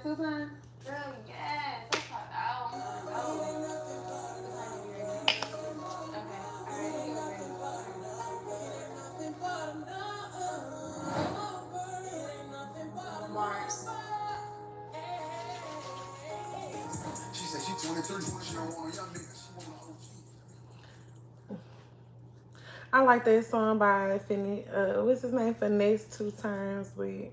2 times? Girl, yes. That's how I want to go. What time are you ready? Okay. Are you ready? Are we ready? Okay. Mars. She said she 23. She don't want a young nigga. She want an OG. I like that song by what's his name? Finesse 2 times with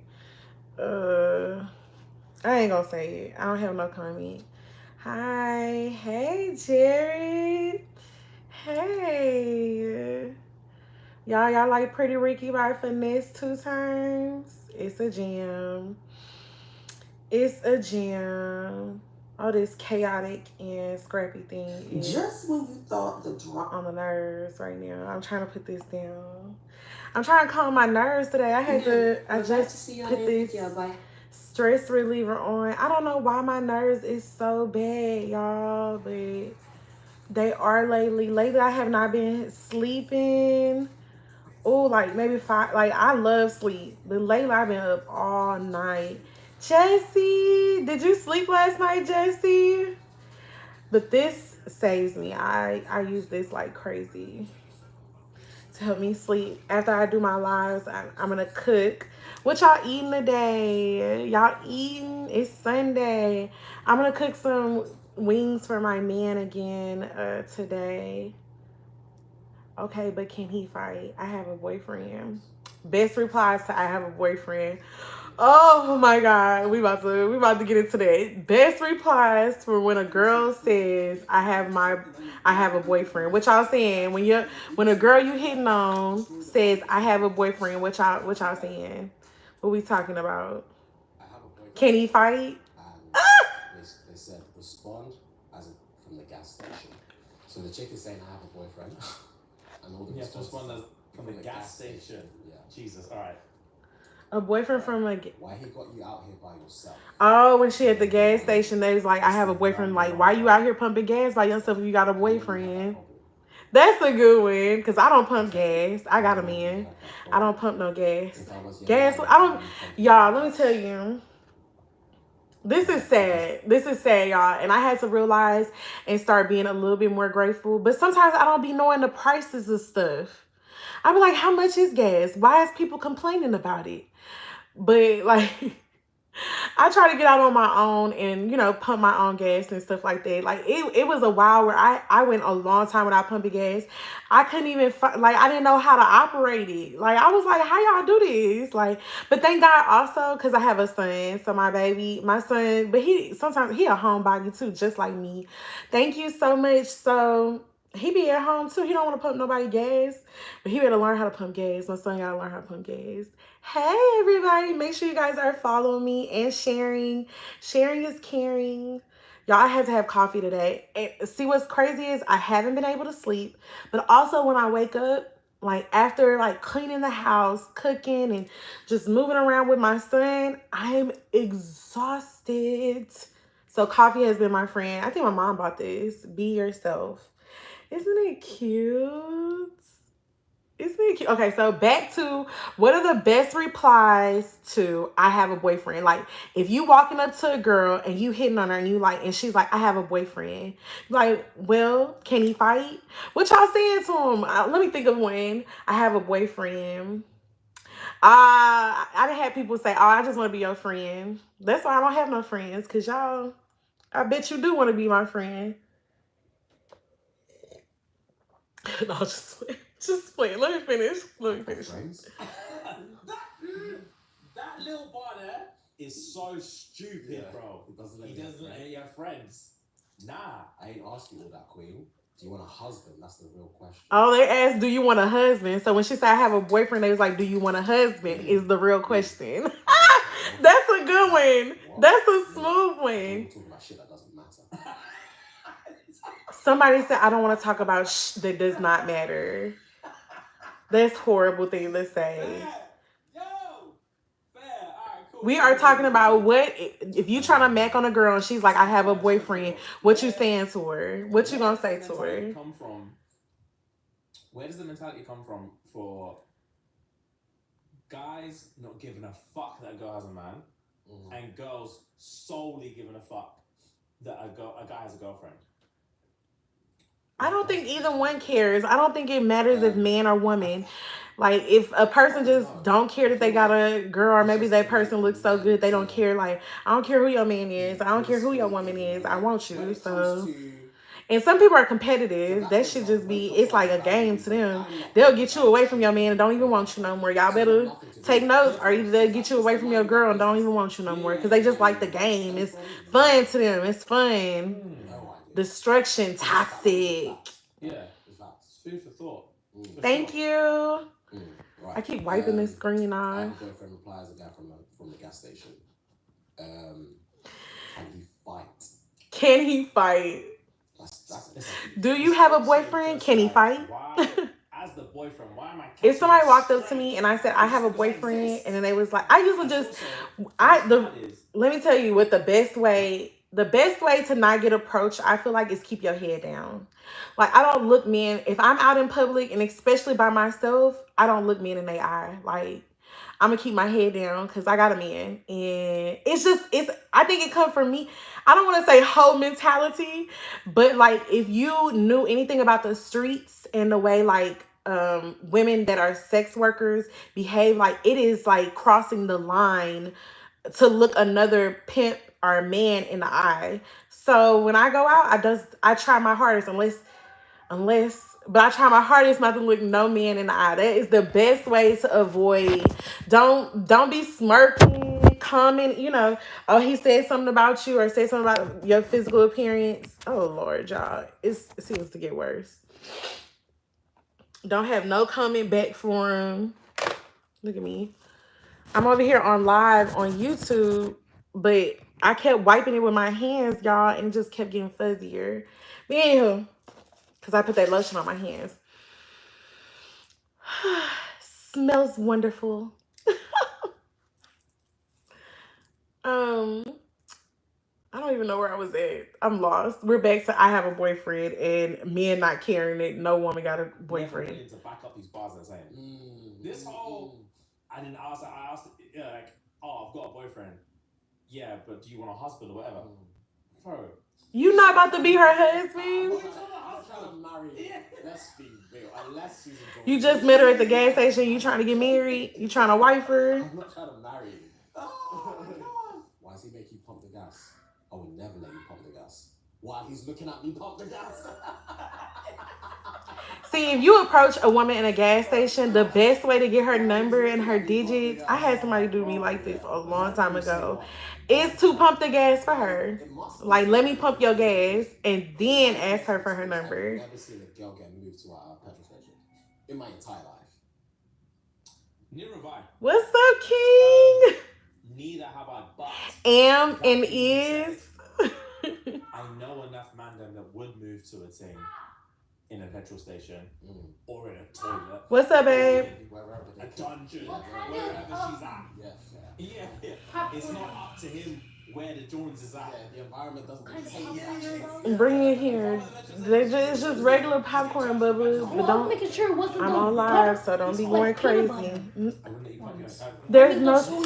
I ain't gonna say it. I don't have no comment. Hi, hey Jared. Hey. Y'all like Pretty Ricky by Finesse 2 times? It's a jam. It's a jam. All this chaotic and scrappy thing is just when you thought the drop on the nerves right now. I'm trying to put this down. I'm trying to calm my nerves today. I just put this stress reliever on. I don't know why my nerves is so bad, y'all, but they are lately. Lately, I have not been sleeping. Oh, like maybe 5. Like, I love sleep, but lately I've been up all night. Jesse, did you sleep last night, Jesse? But this saves me. I use this like crazy to help me sleep. After I do my lives, I'm gonna cook. What y'all eating today? Y'all eating? It's Sunday. I'm gonna cook some wings for my man again today. Okay, but can he fight? I have a boyfriend. Best replies to I have a boyfriend. Oh my god, we about to get into that. Best replies for when a girl says I have a boyfriend. What y'all saying? When a girl you hitting on says I have a boyfriend, what y'all saying? What we talking about? Can he fight? They said respond from the gas station. So the chick is saying I have a boyfriend. And all the you have to respond as from the gas station. Yeah. Jesus, all right. A boyfriend from why he got you out here by yourself? Oh, when she at the gas station, they was like, I have a boyfriend. Like, why you out here pumping gas by yourself if you got a boyfriend? That's a good one, because I don't pump gas. I got a man. I don't pump no gas. I don't, y'all, let me tell you. This is sad. This is sad, y'all. And I had to realize and start being a little bit more grateful. But sometimes I don't be knowing the prices of stuff. I be like, how much is gas? Why is people complaining about it? But like, I try to get out on my own and, pump my own gas and stuff like that. Like, it was a while where I went a long time without pumping gas. I couldn't even, I didn't know how to operate it. Like, I was like, how y'all do this? Like, but thank God also, because I have a son. So my son, but sometimes he a homebody too, just like me. Thank you so much. So he be at home too. He don't want to pump nobody gas, but he better learn how to pump gas. My son gotta learn how to pump gas. Hey everybody, make sure you guys are following me and sharing. Sharing is caring. Y'all, I had to have coffee today. And see, what's crazy is I haven't been able to sleep, but also when I wake up, like after like cleaning the house, cooking, and just moving around with my son, I'm exhausted. So coffee has been my friend. I think my mom bought this. Be yourself. Isn't it cute? Isn't it cute? Okay, so back to what are the best replies to I have a boyfriend? Like, if you walking up to a girl and you hitting on her and she's like, I have a boyfriend. Like, well, can he fight? What y'all saying to him? Let me think of one. I have a boyfriend. I done had people say, oh, I just want to be your friend. That's why I don't have no friends, because y'all, I bet you do want to be my friend. No, just wait. Let me finish. That little boy there is so stupid, bro. He doesn't let you have friends. Nah. I ain't asking all that, Queen. Do you want a husband? That's the real question. Oh, they asked, do you want a husband? So when she said I have a boyfriend, they was like, do you want a husband? Is the real question. That's a good one. That's a smooth one. Talk about shit that doesn't matter. Somebody said, I don't want to talk about that does not matter. That's a horrible thing to say. We are talking about what if you trying to mac on a girl and she's like, I have a boyfriend. What you saying to her? What you gonna say to her? Where does the mentality come from for guys not giving a fuck that a girl has a man, and girls solely giving a fuck that a guy has a girlfriend. I don't think either one cares. I don't think it matters if man or woman. Like if a person just don't care that they got a girl, or maybe that person looks so good they don't care. Like I don't care who your man is. I don't care who your woman is. I want you. So, and some people are competitive. That should just be. It's like a game to them. They'll get you away from your man and don't even want you no more. Y'all better take notes, or either they'll get you away from your girl and don't even want you no more because they just like the game. It's fun to them. It's fun. Destruction, toxic. Yeah, it's food for thought. Thank you. Right. I keep wiping this screen off. I have a boyfriend replies a guy from the gas station. Can he fight? Can he fight? Do you have a boyfriend? Can he fight? As the boyfriend, why am I? If somebody walked up to me and I said I have a boyfriend, and then they was like, I usually just, let me tell you what the best way to not get approached, I feel like, is keep your head down. Like I don't look men if I'm out in public and especially by myself. I don't look men in their eye. Like I'm gonna keep my head down because I got a man, and it's. I think it comes from me. I don't want to say hoe mentality, but like if you knew anything about the streets and the way like women that are sex workers behave, like it is like crossing the line to look another pimp or man in the eye. So when I go out, I try my hardest, but I try my hardest not to look no man in the eye. That is the best way to avoid. Don't be smirking, comment, oh, he said something about you or said something about your physical appearance. Oh Lord, y'all. It seems to get worse. Don't have no comment back for him. Look at me. I'm over here on live on YouTube, but I kept wiping it with my hands, y'all, and it just kept getting fuzzier. But anywho, because I put that lotion on my hands. Smells wonderful. I don't even know where I was at. I'm lost. We're back to I have a boyfriend and men not caring that no woman got a boyfriend. To back up these bars I'm saying. This whole I asked like, oh, I've got a boyfriend. Yeah, but do you want a husband or whatever? Bro. You not about to be her husband? I'm not trying to marry. Yeah. Let's be real. Unless she's enjoying. You just met her at the gas station. You trying to get married? You trying to wife her? I'm not trying to marry you. Oh my God. Why does he make you pump the gas? I would never let you pump the gas. While he's looking at me pump the gas. See, if you approach a woman in a gas station, the best way to get her number and her digits, I had somebody do me like this a long time ago, is to pump the gas for her. Like, let me pump your gas and then ask her for her number. I've never seen a girl get moved to a petrol station in my entire life. Neither have I. What's up, King? Neither have I, but Am and is. I know enough man that would move to a thing in a petrol station or in a toilet. What's up, babe? A dungeon, wherever she's at. Yeah. It's not up to him where the Jones is at. Yeah, the environment doesn't bring it here. It's just regular popcorn, Bubba. But don't. Making sure it wasn't I'm on live, so don't be going crazy. There's There's no.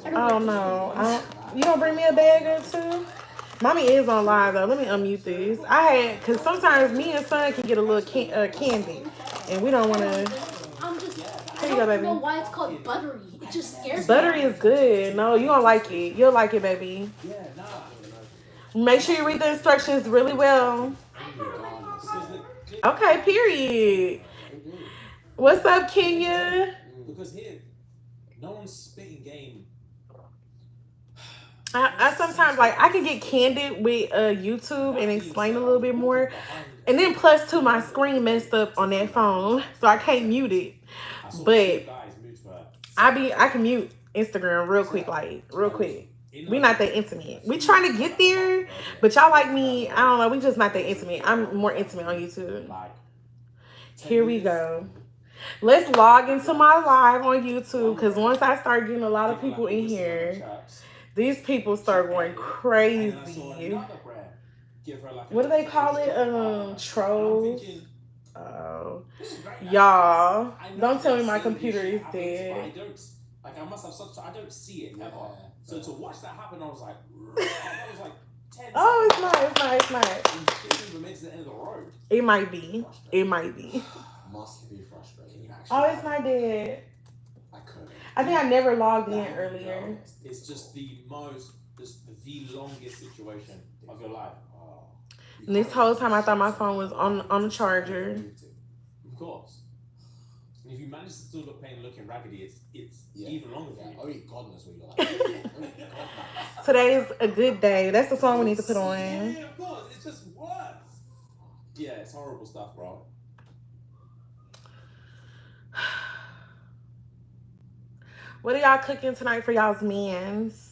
Oh no! You don't bring me a bag or two? Mommy is on live though. Let me unmute this. Cause sometimes me and son can get a little candy, and we don't want to. Here you go, baby. I don't know why it's called buttery. It just scares me. Buttery is good. No, you don't like it. You'll like it, baby. Make sure you read the instructions really well. Okay, period. What's up, Kenya? Because here, no one's spitting game. I sometimes I can get candid with YouTube and explain a little bit more, and then plus two, my screen messed up on that phone, so I can't mute it. But I can mute Instagram real quick, real quick. We not that intimate. We trying to get there, but y'all like me. I don't know. We just not that intimate. I'm more intimate on YouTube. Here we go. Let's log into my live on YouTube because once I start getting a lot of people in here, these people start going crazy. What do they call it? Trolls. Oh, y'all! Don't tell me my computer is dead. Like I must have such. I don't see it ever. So Yeah. to watch that happen, I was like, that was like 10 Oh, seconds. it's not. It's not. It's not. And it didn't even make it to the end of the road. It might be. It might be. Must be frustrating. Can you Actually, Oh, it's not dead. I couldn't. I think I never logged in earlier. It's just the longest situation of your life. And this whole time I thought my phone was on the charger. Of course. And if you manage to still look pain looking raggedy, it's even longer for you. Only God knows what you look like. Today's a good day. That's the song we need to put on. Yeah, of course. It's just worse. Yeah, it's horrible stuff, bro. What are y'all cooking tonight for y'all's mans?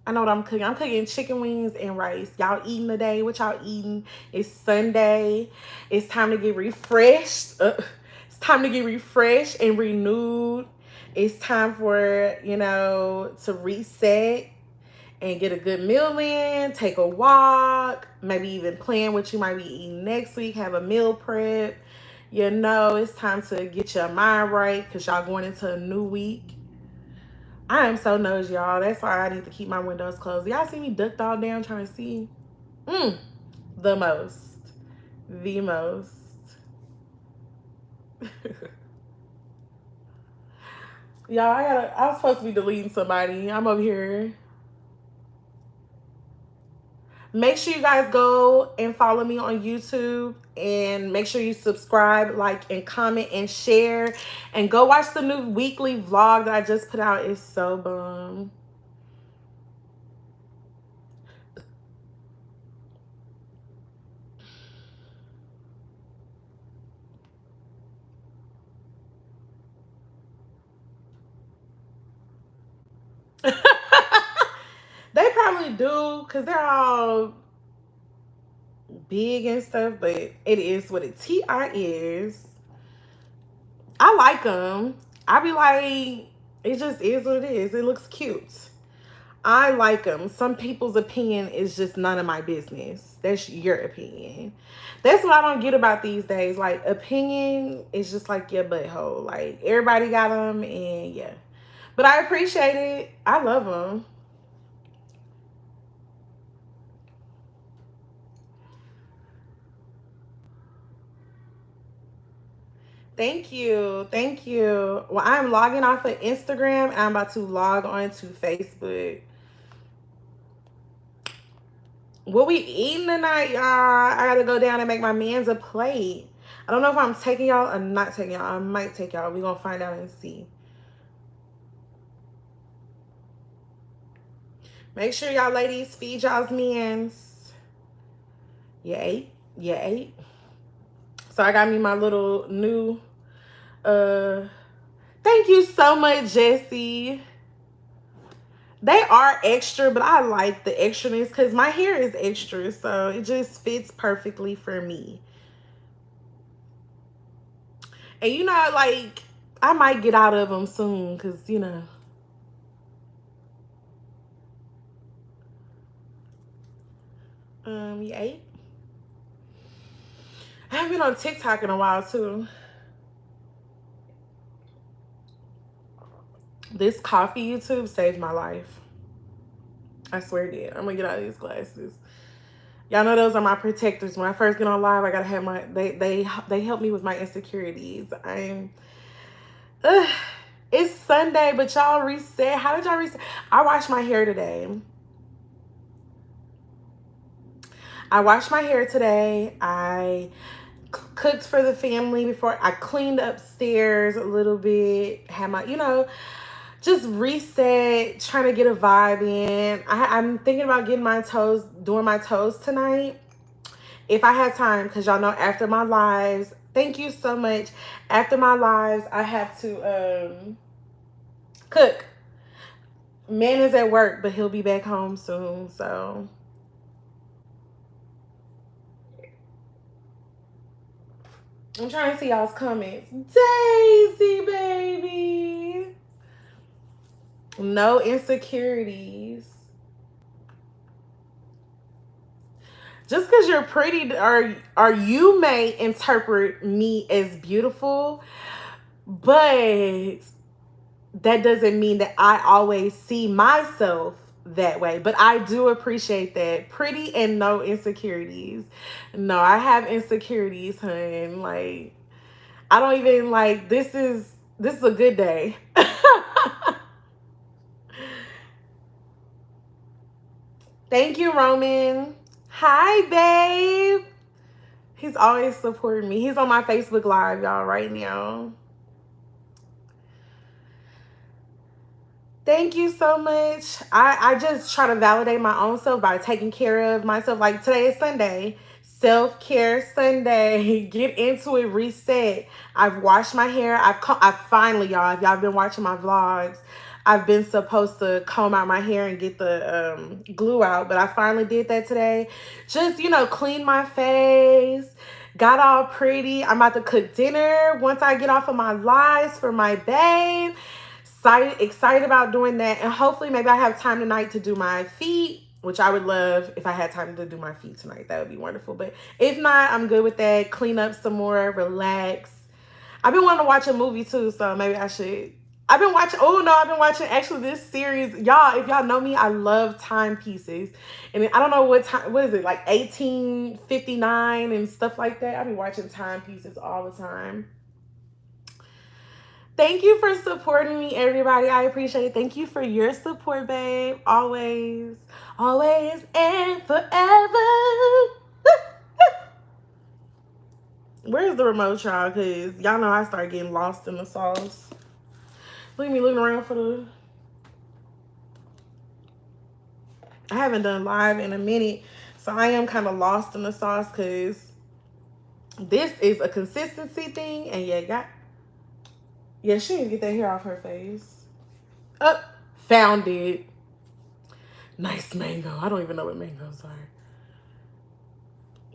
I know what I'm cooking. I'm cooking chicken wings and rice. Y'all eating today? What y'all eating? It's Sunday. It's time to get refreshed. It's time to get refreshed and renewed. It's time for, to reset and get a good meal in, take a walk, maybe even plan what you might be eating next week, have a meal prep. It's time to get your mind right because y'all going into a new week. I am so nosy, y'all. That's why I need to keep my windows closed. Y'all see me ducked all down trying to see? The most. The most. Y'all, I was supposed to be deleting somebody. I'm over here. Make sure you guys go and follow me on YouTube. And make sure you subscribe, like, and comment, and share. And go watch the new weekly vlog that I just put out. It's so bomb. They probably do because they're all big and stuff, but it is what it T.I. is. I like them. I be like, it just is what it is. It looks cute. I like them. Some people's opinion is just none of my business. That's your opinion. That's what I don't get about these days. Like, opinion is just like your butthole. Like, everybody got them, and yeah. But I appreciate it. I love them. Thank you. Thank you. Well, I'm logging off of Instagram and I'm about to log on to Facebook. What we eating tonight, y'all? I gotta go down and make my man's a plate. I don't know if I'm taking y'all or not taking y'all. I might take y'all. We're gonna find out and see. Make sure y'all ladies feed y'all's mans. You ate? You ate? So I got me my little new thank you so much, Jessie. They are extra, but I like the extraness because my hair is extra, so it just fits perfectly for me. And like, I might get out of them soon because, you ate? I haven't been on TikTok in a while, too. This coffee YouTube saved my life. I swear it did. I'm going to get out of these glasses. Y'all know those are my protectors. When I first get on live, I got to have my... They help me with my insecurities. It's Sunday, but y'all reset. How did y'all reset? I washed my hair today. I cooked for the family before. I cleaned upstairs a little bit. Had my, just reset, trying to get a vibe in. I'm thinking about doing my toes tonight. If I have time, because y'all know after my lives, thank you so much. After my lives, I have to cook. Man is at work, but he'll be back home soon, so... I'm trying to see y'all's comments. Daisy, baby. No insecurities. Just because you're pretty, or you may interpret me as beautiful, but that doesn't mean that I always see myself that way. But I do appreciate that. Pretty and no insecurities. No, I have insecurities, hun. Like, I don't even like this is a good day. Thank you, Roman. Hi, babe. He's always supporting me. He's on my Facebook Live, y'all, right now. Thank you so much. I just try to validate my own self by taking care of myself. Like today is Sunday, self-care Sunday. Get into it, reset. I've washed my hair. I finally, y'all, if y'all been watching my vlogs, I've been supposed to comb out my hair and get the glue out, but I finally did that today. Just, clean my face. Got all pretty. I'm about to cook dinner once I get off of my lives for my babe. Excited about doing that, and hopefully maybe I have time tonight to do my feet, which I would love if I had time to do my feet tonight. That would be wonderful. But if not, I'm good with that. Clean up some more, relax. I've been wanting to watch a movie too, so maybe I should. I've been watching actually this series. Y'all, if y'all know me, I love timepieces. And I don't know what is it, like 1859 and stuff like that. I've been watching timepieces all the time. Thank you for supporting me, everybody. I appreciate it. Thank you for your support, babe. Always, always, and forever. Where's the remote, y'all? Because y'all know I start getting lost in the sauce. Look at me looking around for the... I haven't done live in a minute, so I am kind of lost in the sauce because this is a consistency thing, and yeah, she didn't get that hair off her face. Found it. Nice mango. I don't even know what mangoes are.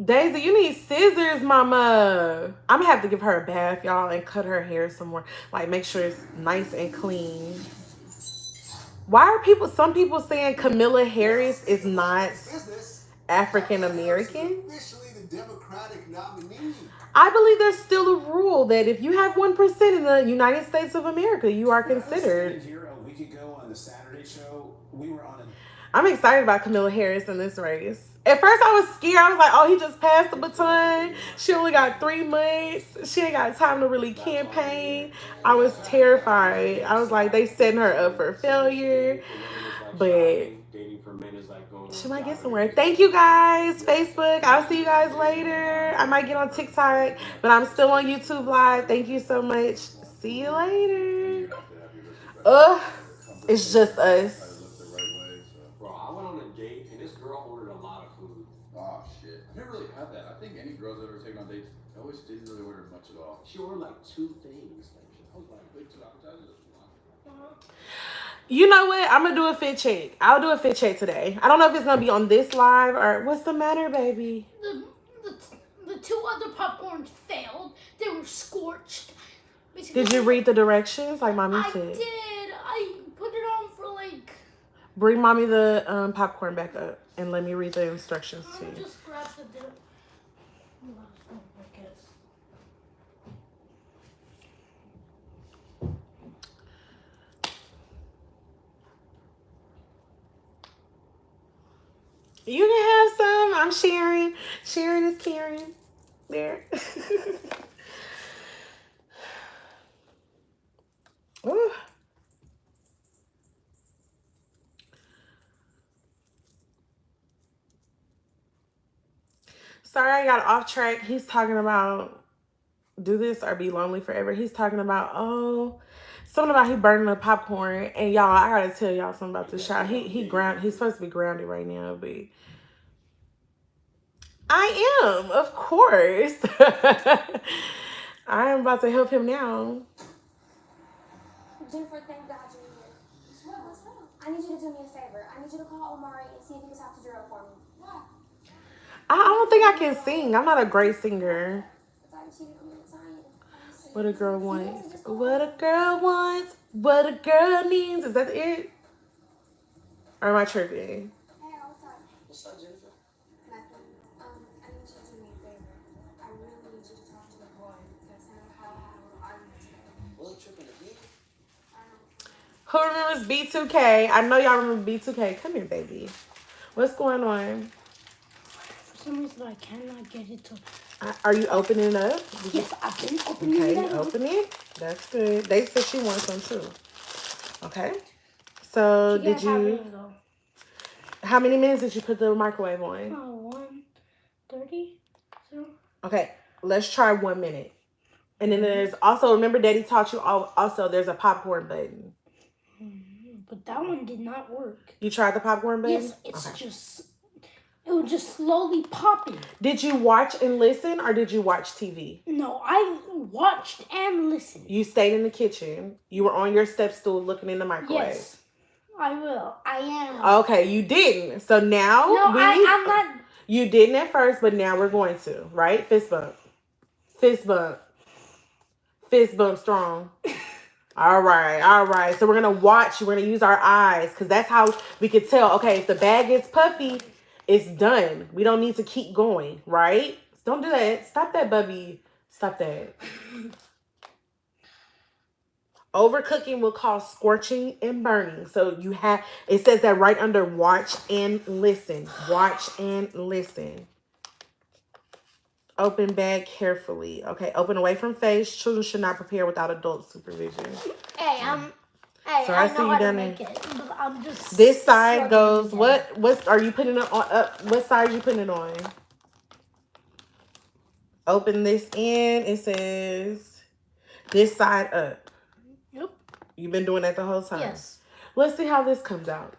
Daisy, you need scissors, mama. I'm gonna have to give her a bath, y'all, and cut her hair some more. Like, make sure it's nice and clean. Why are some people saying Camilla Harris is not African American? I believe there's still a rule that if you have 1% in the United States of America, you are considered. Here a week ago on the Saturday show, we were on a... I'm excited about Camilla Harris in this race. At first, I was scared. I was like, oh, he just passed the baton. She only got 3 months. She ain't got time to really campaign. I was terrified. I was like, they setting her up for failure. But she might get somewhere. Thank you, guys. Facebook. I'll see you guys later. I might get on TikTok, but I'm still on YouTube Live. Thank you so much. See you later. It's just us. Bro, I went on a date and this girl ordered a lot of food. Oh shit. I never really had that. I think any girls that ever take on dates, I always didn't really order much at all. She ordered like 2 things. I was like, Big 2 appetizers. You know what? I'm gonna do a fit check. I'll do a fit check today. I don't know if it's gonna be on this live or what's the matter, baby? The 2 other popcorns failed. They were scorched. Basically, did you read the directions like mommy said? I did. I put it on for like... Bring mommy the popcorn back up and let me read the instructions to you. Just grab the dip. You can have some. I'm sharing. Sharing is caring. There. Ooh. Sorry, I got off track. He's talking about do this or be lonely forever. He's talking about, something about he burning the popcorn. And y'all, I gotta tell y'all something about this shot. He's supposed to be grounded right now, but I am, of course. I am about to help him now. Jennifer, thank God you're here. What's wrong? I need you to do me a favor. I need you to call Omari and see if he can talk to Drew for me. What? I don't think I can sing. I'm not a great singer. What a girl wants. What a girl wants. What a girl needs. Is that it? Or am I tripping? Hey, what's up, Jennifer? Nothing. I need you to do me a favor. I really need you to talk to the boy because him and Kyle had a little argument today. well, tripping again? Who remembers B2K? I know y'all remember B2K. Come here, baby. What's going on? For some reason, I cannot get it to. Are you opening it up? Yes, I've been opening Okay, it up. open it. That's good. They said she wants some too. Okay. So She did can't have you? it, though. How many minutes did you put the microwave on? 1:30. So. Okay, let's try 1 minute. And then there's also, remember Daddy taught you also there's a popcorn button. But that one did not work. You tried the popcorn button? Yes, it's just, it was just slowly popping. Did you watch and listen or did you watch TV? No, I watched and listened. You stayed in the kitchen. You were on your step stool looking in the microwave. Yes, I will. I am. Okay, you didn't. So now I'm not. You didn't at first, but now we're going to, right? Fist bump. Fist bump. Fist bump strong. All right. So we're going to watch. We're going to use our eyes because that's how we could tell. Okay, if the bag gets puffy, it's done. We don't need to keep going, right? Don't do that. Stop that, Bubby. Stop that. Overcooking will cause scorching and burning. So it says that right under watch and listen. Watch and listen. Open bag carefully. Okay, open away from face. Children should not prepare without adult supervision. Hey, So I see know you how to done make it, but I'm just. This side goes. What are you putting it on? What side are you putting it on? Open this in. It says this side up. Yep. You've been doing that the whole time. Yes. Let's see how this comes out.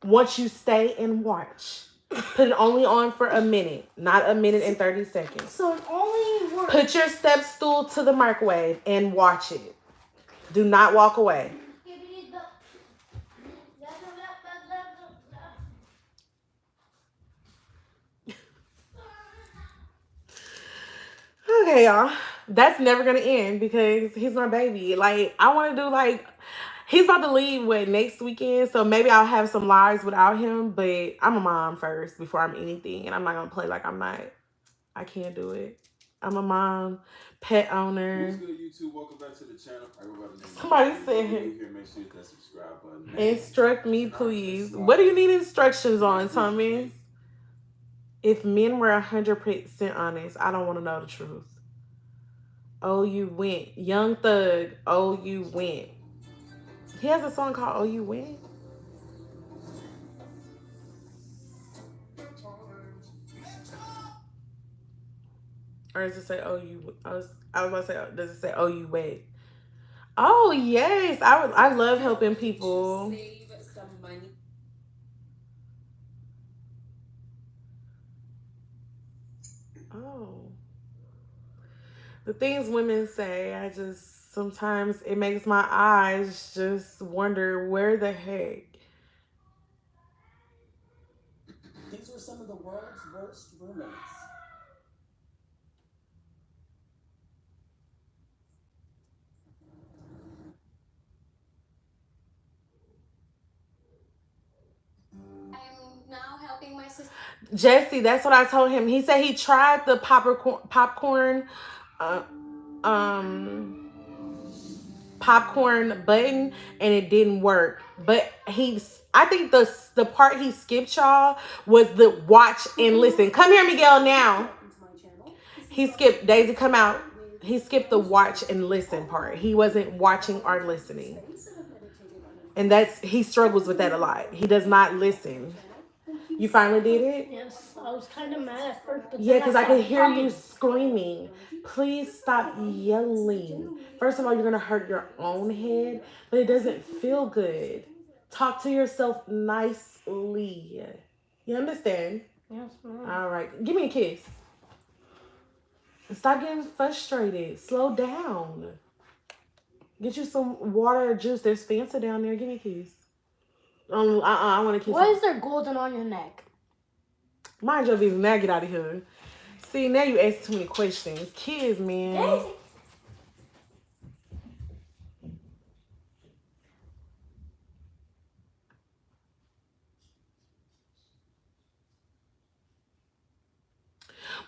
Once you stay and watch. Put it only on for a minute, not a minute and 30 seconds. So it only works. Put your step stool to the microwave and watch it. Do not walk away. Okay, y'all. That's never gonna end because he's my baby. Like, I want to do he's about to leave next weekend, so maybe I'll have some lives without him. But I'm a mom first before I'm anything, and I'm not gonna play like I'm not. I can't do it. I'm a mom, pet owner. What's good, YouTube? Welcome back to the channel. Somebody said, Here, make sure you hit that subscribe button. Instruct me, please. What do you need instructions on, Thomas? If men were 100% honest, I don't want to know the truth. Oh, you went. Young Thug, oh, you went. He has a song called Oh, You Went. Or does it say, oh, you... I was about to say, does it say, oh, you wait? Oh, yes. I love helping people. Save some money. Oh. The things women say, sometimes it makes my eyes just wonder where the heck. These were some of the world's worst roommates. I'm now helping my sister. Jesse, that's what I told him. He said he tried the popcorn button and it didn't work. But I think the part he skipped, y'all, was the watch and listen. Come here, Miguel, now. He skipped, Daisy, come out. He skipped the watch and listen part. He wasn't watching or listening. And he struggles with that a lot. He does not listen. You finally did it? Yes, I was kind of mad at first, but yeah, because I could hear you screaming. Please stop yelling. First of all, you're going to hurt your own head, but it doesn't feel good. Talk to yourself nicely. You understand? Yes, ma'am. All right. Give me a kiss. Stop getting frustrated. Slow down. Get you some water or juice. There's Fanta down there. Give me a kiss. I want to kiss. Why is there golden on your neck? Mind your business. Now get out of here. See, now you ask too many questions. Kids, man. Daisy.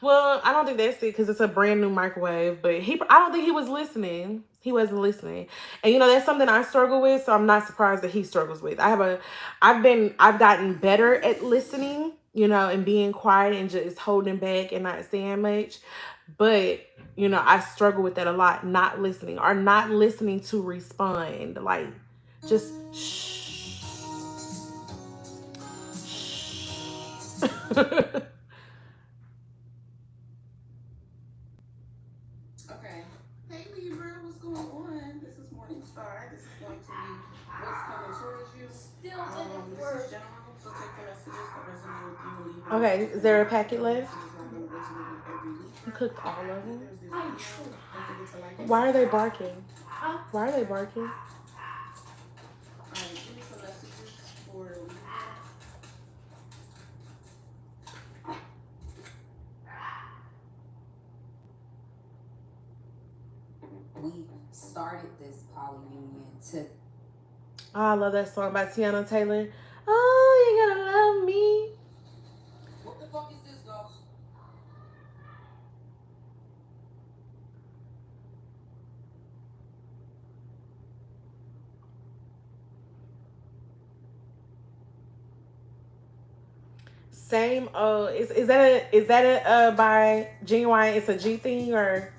Well, I don't think that's it because it's a brand new microwave. But I don't think he was listening. He wasn't listening. And you know, that's something I struggle with, so I'm not surprised that he struggles with. I've gotten better at listening, you know, and being quiet and just holding back and not saying much. But, you know, I struggle with that a lot, not listening or not listening to respond. Like, just shh. Okay. Hey Libra, what's going on? This is Morning Star. This is going to be what's coming towards you. Still didn't This work. is general, so take the messages that resonate with you, Libra. Okay, is there a packet left? This is not going to resonate with every Libra. You cooked all of them? There's this I video. tried. Don't forget to like. Why are they barking? Huh? Why are they barking? Alright, give me some messages for Libra. We started this polyunion to. Oh, I love that song by Tiana Taylor. Oh, you gotta love me. What the fuck is this, Ghost? Same. Oh, is that a by Genuine? It's a G thing or?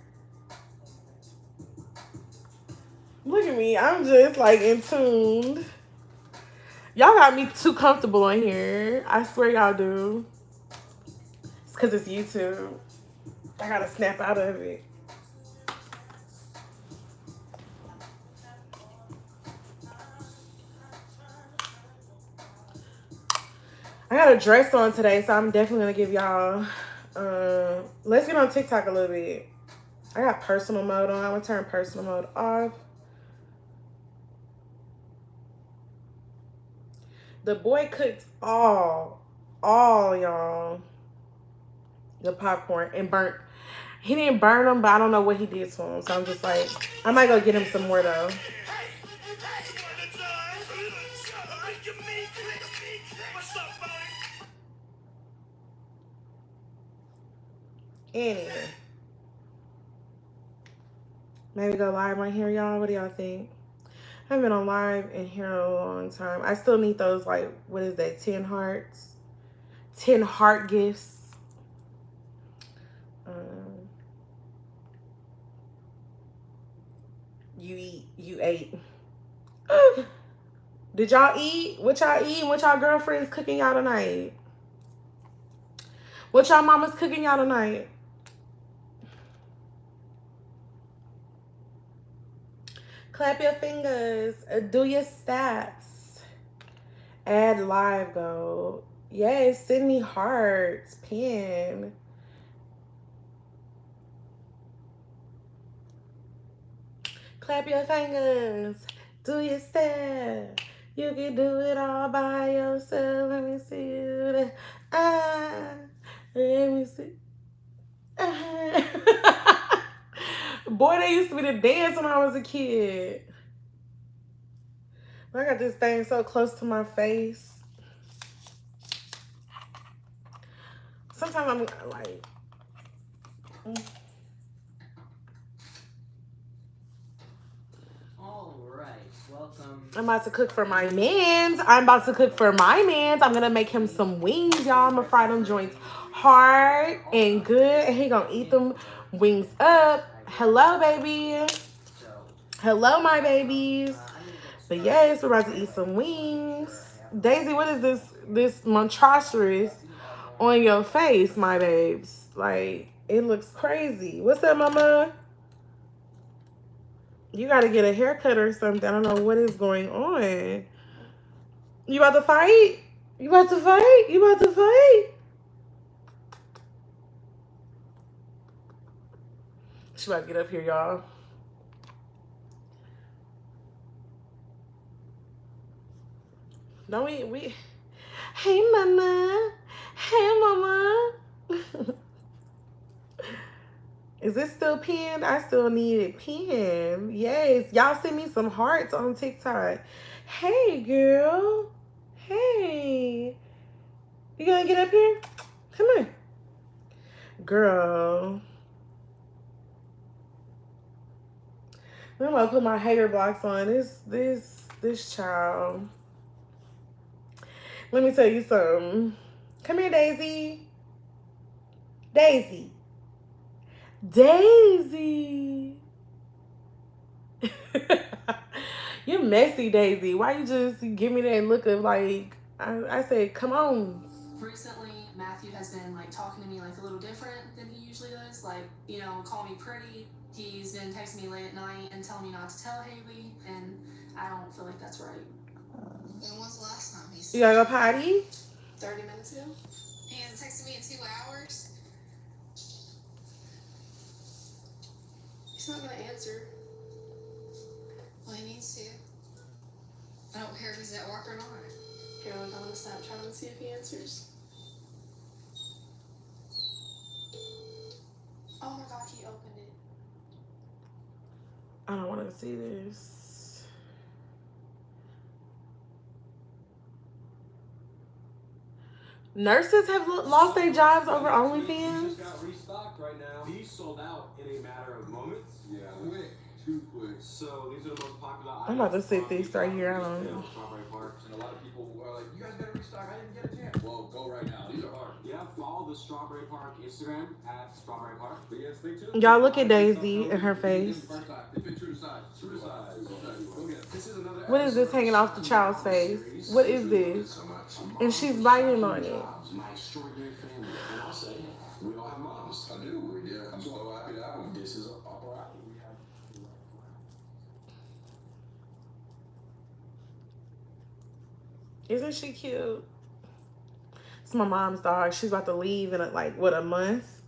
Look at me. I'm just like in tune. Y'all got me too comfortable in here. I swear y'all do. It's because it's YouTube. I gotta snap out of it. I got a dress on today, so I'm definitely gonna give y'all. Let's get on TikTok a little bit. I got personal mode on. I'm gonna turn personal mode off. The boy cooked all y'all, the popcorn and burnt. He didn't burn them, but I don't know what he did to them. So I'm just like, I might go get him some more though. Anyway, maybe go live on here, y'all. What do y'all think? I haven't been on live in here in a long time. I still need those, like, what is that, 10 hearts? 10 heart gifts. You ate. Did y'all eat? What y'all eating? What y'all girlfriends cooking y'all tonight? What y'all mamas cooking y'all tonight? Clap your fingers. Do your stats. Add live goal. Yes, send me hearts. Pin. Clap your fingers. Do your step. You can do it all by yourself. Let me see you. Let me see. Boy, they used to be the dance when I was a kid. I got this thing so close to my face. Sometimes I'm like... Welcome. I'm about to cook for my mans. I'm gonna make him some wings, y'all. I'm gonna fry them joints hard and good. And he gonna eat them wings up. Hello, baby. Hello, my babies. But yes, we're about to eat some wings. Daisy, what is this monstrous on your face, my babes? Like, it looks crazy. What's up, mama? You gotta get a haircut or something. I don't know what is going on. You about to fight? You about to fight? You about to fight? She about to get up here, y'all. Don't we... Hey, mama. Hey, mama. Is this still pinned? I still need it pinned. Yes. Y'all send me some hearts on TikTok. Hey, girl. Hey. You gonna get up here? Come on. Girl. I'm gonna put my hater blocks on. This child. Let me tell you something. Come here, Daisy. Daisy. Daisy. You're messy, Daisy. Why you just give me that look of like, I said, come on. Recently, Matthew has been like talking to me like a little different than he usually does. Like, you know, call me pretty. He's been texting me late at night and telling me not to tell Haley, and I don't feel like that's right. When was the last time he said You gotta go potty? 30 minutes ago. he hasn't texted me in 2 hours? He's not gonna answer. Well, he needs to. I don't care if he's at work or not. Here, I'll go on Snapchat and see if he answers. Oh my god, he opened it. I don't want to see this. Nurses have lost their jobs over OnlyFans. Just got restocked right now. These sold out in a matter of moments. Yeah, quick. Too quick. So these are the most popular items. I'm about to sit this right here. I don't know. Strawberry Park. And a lot of people are like, you guys better restock. I didn't get a chance. Well, go right now. These are hard. Yeah, follow the Strawberry Park Instagram at Strawberry Park. But yeah, stay tuned. Y'all look at Daisy and her face. First time. They fit true to size. True to size. Go get it. This is another What is this hanging off the child's face? What is this? And she's biting on it. My extraordinary family. And I'll say, we all have moms. I do. Yeah, I'm so happy to have them. This is operatic. Isn't she cute? It's my mom's dog. She's about to leave in a month.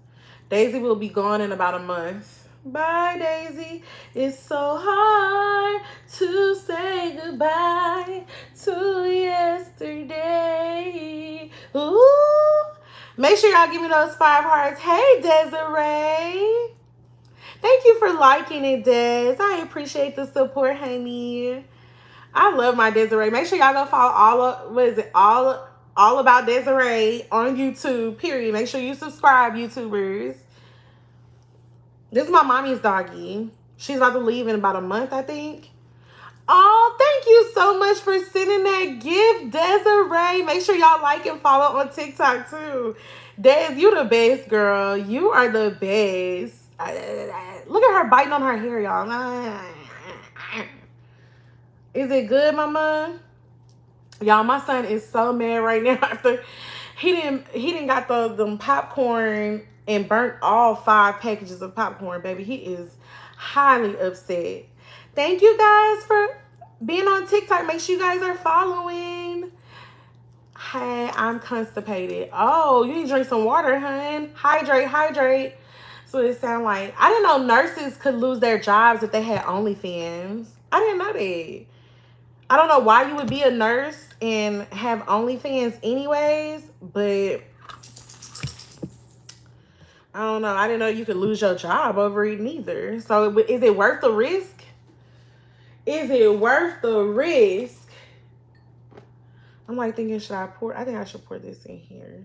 Daisy will be gone in about a month. Bye, Daisy. It's so hard to say goodbye to yesterday. Ooh. Make sure y'all give me those 5 hearts. Hey, Desiree. Thank you for liking it, Des. I appreciate the support, honey. I love my Desiree. Make sure y'all go follow all about Desiree on YouTube, period. Make sure you subscribe, YouTubers. This is my mommy's doggy. She's about to leave in about a month, I think. Oh, thank you so much for sending that gift, Desiree. Make sure y'all like and follow on TikTok, too. Des, you the best, girl. You are the best. Look at her biting on her hair, y'all. Is it good, mama? Y'all, my son is so mad right now after he didn't got them popcorn and burnt all 5 packages of popcorn, baby. He is highly upset. Thank you guys for being on TikTok. Make sure you guys are following. Hey, I'm constipated. Oh, you need to drink some water, hun. Hydrate, hydrate. That's what it sounds like. I didn't know nurses could lose their jobs if they had OnlyFans. I didn't know that. I don't know why you would be a nurse and have OnlyFans anyways, but I don't know. I didn't know you could lose your job over it neither. So is it worth the risk? Is it worth the risk? I'm like thinking, should I pour? I think I should pour this in here.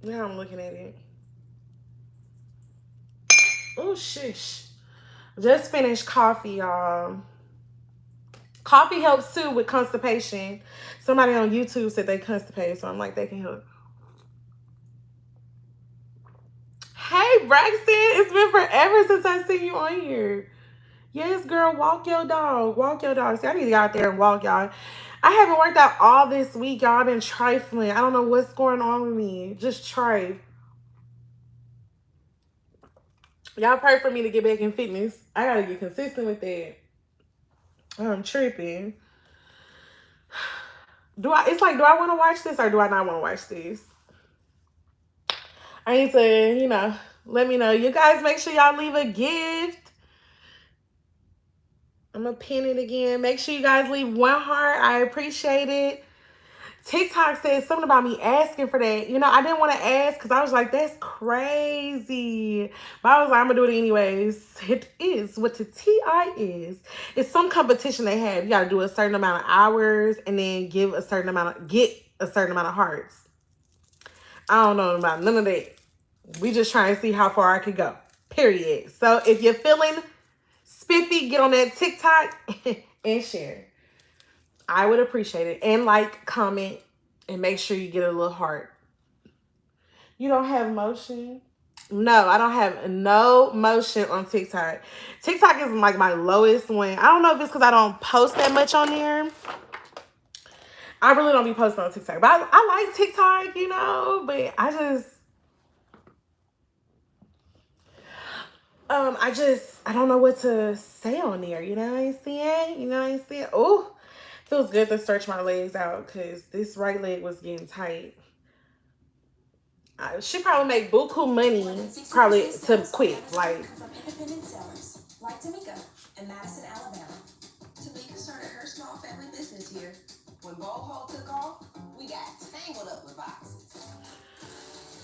Now I'm looking at it. Oh, shish. Just finished coffee, y'all. Coffee helps too with constipation. Somebody on YouTube said they constipated, so I'm like, they can help. Hey, Braxton, it's been forever since I seen you on here. Yes, girl, walk your dog. Walk your dog. See, I need to get out there and walk, y'all. I haven't worked out all this week, y'all. I've been trifling. I don't know what's going on with me. Just trifle. Y'all pray for me to get back in fitness. I gotta get consistent with that. I'm tripping. It's like, do I want to watch this or do I not want to watch this? I need to, let me know. You guys make sure y'all leave a gift. I'm gonna pin it again. Make sure you guys leave 1 heart. I appreciate it. TikTok said something about me asking for that. I didn't want to ask because I was like, that's crazy. But I was like, I'm going to do it anyways. It is what the TI is. It's some competition they have. You got to do a certain amount of hours and then get a certain amount of hearts. I don't know about none of that. We just trying to see how far I could go. Period. So if you're feeling spiffy, get on that TikTok and share. I would appreciate it. And like, comment, and make sure you get a little heart. You don't have motion? No, I don't have no motion on TikTok. TikTok is like my lowest one. I don't know if it's because I don't post that much on there. I really don't be posting on TikTok. But I like TikTok, but I don't know what to say on there. You know what I'm saying? Oh, feels good to stretch my legs out because this right leg was getting tight. She probably make buku money probably to quit. Like, from independent sellers like Tamika in Madison, Alabama. Tamika started her small family business here. When Boho took off, we got tangled up with boxes.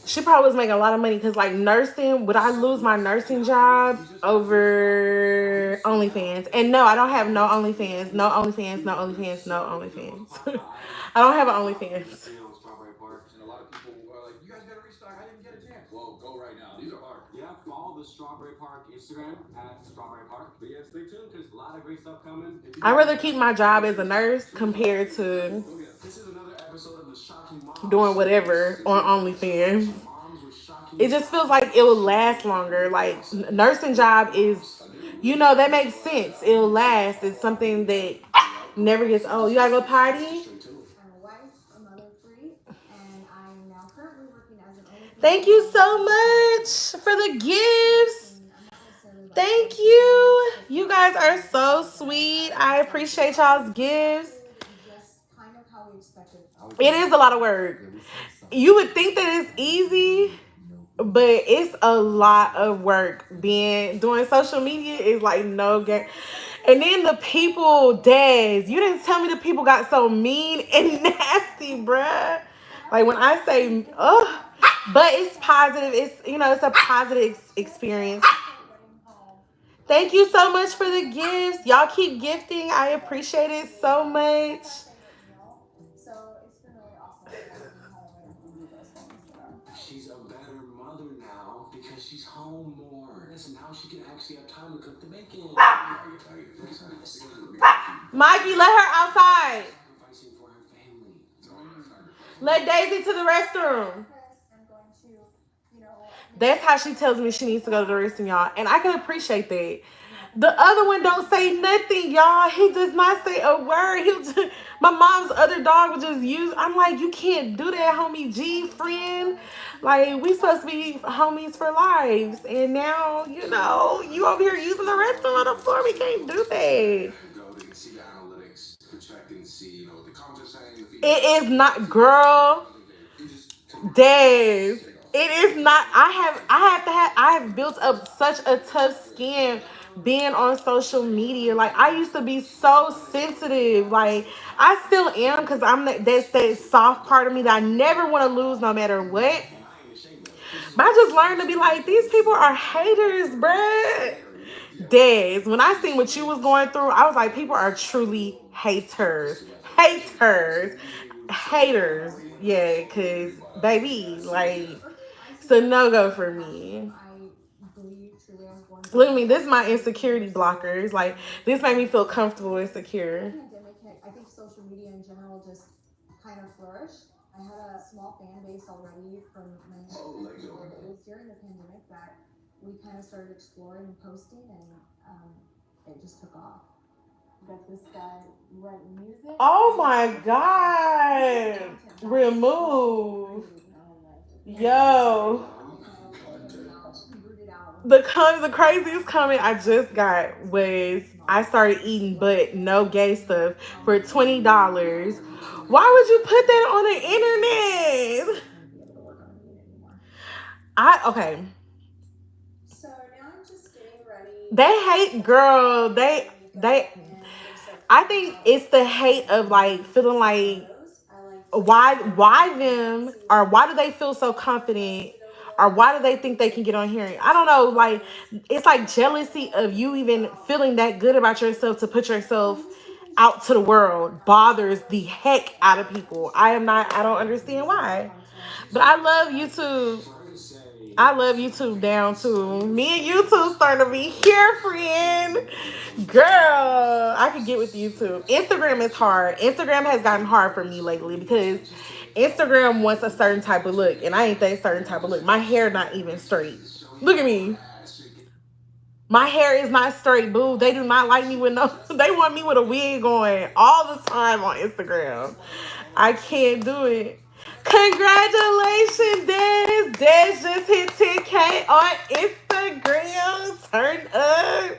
she probably was making a lot of money because, like, nursing, would I lose my nursing job over OnlyFans? And no, I don't have no OnlyFans. No OnlyFans, no OnlyFans, no OnlyFans. I don't have an OnlyFans. And a lot of people are like, you guys gotta restock. I didn't get a chance. Well, go right now. These are hard. Yeah, follow the Strawberry Park Instagram at Strawberry Park. But yeah, stay tuned because a lot of great stuff coming. I'd rather keep my job as a nurse compared to This is another episode of the Shocking Moms. doing whatever on OnlyFans. It just feels like it will last longer. Like, nursing job is, that makes sense. It'll last. It's something that never gets old. You gotta go party? I'm a wife, a mother of three, and I'm now currently working as an OnlyFans. Thank you so much for the gifts. Thank you. You guys are so sweet. I appreciate y'all's gifts. Just kind of how we expected. It is a lot of work. You would think that it's easy, but it's a lot of work. Doing social media is like no game. And then the people, Daz, you didn't tell me the people got so mean and nasty, bruh. Like, when I say, but it's positive. It's a positive experience. Thank you so much for the gifts. Y'all keep gifting. I appreciate it so much. So it's been really awesome. She's a better mother now because she's home more. So now she can actually have time to cook the bacon. Mikey, let her outside. Sacrificing for her family. Let Daisy to the restroom. That's how she tells me she needs to go to the restroom, y'all. And I can appreciate that. The other one don't say nothing, y'all. He does not say a word. My mom's other dog would just use. I'm like, you can't do that, homie G, friend. Like, we supposed to be homies for lives. And now, you over here using the restroom on the floor. We can't do that. See the analytics, check and see, what the comments are saying. It is not, girl. Days. It is not. I have built up such a tough skin being on social media. Like, I used to be so sensitive. Like, I still am because that's that soft part of me that I never want to lose no matter what. But I just learned to be like, these people are haters, bruh. Des, when I seen what you was going through, I was like, people are truly haters. Haters. Haters. Yeah, because, baby, like, it's a no-go for me. Look at me. This is my insecurity blockers. Like, this made me feel comfortable and secure. I think social media in general just kind of flourished. I had a small fan base already from my days during the pandemic that we kind of started exploring and posting, and it just took off. Got this guy writing music. Oh my God. Remove. Yo. The craziest comment I just got was, I started eating but no gay stuff for $20. Why would you put that on the internet? Okay. So now I'm just getting ready. They hate, girl. I think it's the hate of, like, feeling like, why them, or why do they feel so confident, or why do they think they can get on here? I don't know. Like, it's like jealousy of you even feeling that good about yourself to put yourself out to the world bothers the heck out of people. I don't understand why. But I love YouTube. I love YouTube down too. Me and YouTube starting to be here, friend. Girl, I could get with YouTube. Instagram is hard. Instagram has gotten hard for me lately because Instagram wants a certain type of look, and I ain't that certain type of look. My hair not even straight. Look at me. My hair is not straight, boo. They do not like me with no. They want me with a wig on all the time on Instagram. I can't do it. Congratulations, Des. Des just hit 10K on Instagram. Turn up.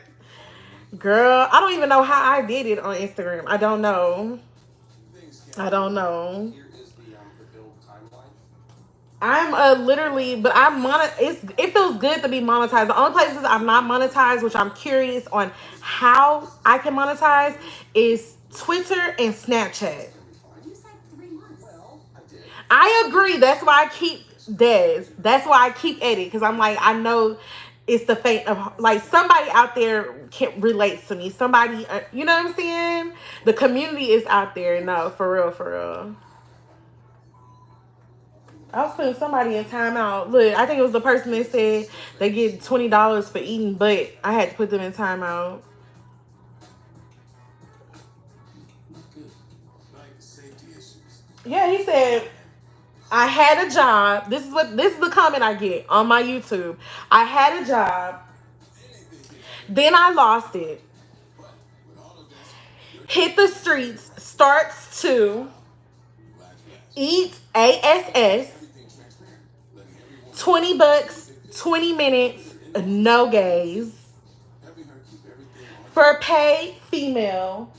Girl, I don't even know how I did it on Instagram. I don't know. I don't know. Here is the build timeline. I'm literally, but it feels good to be monetized. The only places I'm not monetized, which I'm curious on how I can monetize, is Twitter and Snapchat. You said 3 months. Well, I did. I agree. That's why I keep Des. That's why I keep Eddie, because I'm like, I know it's the fate of, like, somebody out there can relate to me. Somebody, you know what I'm saying? The community is out there. No, for real, for real. I was putting somebody in timeout. Look, I think it was the person that said they get $20 for eating, but I had to put them in timeout. Good. Like safety issues. Yeah, he said I had a job. This is the comment I get on my YouTube. I had a job, then I lost it. Hit the streets, starts to eat ASS. $20, 20 minutes, no gays. For pay female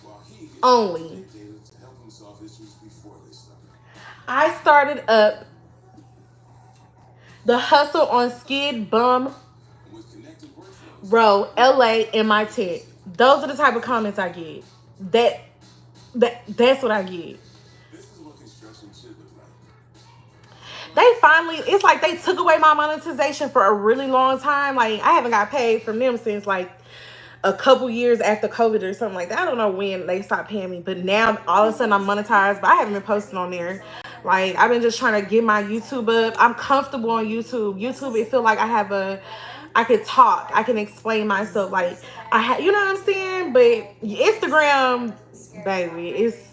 only. I started up the hustle on Skid Bum Row, LA in my tent. Those are the type of comments I get. That's what I get. They finally, it's like they took away my monetization for a really long time. Like, I haven't got paid from them since like a couple years after COVID or something like that. I don't know when they stopped paying me, but now all of a sudden I'm monetized, but I haven't been posting on there. Like, I've been just trying to get my YouTube up. I'm comfortable on YouTube. YouTube, it feel like I could talk. I can explain myself. Like, you know what I'm saying? But Instagram, baby, it's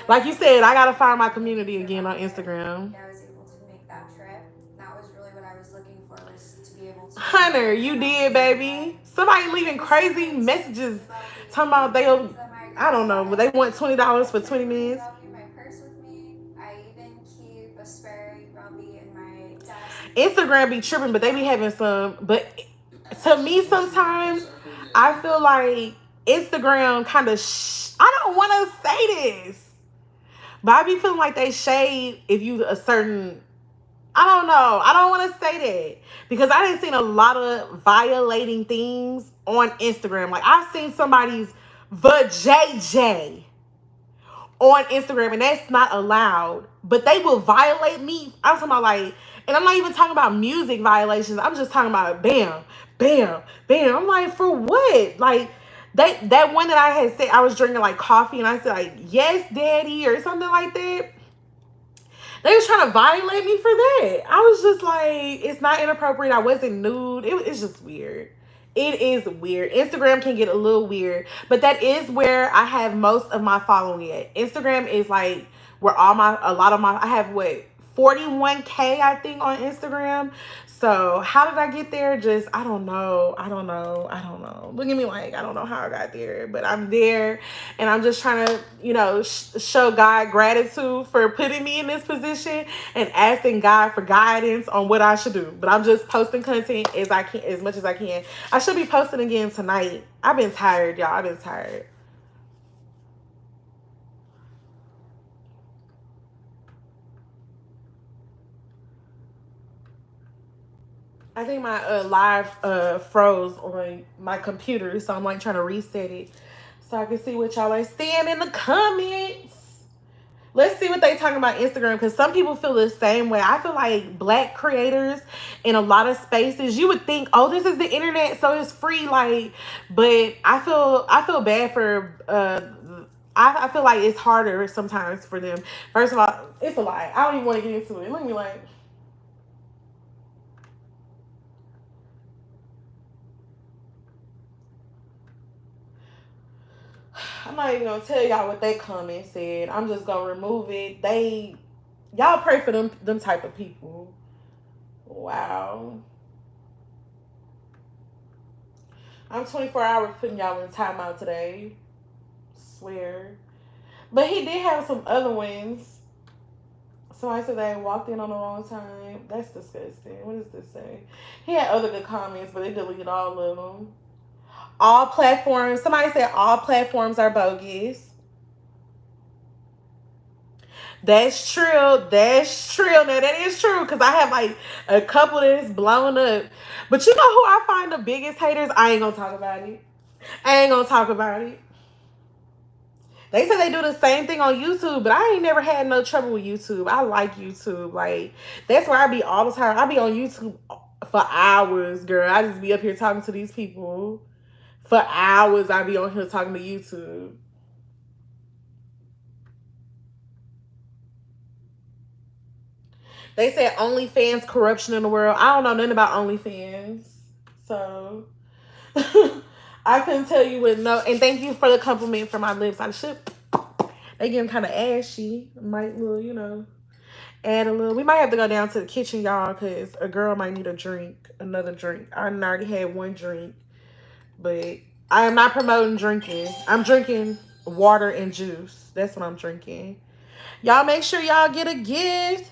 like you said, I gotta find my community again on Instagram. I was able to make that trip. That was really what I was looking for, was to be able to. Hunter, you did, baby. Somebody leaving crazy messages talking about I don't know, but they want $20 for 20 minutes. My purse with me. I even keep a spare Rumby in my desk. Instagram be tripping, but they be having some. But to me, sometimes I feel like Instagram kind of. I don't want to say this, but I be feeling like they shade if you a certain. I don't know. I don't want to say that because I didn't seen a lot of violating things on Instagram. Like, I've seen somebody's JJ on Instagram, and that's not allowed. But they will violate me. I'm talking about, like, and I'm not even talking about music violations. I'm just talking about bam, bam, bam. I'm like, for what? Like, that one that I had said I was drinking like coffee, and I said like, yes, daddy, or something like that. They was trying to violate me for that. I was just like, it's not inappropriate. I wasn't nude. It's just weird. It is weird. Instagram can get a little weird, but that is where I have most of my following at. Instagram is like where I have 41K, I think, on Instagram. So how did I get there? Just, I don't know. Look at me like, I don't know how I got there, but I'm there, and I'm just trying to, show God gratitude for putting me in this position and asking God for guidance on what I should do. But I'm just posting content as much as I can. I should be posting again tonight. I've been tired, y'all. I've been tired. I think my live froze on my computer, so I'm like trying to reset it so I can see what y'all are saying in the comments. Let's see what they talking about Instagram, because some people feel the same way. I feel like Black creators in a lot of spaces, you would think, oh, this is the internet, so it's free. Like, but I feel bad for. I feel like it's harder sometimes for them. First of all, it's a lie. I don't even want to get into it. Look at me like. not even gonna tell y'all what that comment said. I'm just gonna remove it. Y'all pray for them type of people. Wow. I'm 24 hours putting y'all in timeout today. Swear. But he did have some other ones. Somebody said they walked in on the wrong time. That's disgusting. What does this say? He had other good comments, but they deleted all of them. All platforms. Somebody said all platforms are bogus. That's true. That's true. Now that is true because I have like a couple that's blown up. But you know who I find the biggest haters? I ain't gonna talk about it. I ain't gonna talk about it. They say they do the same thing on YouTube, but I ain't never had no trouble with YouTube. I like YouTube. Like, that's where I be all the time. I be on YouTube for hours, girl. I just be up here talking to these people. For hours, I be on here talking to YouTube. They said OnlyFans corruption in the world. I don't know nothing about OnlyFans. So, I couldn't tell you with no. And thank you for the compliment for my lips. I should. They getting kind of ashy. Might little, add a little. We might have to go down to the kitchen, y'all, because a girl might need a drink, another drink. I already had one drink, but I am not promoting drinking. I'm drinking water and juice. That's what I'm drinking. Y'all make sure y'all get a gift.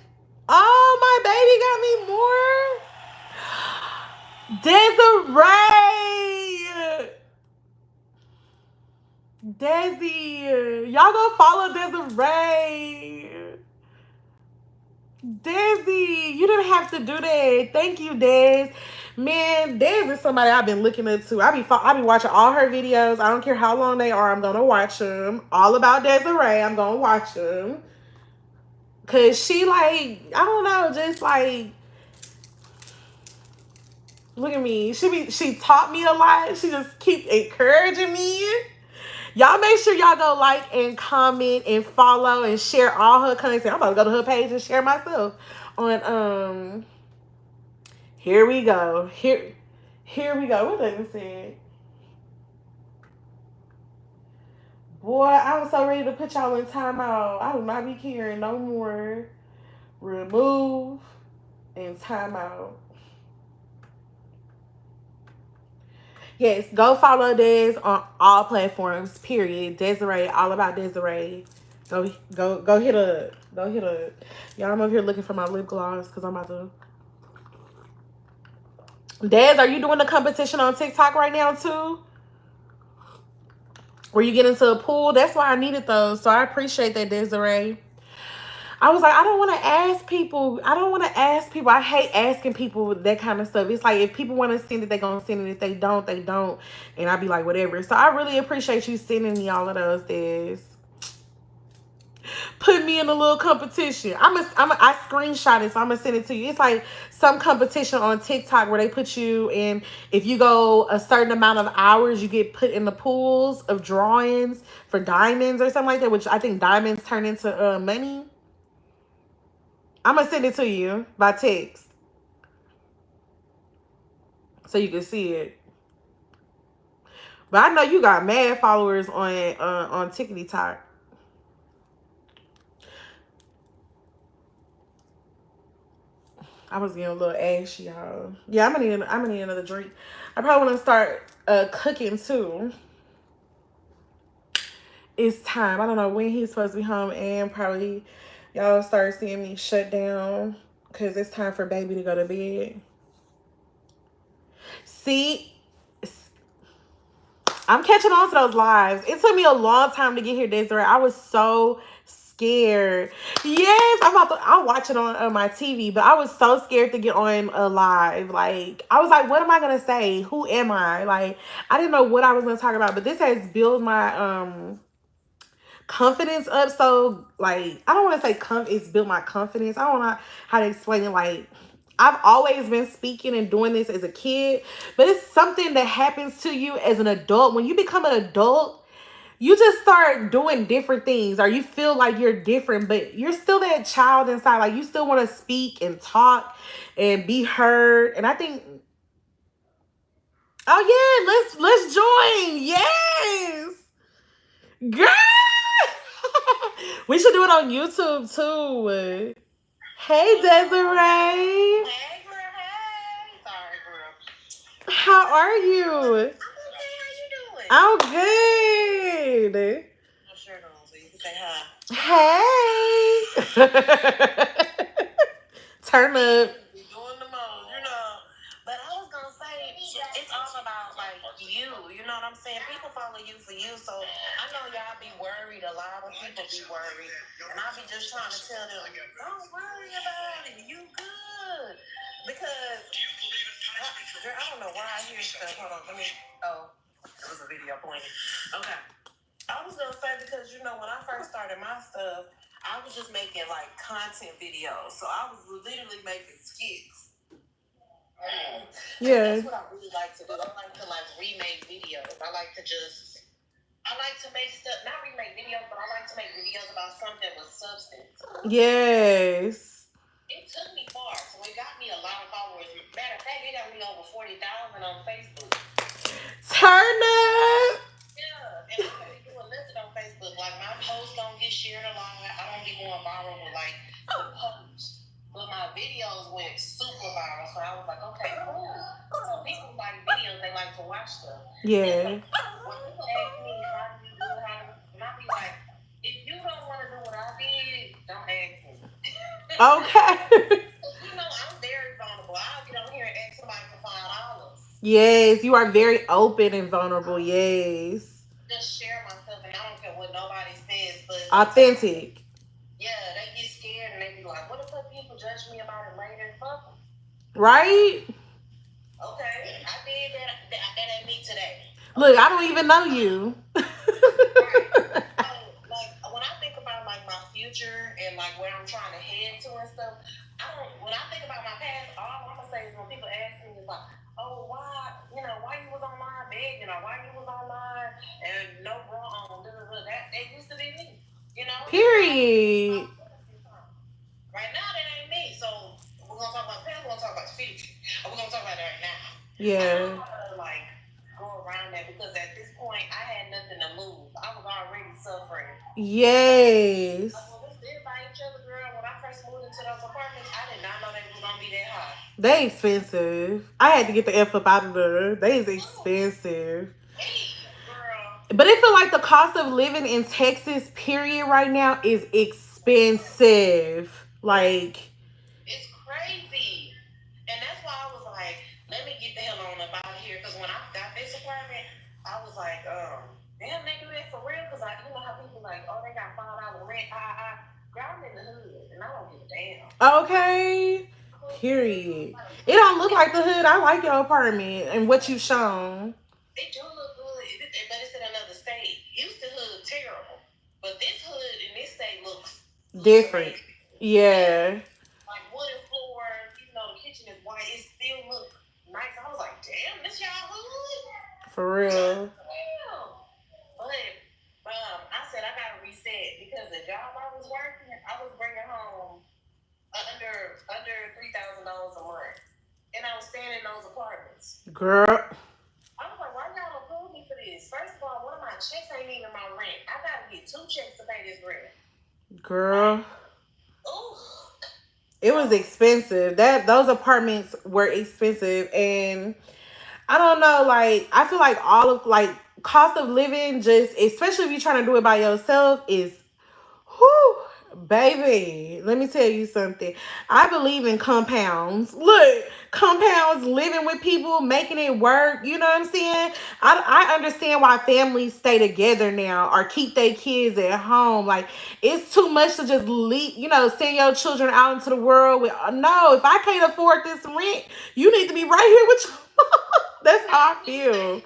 Oh, my baby got me more. Desiree. Desi. Y'all go follow Desiree. Desi, you didn't have to do that. Thank you, Des. Man, Des is somebody I've been looking up to. I be watching all her videos. I don't care how long they are. I'm gonna watch them. All about Desiree. I'm gonna watch them. Cause she I don't know, just look at me. She taught me a lot. She just keep encouraging me. Y'all make sure y'all go like and comment and follow and share all her content. I'm about to go to her page and share myself on here we go. Here we go. What did it say? Boy, I was so ready to put y'all in timeout. I will not be caring no more. Remove and timeout. Yes, go follow Des on all platforms. Period. Desiree, all about Desiree. Go hit up. Go hit up. Y'all, I'm over here looking for my lip gloss because I'm about to. Des, are you doing the competition on TikTok right now too? Where you get into a pool? That's why I needed those. So I appreciate that, Desiree. I was like, I don't want to ask people. I hate asking people that kind of stuff. It's like if people want to send it, they're going to send it. If they don't, they don't. And I'd be like, whatever. So I really appreciate you sending me all of those, Des. Put me in a little competition. I screenshot it, so I'm gonna send it to you. It's like some competition on TikTok where they put you in. If you go a certain amount of hours, you get put in the pools of drawings for diamonds or something like that. Which I think diamonds turn into money. I'm gonna send it to you by text so you can see it. But I know you got mad followers on TikTok. I was getting a little ashy, y'all. Yeah, I'm gonna need another drink. I probably want to start cooking too. It's time. I don't know when he's supposed to be home, and probably y'all start seeing me shut down because it's time for baby to go to bed. See, I'm catching on to those lives. It took me a long time to get here, Desiree. I was so scared. Yes, I'll watch it on my TV, but I was so scared to get on a live. Like, I was like, what am I gonna say? Who am I? Like, I didn't know what I was gonna talk about, but this has built my confidence up. So like, I don't want to say it's built my confidence. I don't know how to explain it. Like, I've always been speaking and doing this as a kid, but it's something that happens to you as an adult. When you become an adult, you just start doing different things, or you feel like you're different, but you're still that child inside. Like, you still want to speak and talk and be heard. And I think, oh yeah, let's join. Yes. Girl! We should do it on YouTube too. Hey, Desiree. Hey, girl. Hey. Sorry, girl. How are you? I'm okay. How you doing? I'm good. No shirt on, so you can say hi. Hey. Turn up. We doing the most, you know. But I was gonna say, it's all about like you. You know what I'm saying? People follow you for you, so I know y'all be worried. A lot of people be worried, and I be just trying to tell them, don't worry about it. You good because girl, I don't know why I hear stuff. Hold on, let me. Oh, it was a video playing. Okay. I was gonna say because you know when I first started my stuff, I was just making like content videos. So I was literally making skits. Yeah. That's what I really like to do. I like to like remake videos. I like to make stuff, not remake videos, but I like to make videos about something with substance. Yes. It took me far, so it got me a lot of followers. Matter of fact, it got me over 40,000 on Facebook. Turn up. Yeah, and I be doing nothing on Facebook. Like my posts don't get shared a lot. I don't be going viral with like the posts. But my videos went super viral, so I was like, okay, cool. So people like videos, they like to watch them. Yeah. When people ask me how do you do it, and I be like, if you don't want to do what I did, don't ask me. Okay. You know, I'm very vulnerable. I'll get on here and ask somebody for $5. Yes, you are very open and vulnerable. Yes. Just share myself, and I don't care what nobody says, but Authentic. yeah, they get scared and they be like, what if people judge me about it later? Fuck them. Right? Okay, I did that. That ain't me today. Look, I don't even know you. Right. So, like, when I think about like my future and like where I'm trying to head to and stuff, when I think about my past, all I'm gonna say is when people ask me is like, oh, why you was online begging or why you was online and no bra on, that used to be me, you know? Period. Right now, that ain't me. So we're gonna talk about the past. We're gonna talk about the future. Or we're gonna talk about it right now. Yeah. I don't wanna like go around that because at this point I had nothing to lose. I was already suffering. Yes. When we lived by each other, girl, when I first moved into those apartments, I did not know they were gonna be that high. They expensive. I had to get the F up out of there. They is expensive. Hey, girl. But it feel like the cost of living in Texas, period, right now is expensive. Like, it's crazy. And that's why I was like, let me get the hell on up out of here. Because when I got this apartment, I was like, damn, they do that for real? Because you know how people like, oh, they got $5 rent. Girl, I'm in the hood, and I don't give a damn. okay. Period. It don't look like the hood. I like your apartment and what you've shown. It do look good, but it's in another state. Houston hood terrible, but this hood in this state looks different. Yeah. Like wooden floors, even though the kitchen is white, it still looks nice. I was like, damn, this y'all hood? For real. Damn. But I said I gotta reset because the job I was working, I was bringing home under $3,000 a month, and I was staying in those apartments. Girl. I was like, why y'all approve me for this? First of all, one of my checks ain't even my rent. I gotta get 2 checks to pay this rent. Girl. Ooh. It was expensive. Those apartments were expensive, and I don't know, like I feel like all of like cost of living, just especially if you're trying to do it by yourself, is whew, baby. Let me tell you something. I believe in compounds. Look, compounds, living with people, making it work. You know what I'm saying? I understand why families stay together now or keep their kids at home. Like, it's too much to just leave, send your children out into the world with, no, if I can't afford this rent, you need to be right here with you. That's how I feel.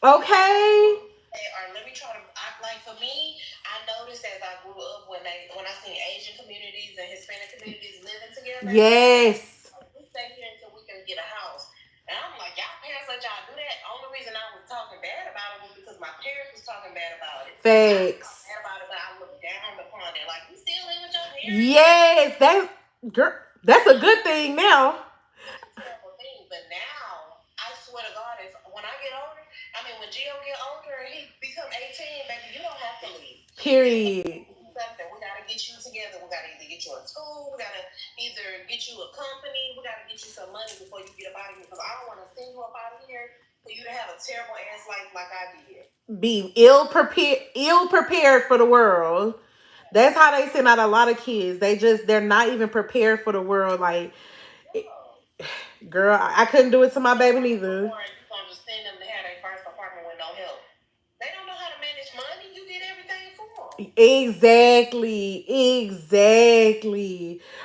Okay. Or let me try to like for me, I noticed as I grew up when I seen Asian communities and Hispanic communities living together. Yes. We stay here until we can get a house. And I'm like, y'all parents let y'all do that. The only reason I was talking bad about it was because my parents was talking bad about it. Facts. Bad about it, but I looked down upon it. Like, you still live with your parents? Yes, that's a good thing now. It's a terrible thing, but now I swear to God, when I get older, when Gio get older, he Period. Something. We gotta get you together. We gotta either get you in school. We gotta either get you a company. We gotta get you some money before you get up out of here. Because I don't want to send you up out of here for you to have a terrible ass life like I did. Be ill prepared for the world. That's how they send out a lot of kids. They're not even prepared for the world. Like, girl, I couldn't do it to my baby neither. You gonna just send them to have their first apartment with no help. They don't know how to manage money. You did everything for them. Exactly.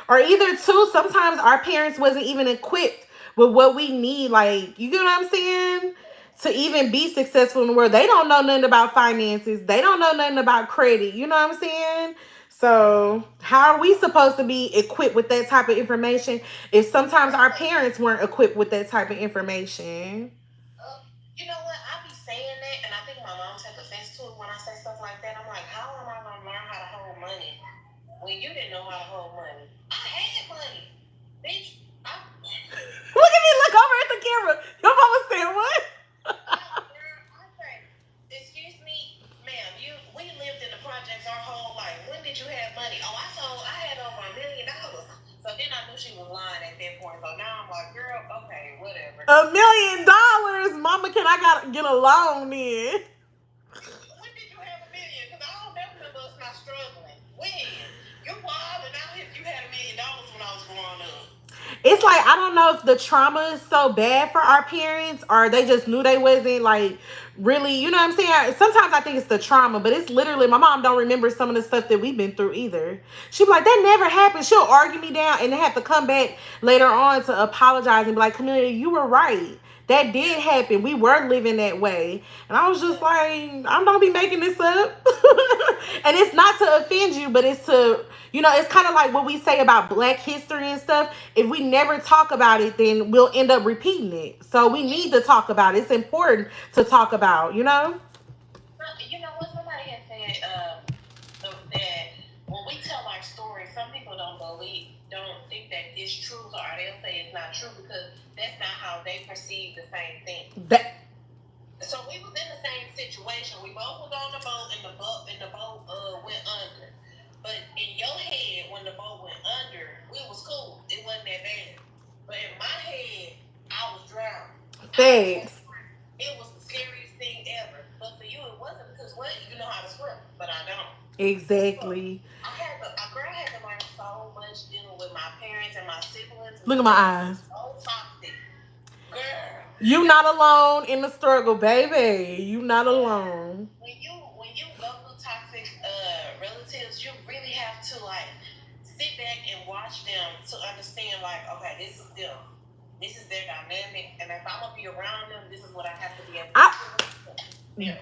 Or either two, sometimes our parents wasn't even equipped with what we need. Like, you get what I'm saying? To even be successful in the world. They don't know nothing about finances. They don't know nothing about credit. You know what I'm saying? So how are we supposed to be equipped with that type of information if sometimes our parents weren't equipped with that type of information? You know what? I be saying that, and I think my mom take offense to it when I say stuff like that. I'm like, how am I gonna learn how to hold money when you didn't know how to hold money? I had money, bitch. Look at me, look over at the camera. Your mama said what? I say, excuse me, ma'am. We lived in the projects our whole life. When did you have money? Oh, I had over $1 million. So then I knew she was lying at that point. So now I'm like, girl, okay, whatever. $1 million, mama. Can I gotta get a loan then? When did you have $1 million? Because I don't never remember us not struggling. When? You're wild, and now if you had $1 million when I was growing up. It's like, I don't know if the trauma is so bad for our parents or they just knew they wasn't like really, you know what I'm saying? Sometimes I think it's the trauma, but it's literally my mom don't remember some of the stuff that we've been through either. She'd be like, that never happened. She'll argue me down and then have to come back later on to apologize and be like, Kemelya, you were right. That did happen. We were living that way. And I was just like, I'm not be making this up. And it's not to offend you, but it's to, it's kind of like what we say about Black history and stuff. If we never talk about it, then we'll end up repeating it. So we need to talk about it. It's important to talk about, You know what? Somebody had said that when we tell our story, some people don't think that it's true, or they'll say it's not true because that's not how they perceive the same thing. So we was in the same situation. We both was on the boat, and the boat went under. But in your head, when the boat went under, we was cool. It wasn't that bad. But in my head, I was drowning. Thanks. It was the scariest thing ever. But for you, it wasn't because you know how to swim, but I don't. Exactly. So, I had to learn so much dealing with my parents and my siblings. Look at my eyes. So toxic. Girl. You not alone in the struggle, baby. You not alone. When you go through toxic relatives, you really have to like sit back and watch them to understand like, okay, this is them. This is their dynamic, and if I'm gonna be around them, this is what I have to be able to do.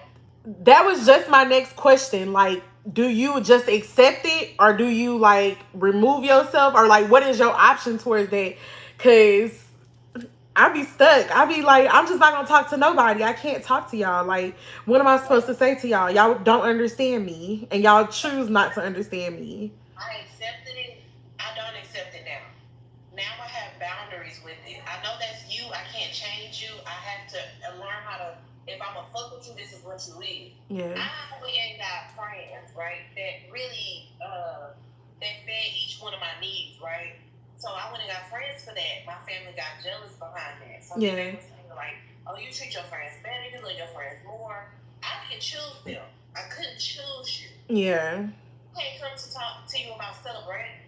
That was just my next question. Like, do you just accept it, or do you like remove yourself, or like what is your option towards that? Because I be stuck. I be like, I'm just not gonna talk to nobody. I can't talk to y'all. Like, what am I supposed to say to y'all? Y'all don't understand me, and y'all choose not to understand me. I accepted it. I don't accept it now. Now I have boundaries with it. I know that's you. I can't change you. I have to learn how to. If I'm gonna fuck with you, this is what you is. Yeah. I only ain't got friends, right? That really that fed each one of my needs, right? So I went and got friends for that. My family got jealous behind that. So they were saying like, oh, you treat your friends better, you love your friends more. I didn't choose them. I couldn't choose you. Yeah. I can't come to talk to you about celebrating,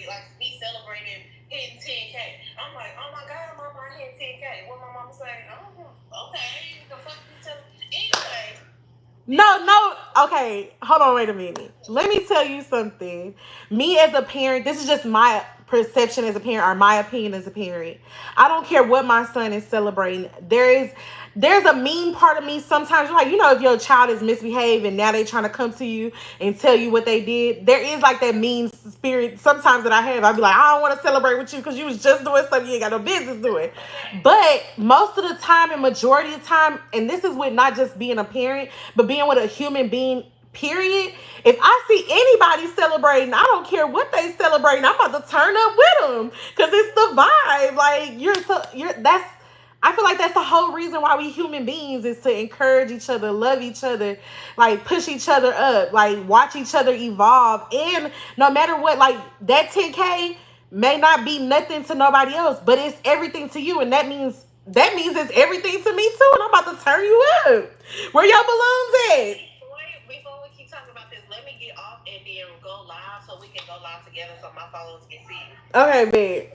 like me celebrating hitting 10K. I'm like, oh my God, mama, I hit 10K. What my mama say? Oh, okay, the fuck you tell me? Anyway. No, okay, hold on, wait a minute. Let me tell you something. Me as a parent, this is just my perception as a parent or my opinion as a parent. I don't care what my son is celebrating. There's a mean part of me sometimes. Like, if your child is misbehaved and now they trying to come to you and tell you what they did, there is like that mean spirit sometimes that I have. I'd be like, I don't want to celebrate with you because you was just doing something you ain't got no business doing. But most of the time and majority of the time, and this is with not just being a parent, but being with a human being, period. If I see anybody celebrating, I don't care what they celebrating. I'm about to turn up with them because it's the vibe. Like, I feel like that's the whole reason why we human beings is to encourage each other, love each other, like push each other up, like watch each other evolve. And no matter what, like that 10K may not be nothing to nobody else, but it's everything to you. And that means it's everything to me too. And I'm about to turn you up. Where your balloons at? Before we keep talking about this, let me get off and then go live so we can go live together so my followers can see it. Okay, babe.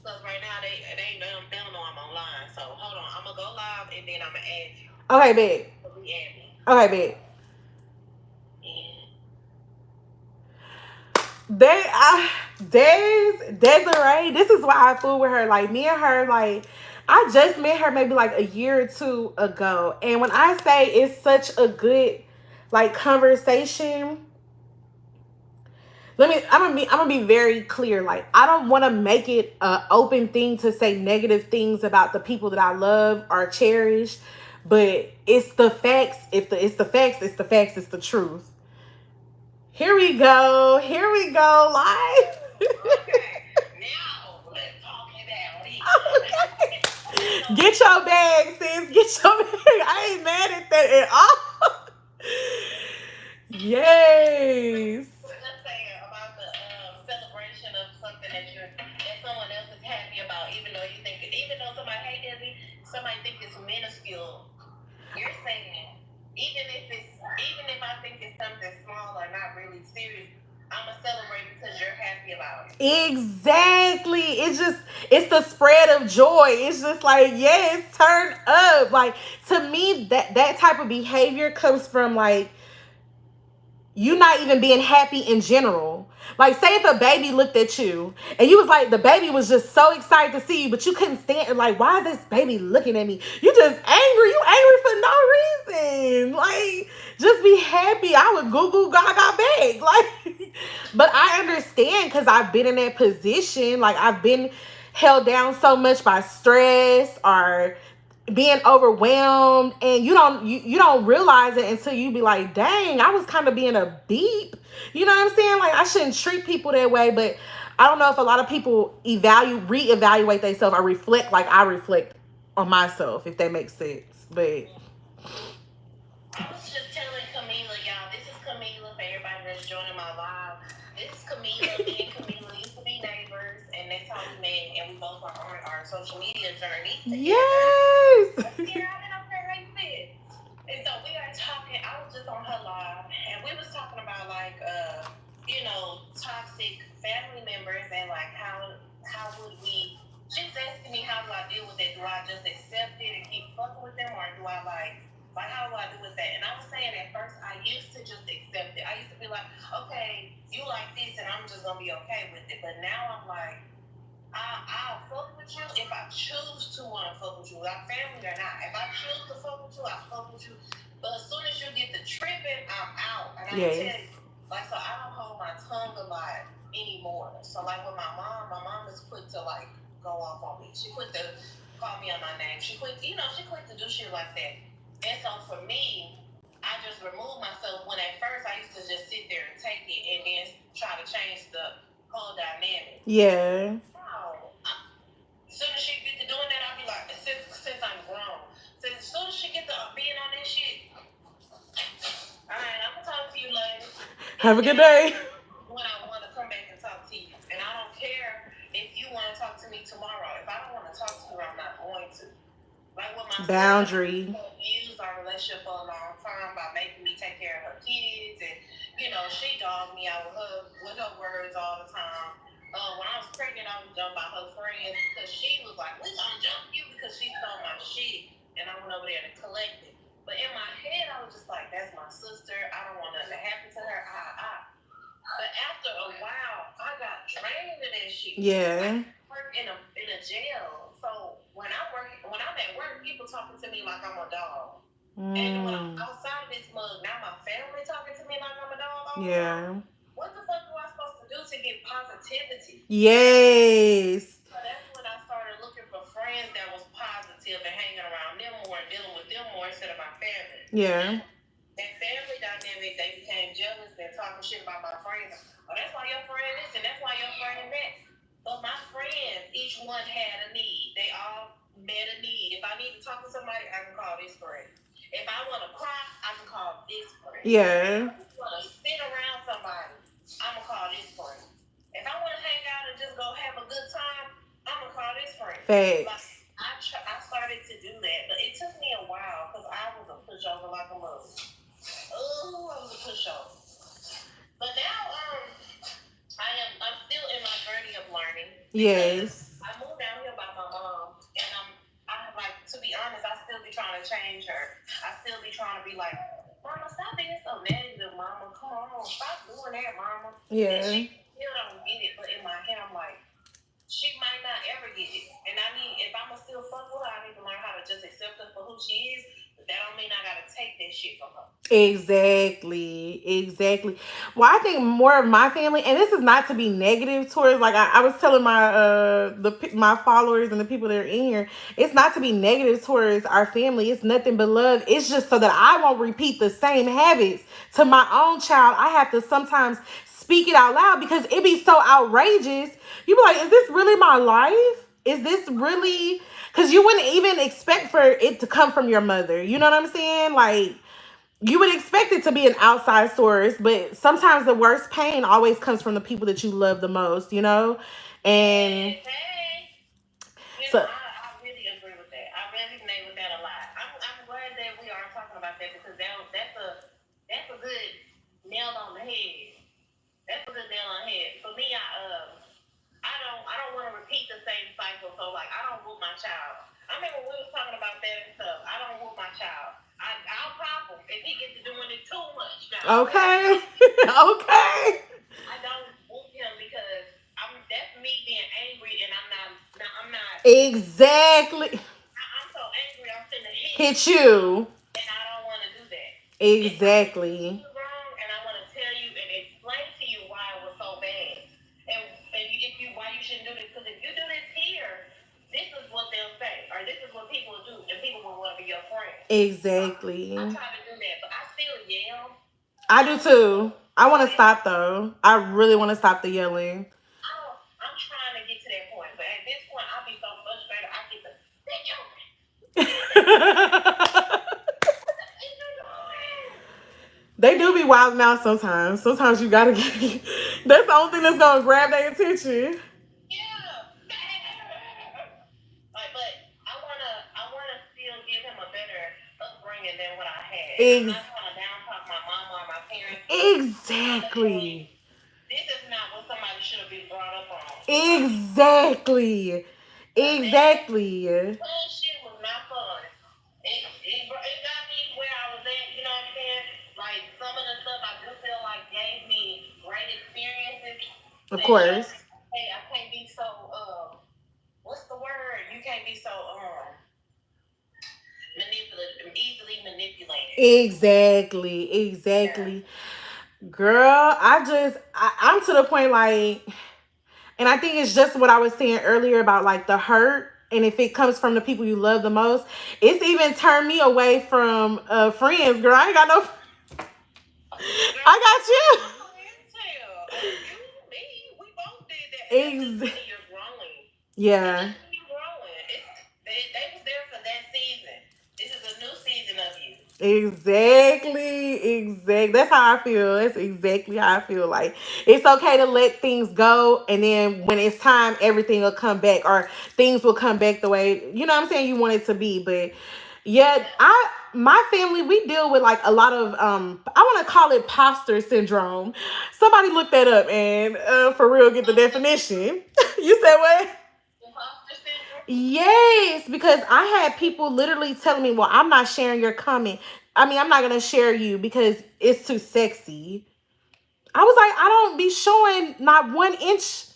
Because right now they don't know I'm online. So hold on, I'm gonna go live and then I'm gonna add you. Okay, babe. Okay, babe. Desiree, this is why I fool with her. Like me and her, like I just met her maybe like a year or two ago, and when I say it's such a good like conversation, I'm gonna be very clear. Like I don't want to make it an open thing to say negative things about the people that I love or cherish, but it's the facts. If it's the facts, it's the facts. It's the truth. Here we go. Here we go. Live. Okay, now let's talk about it. Okay. Get your bag, sis. Get your bag. I ain't mad at that at all. Yes. Just saying about the celebration of something that someone else is happy about, even though somebody hate Desi, somebody think it's minuscule. You're saying even if I think it's something small or not really serious, I'ma celebrate because you're happy about it. Exactly. It's the spread of joy. It's just like, yes, turn up. Like to me, that type of behavior comes from like you not even being happy in general. Like, say if a baby looked at you and you was like, the baby was just so excited to see you, but you couldn't stand it. Like, why is this baby looking at me? You just angry. You angry for no reason. Like, just be happy. I would goo goo gaga beg. Like, but I understand because I've been in that position. Like, I've been held down so much by stress or being overwhelmed, and you don't realize it until you be like, dang, I was kind of being a beep. You know what I'm saying? Like I shouldn't treat people that way, but I don't know if a lot of people reevaluate themselves or reflect like I reflect on myself, if that makes sense. But I was just telling Kemelya, y'all, this is Kemelya for everybody that's joining my live. This is Kemelya. Me and Kemelya used to be neighbors, and that's how we met, and we both are on our social media journey together. Yes. Yeah, I didn't know how you been. And so we are talking, I was just on her live, and we was talking about like, toxic family members and like how would we, she was asking me how do I deal with it? Do I just accept it and keep fucking with them, or do I like how do I do with that? And I was saying at first I used to just accept it. I used to be like, okay, you like this and I'm just gonna be okay with it. But now I'm like, I'll fuck with you if I choose to want to fuck with you, like family or not. If I choose to fuck with you, I'll fuck with you. But as soon as you get the tripping, I'm out. And I tell you, like, so I don't hold my tongue a lot anymore. So like with my mom is quick to like go off on me. She quick to call me on my name. She quick to do shit like that. And so for me, I just remove myself when at first I used to just sit there and take it and then try to change the whole dynamic. Yeah. As soon as she get to doing that, I'll be like, since I'm grown. As soon as she get to being on this shit, alright, I'm gonna talk to you later. Have a good day. When I want to come back and talk to you. And I don't care if you want to talk to me tomorrow. If I don't want to talk to you, I'm not going to. Like with my boundary. Used our relationship for a long time by making me take care of her kids, and she dogged me out with her words all the time. When I was pregnant, I was jumped by her friends because she was like, "We gonna jump you because she stole my shit," and I went over there to collect it. But in my head, I was just like, "That's my sister. I don't want nothing to happen to her." But after a while, I got drained of that shit. Yeah. I work in a jail, so when I'm at work, people talking to me like I'm a dog. And when I'm outside of this mug, now my family talking to me like I'm a dog. Yeah. What the fuck am I supposed to do to get positivity? Yes. So that's when I started looking for friends that was positive and hanging around them more, dealing with them more instead of my family. Yeah. That family dynamic, they became jealous and talking shit about my friends. Oh, that's why your friend this and that's why your friend that. But my friends, each one had a need. They all met a need. If I need to talk to somebody, I can call this friend. If I want to cry, I can call this friend. Yeah. If I want to sit around somebody, I'm going to call this friend. If I want to hang out and just go have a good time, I'm going to call this friend. Facts. I started to do that, but it took me a while because I was a pushover like a mother. Oh, I was a pushover. But now, I'm still in my journey of learning. Yes. I moved down here by my mom, and I like, to be honest, I still be trying to change her. I still be trying to be like, Mama, stop being so negative, Mama. Come on, stop doing that, Mama. Yeah. And she still don't get it, but in my head, I'm like, she might not ever get it. And I mean, if I'ma still fuck with her, I need to learn how to just accept her for who she is. But that don't mean I gotta take that shit from her. Exactly. Well, I think more of my family, and this is not to be negative towards, like I was telling my followers and the people that are in here, it's not to be negative towards our family. It's nothing but love. It's just so that I won't repeat the same habits to my own child. I have to sometimes speak it out loud because it be so outrageous. You be like, is this really my life? Is this really? Because you wouldn't even expect for it to come from your mother. You know what I'm saying? Like, you would expect it to be an outside source, but sometimes the worst pain always comes from the people that you love the most, you know? And so, I really agree with that. I resonate with that a lot. I'm glad that we are talking about that because that's a good nail on the head. That's a good nail on the head. For me, I don't want to repeat the same cycle. So like I don't whoop my child. I remember we was talking about that and stuff. I don't whoop my child. I'll pop him if he gets to doing it too much. Now, okay. Okay. I don't whoop him because that's me being angry and I'm not Exactly. I'm so angry I'm finna Hit you. and I don't want to do that. Exactly. It's wrong and I want to tell you and explain to you why it was so bad. And if you why you shouldn't do this because if you do this here, this is what they'll say or this is what people will do and people will want to be your friend. Exactly. I try to do that, but I still yell. I do too. I want to stop though. I really want to stop the yelling. I'm trying to get to that point, but at this point, I'll be so frustrated. I get the They do be wild now sometimes. Sometimes you gotta get. That's the only thing that's gonna grab their attention. Yeah. Like, but I wanna still give him a better upbringing than what I had. I'm not trying to down talk my mama or my parents. Exactly. This is not what somebody should have been brought up on. Exactly. Exactly. That shit was not fun. It got me where I was at, you know what I'm saying? Like, some of the stuff I do feel like gave me great experiences. Of course. Hey, I can't be so, what's the word? You can't be so, easily manipulated. Exactly. Yeah. Girl, I'm to the point like, and I think it's just what I was saying earlier about like the hurt. And if it comes from the people you love the most, it's even turned me away from friends. Girl, I ain't got no. I got you. We both did that. You're growing. Yeah. You're growing. They was there for that season. This is a new season of you. Exactly. That's how I feel. That's exactly how I feel. Like it's okay to let things go, and then when it's time, everything will come back, or things will come back the way you know what I'm saying you want it to be. But yeah, my family we deal with like a lot of I want to call it imposter syndrome. Somebody look that up and for real get the definition. You said what? Yes, because I had people literally telling me, well, I'm not sharing your comment. I mean, I'm not going to share you because it's too sexy. I was like, I don't be showing not 1 inch.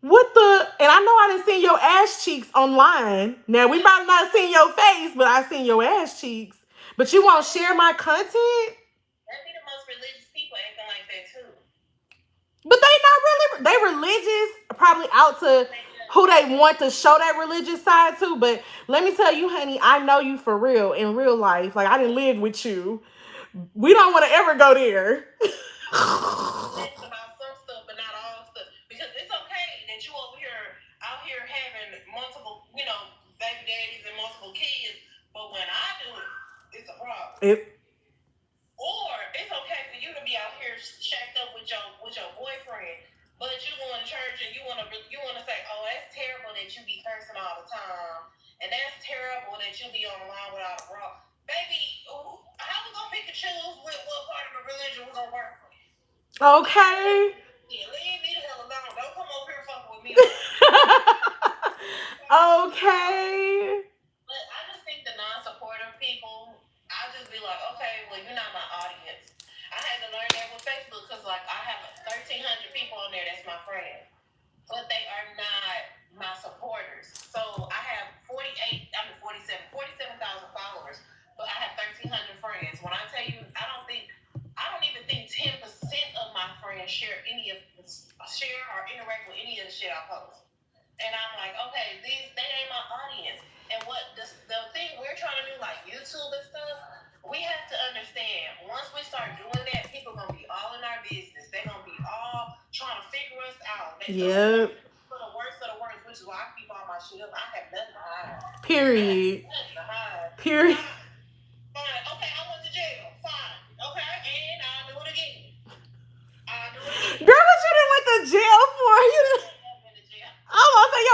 What the? And I know I didn't see your ass cheeks online. Now, we might not seen your face, but I seen your ass cheeks. But you won't share my content? That'd be the most religious people acting like that, too. But they not really, they religious, probably out to who they want to show that religious side to. But let me tell you, honey, I know you for real in real life. Like I didn't live with you. We don't want to ever go there. About some stuff, but not all stuff. Because it's okay that you out here having multiple, baby daddies with your boyfriend, but you going to church and you want to say, oh, that's terrible that you be cursing all the time, and that's terrible that you be on the line without a bra. Baby, how we gonna pick and choose what part of the religion we're gonna work with? Okay. Yeah, leave me the hell alone. Don't come over here fucking with me. Okay. But I just think the non-supportive people, I'll just be like, okay, well, you're not my audience. I had to learn that with Facebook because, like, I have 1,300 people on there that's my friend, but they are not my supporters. So I have 47,000 followers, but I have 1,300 friends. When I tell you, I don't even think 10% of my friends share or interact with any of the shit I post. And I'm like, okay, they ain't my audience. And what the thing we're trying to do, like YouTube and stuff, we have to understand, once we start doing that, people gonna be all in our business. They're gonna be all trying to figure us out. Yep. For the worst of the worst, which is why I keep all my shit up. I have nothing to hide. Period. Nothing to hide. Period. Fine. Okay, I went to jail. Fine. Okay, and I'll do it again. Girl, what you done went to jail for? I'm gonna say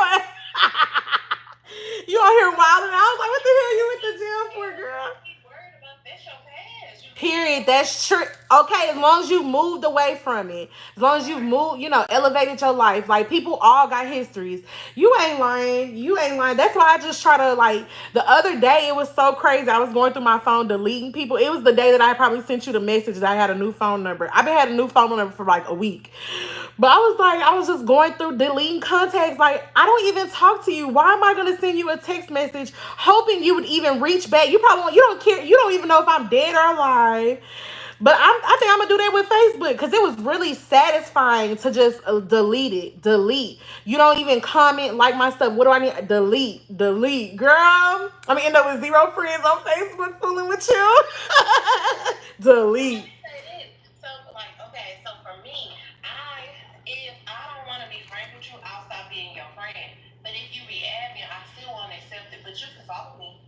you out here wilding. I was like, what the hell you went to jail for, girl? Period. That's true. Okay, as long as you moved away from it, as long as you moved, elevated your life. Like, people all got histories. You ain't lying. You ain't lying. That's why I just try to, like, the other day it was so crazy. I was going through my phone deleting people. It was the day that I probably sent you the message that I had a new phone number. I've been had a new phone number for like a week. But I was just going through deleting contacts. Like, I don't even talk to you. Why am I going to send you a text message hoping you would even reach back? You don't care. You don't even know if I'm dead or alive. But I think I'm going to do that with Facebook because it was really satisfying to just delete it. Delete. You don't even comment, like my stuff. What do I need? Delete. Delete. Girl, I'm going to end up with 0 friends on Facebook fooling with you. Delete. So, like, okay, so for me, if I don't want to be friends with you, I'll stop being your friend. But if you re-add me, I still want to accept it. But you can follow me.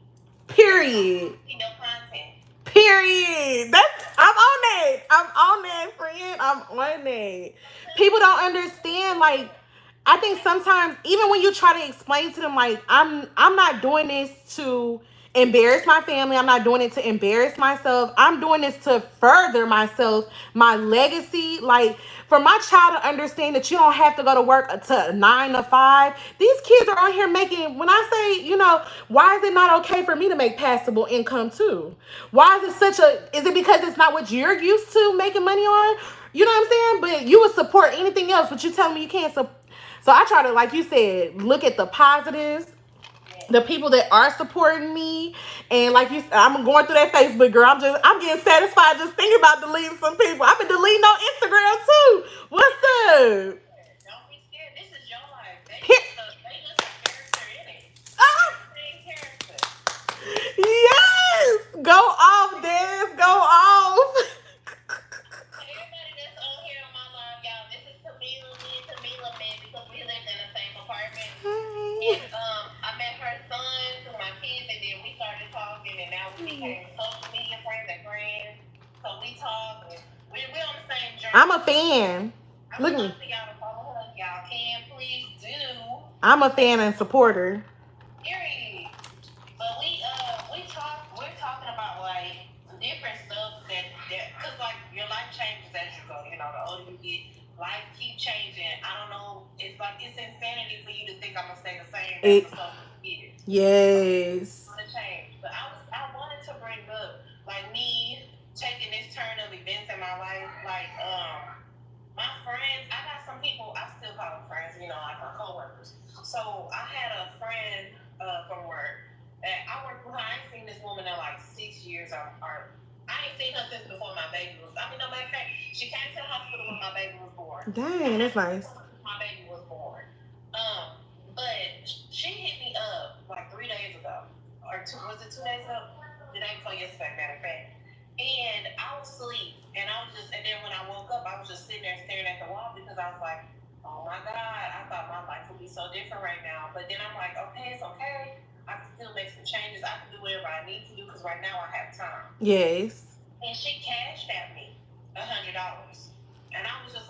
Period. See your content. Period. I'm on that. I'm on that, friend. I'm on that. People don't understand. Like, I think sometimes, even when you try to explain to them, like, I'm not doing this to embarrass my family. I'm not doing it to embarrass myself. I'm doing this to further myself, my legacy. Like, for my child to understand that you don't have to go to work to 9 to 5. These kids are on here making, when I say, why is it not okay for me to make passable income too? Why is it is it because it's not what you're used to making money on? You know what I'm saying? But you would support anything else, but you telling me you can't support. So I try to, like you said, look at the positives, the people that are supporting me, and like you said, I'm going through that Facebook, girl. I'm getting satisfied just thinking about deleting some people. I've been deleting on Instagram too. What's up? Don't be scared. This is your life. They just a character in it. Same character. Yes. Go off, Des. Go off. Everybody that's on here on my live, y'all, this is Kemelya, man, because we lived in the same apartment. And I met her son through my kids, and then we started talking, and now we became social media friends and friends. So we talk, and we're on the same journey. I'm a fan. Look at me. Y'all to follow her. Y'all can please do. I'm a fan and supporter. Period. But we talk. We're talking about like different stuff that because like your life changes as you go. The older you get, life keep changing. I don't know. It's like it's insanity for you to think I'm gonna stay the same after so many years. Yes. I'm gonna change. But I wanted to bring up like me taking this turn of events in my life. Like my friends. I got some people. I still call them friends. Like my coworkers. So I had a friend from work. I worked with her. I ain't seen this woman in like 6 years. I ain't seen her since before my baby was. No matter of fact, she came to the hospital when my baby was born. Dang, that's nice. My baby was born. But she hit me up like 3 days ago, or was it 2 days ago? The day before yesterday, matter of fact. And I was asleep, and then when I woke up, I was just sitting there staring at the wall because I was like, oh my God, I thought my life would be so different right now. But then I'm like, okay, it's okay. I can still make some changes. I can do whatever I need to do because right now I have time. Yes. And she cashed at me $100. And I was just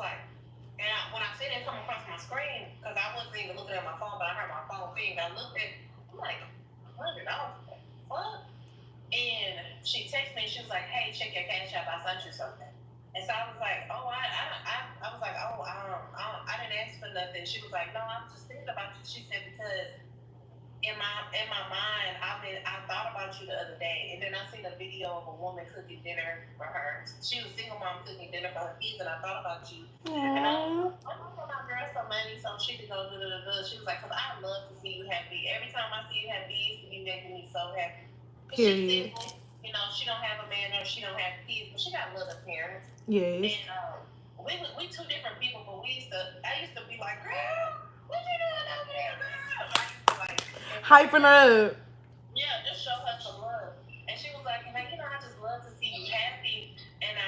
didn't come across my screen because I wasn't even looking at my phone, but I heard my phone ping. I looked at, I'm like, $100. What? And she texted me. She was like, "Hey, check your cash app. I sent you something." And so I was like, "Oh, I was like, oh, I didn't ask for nothing." She was like, "No, I'm just thinking about you." She said, "Because in my mind, I thought about you the other day, and then I seen a video of a woman cooking dinner for her. She was a single mom cooking dinner for her kids, and I thought about you." And I'm gonna my girl some money so she can go do. She was like, "Cause I love to see you happy. Every time I see you happy, it used to be making me so happy." Period. She's single, you know, she don't have a man or she don't have kids, but she got little parents. Yes. And we two different people, but I used to be like, "Girl, what you doing over there, girl?" I used to like hyping up. Yeah, just show her some love. And she was like, "Hey, I just love to see you happy." And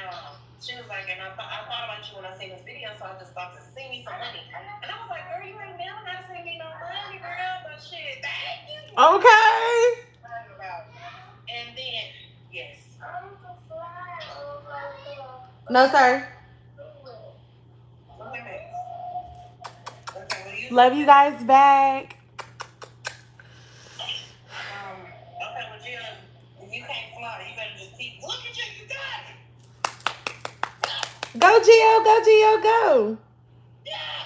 she was like, "And I thought about you when I seen this video, so I just thought to send me some money." And I was like, "Girl, you ain't never gotta send me no money, girl, but shit, thank you." Okay. And then, yes. No, sir. Love you guys back. Okay, well, Gio, you can't fly. You better just keep. Look at you got it. Go, Gio. Go, Gio. Go. Yeah.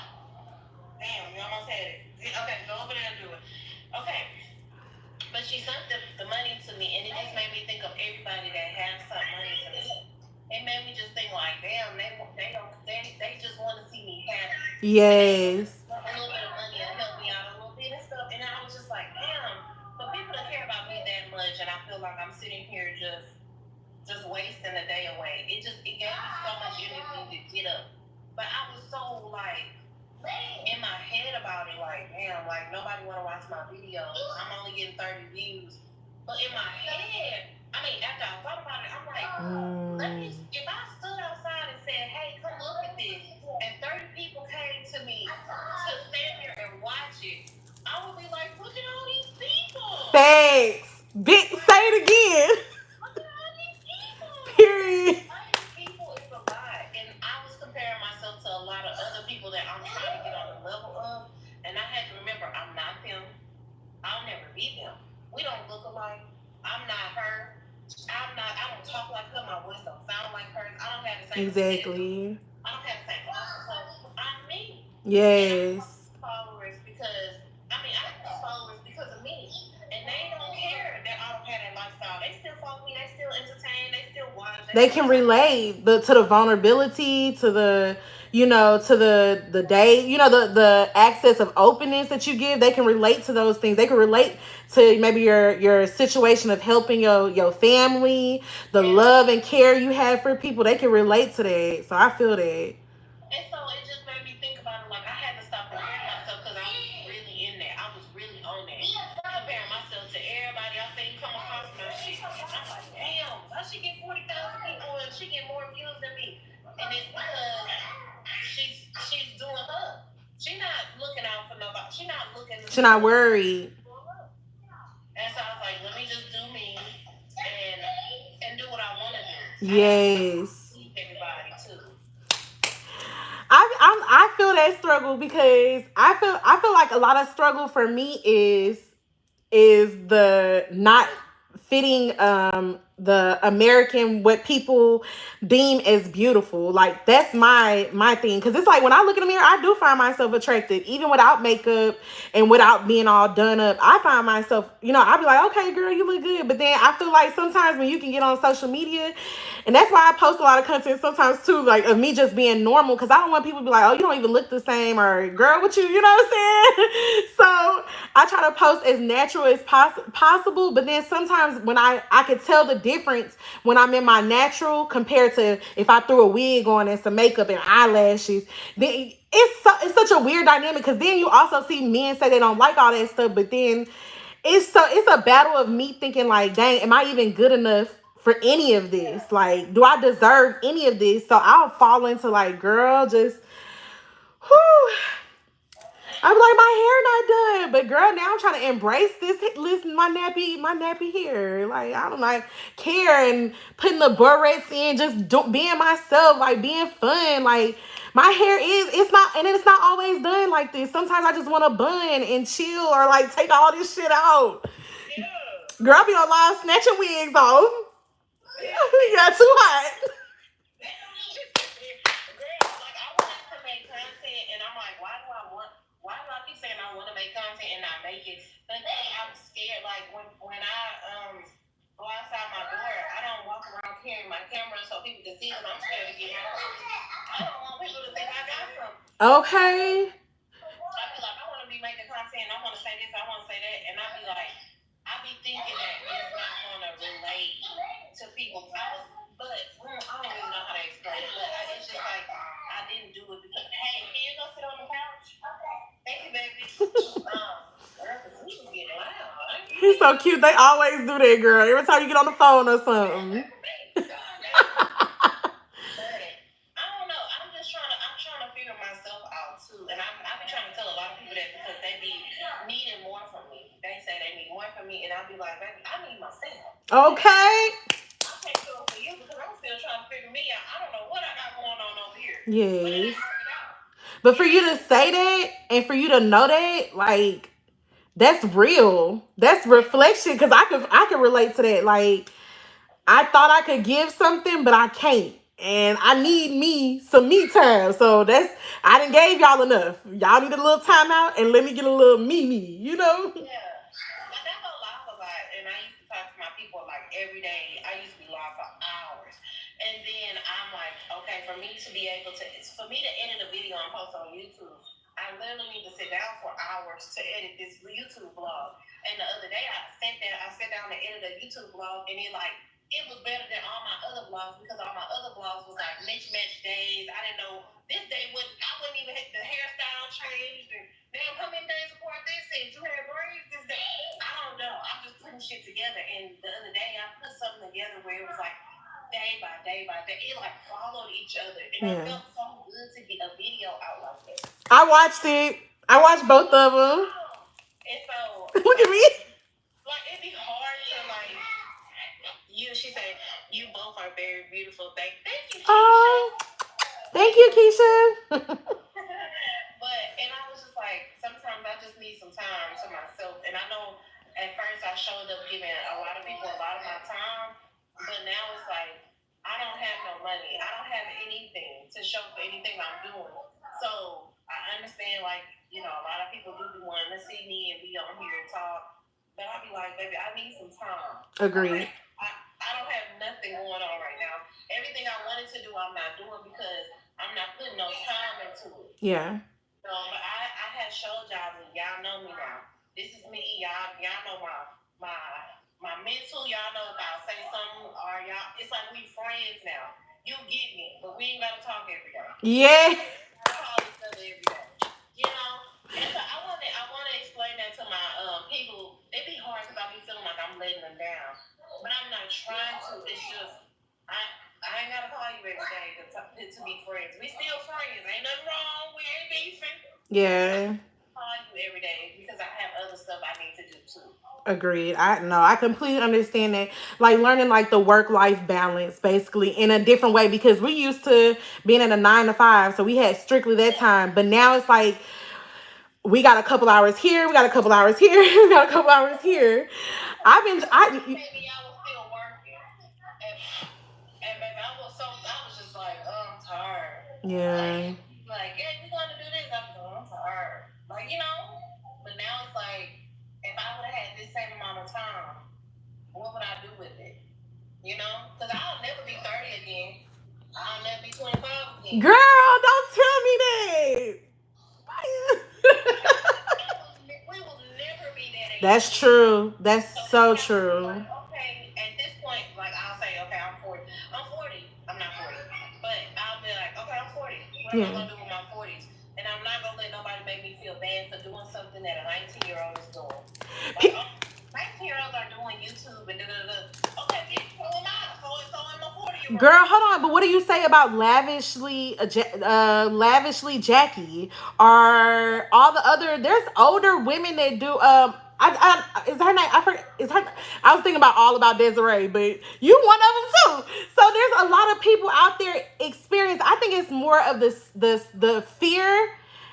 Damn, you almost had it. Okay, go over there and do it. Okay. But she sent the money to me, and it just made me think of everybody that has some money to me. It made me just think like, damn, they just want to see me happy. Yes. A little bit of money and help me out a little bit and stuff. And I was just like, damn, but people don't care about me that much, and I feel like I'm sitting here just wasting a day away. It gave me so much energy to get up. But I was so like in my head about it, like, damn, like nobody wanna watch my videos. I'm only getting 30 views. But in my head, after I thought about it, I'm like, if I stood outside and said, "Hey, come look at this," and 30 people came to me to stand here and watch it, I would be like, "Look at all these people." Thanks. Say it again. Look at all these people. Period. All these people is a lot. And I was comparing myself to a lot of other people that I'm trying to get on the level of. And I had to remember, I'm not them. I'll never be them. We don't look alike. I'm not her. I don't talk like her. My voice don't sound like hers. I don't have the same Exactly. I don't have the same so I'm me. Yes. Followers because I have these followers because of me. And they don't care that I don't have that lifestyle. They still follow me, they still entertain, they still watch. They can relate to the vulnerability, to the to the day, the access of openness that you give. They can relate to those things. They can relate to maybe your situation of helping your family, the love and care you have for people. They can relate to that. So I feel that. And so it just made me think about it. Like I had to stop comparing myself because I was really in that. I was really on that. Comparing myself to everybody else that come across my shit. I'm like, damn, how she get 40,000 people and she get more views than me? And it's because she's doing her. She's not looking out for nobody. She's not looking. She's not worried. And so I was like, let me just do me and do what I want to do. Yes. Everybody too. I feel that struggle because I feel like a lot of struggle for me is the not fitting the American, what people deem as beautiful. Like that's my thing, because it's like when I look in the mirror, I do find myself attractive even without makeup and without being all done up. I find myself, I'll be like, okay girl, you look good. But then I feel like sometimes when you can get on social media, and that's why I post a lot of content sometimes too, like of me just being normal, because I don't want people to be like, oh, you don't even look the same, or girl, what you know what I'm saying? So I try to post as natural as possible, but then sometimes when I could tell the difference when I'm in my natural compared to if I threw a wig on and some makeup and eyelashes. Then it's such a weird dynamic, because then you also see men say they don't like all that stuff, but then it's a battle of me thinking like, dang, am I even good enough for any of this? Like, do I deserve any of this? So I'll fall into like, girl, just whew. I'm like, my hair not done, but girl, now I'm trying to embrace this. Listen, my nappy hair. Like I don't like care and putting the barrettes in, just being myself, like being fun, like My hair is, it's not, and it's not always done like this. Sometimes I just want to bun and chill or like take all this shit out. Yeah. Girl, I be on live snatching wigs off. You got too hot. Girl, like I want to make content, and I'm like, why do I keep saying I want to make content and not make it? But then I'm scared. Like when I go outside my door, I don't walk around carrying my camera so people can see because I'm scared to get hurt. I don't want people to think I got something. Okay. I be like, I want to be making content. I want to say this. I want to say that, and I be like, I be thinking that it's not going to relate to people. But I don't really know how to explain it. But it's just like I didn't do it because hey, can you go sit on the couch? Thank you, baby. Girl, the food is getting loud. He's so cute. They always do that, girl. Every time you get on the phone or something. I don't know. I'm trying to figure myself out too. And I've been trying to tell a lot of people that because they be needing more from me. They say they need more from me, and I'll be like, baby, I need myself. Okay. I'll take care for you because I'm still trying to figure me out. I don't know what I got going on over here. Yes. But for you to say that and for you to know that, like, that's real. That's reflection. Because I could relate to that. Like, I thought I could give something, but I can't. And I need me some me time. So I done gave y'all enough. Y'all need a little time out and let me get a little me, you know? Yeah. Like I go live a lot and I used to talk to my people like every day. I used to be live for hours. And then I'm like, okay, for me to be able to, for me to edit a video and post on YouTube, I literally need to sit down for hours to edit this YouTube vlog. And the other day I sat down to edit a YouTube vlog and it was better than all my other vlogs because all my other vlogs was like mismatched days. I didn't know this day I wouldn't even have the hairstyle changed and damn how many days apart this is. You had braids this day. I don't know. I'm just putting shit together. And the other day I put something together where it was like day by day by day. It like followed each other. And I felt so good to get a video out like that. I watched it. I watched both of them. And so look at me. Like it'd be hard to like she said, you both are very beautiful. Thank you, Keisha. Oh, thank you, Keisha. And I was just like, sometimes I just need some time to myself. And I know at first I showed up giving a lot of people a lot of my time, but now it's like I don't have no money. I don't have anything to show for anything I'm doing. So I understand, like, a lot of people do be wanting to see me and be on here and talk. But I'll be like, baby, I need some time. Agreed. I don't have nothing going on right now. Everything I wanted to do, I'm not doing because I'm not putting no time into it. Yeah. So, but I had showed y'all me. Y'all know me now. This is me. Y'all know my mental. Y'all know if I say something or y'all, it's like we friends now. You get me, but we ain't gotta talk every day. Yeah. We call each other every day. And so I want to explain that to my people. It be hard because I be feeling like I'm letting them down. But I'm not trying to. It's just I ain't gotta call you every day to be friends. We still friends. Ain't nothing wrong. We ain't beefing. Yeah. I call you every day because I have other stuff I need to do too. Agreed. I completely understand that. Like learning like the work-life balance basically in a different way because we used to being in a 9 to 5, so we had strictly that time. But now it's like we got a couple hours here, we got a couple hours here, we got a couple hours here. Maybe I was still working, and baby, I was just like, oh, I'm tired. Yeah. Like, yeah, we're gonna do this. I'm tired. Like, but now it's like, if I would have had this same amount of time, what would I do with it? Because I'll never be 30 again. I'll never be 25 again. Girl, don't tell me that. We will never be that age. That's true. That's so true. Like, okay, at this point, like I'll say, okay, I'm 40. I'm 40. I'm not 40. But I'll be like, okay, I'm 40. What am I going to do with my 40s? And I'm not going to let nobody make me feel bad for doing something that a 19-year-old is doing. Like, 19-year-olds are doing YouTube and da-da-da. Okay, bitch, so am I. So am a 40-year-old. Girl, hold on. But what do you say about lavishly Jackie? Or all the other? There's older women that do. Is her name? I forget. Is her? I was thinking about All About Desiree, but you one of them too. So there's a lot of people out there experience. I think it's more of the fear,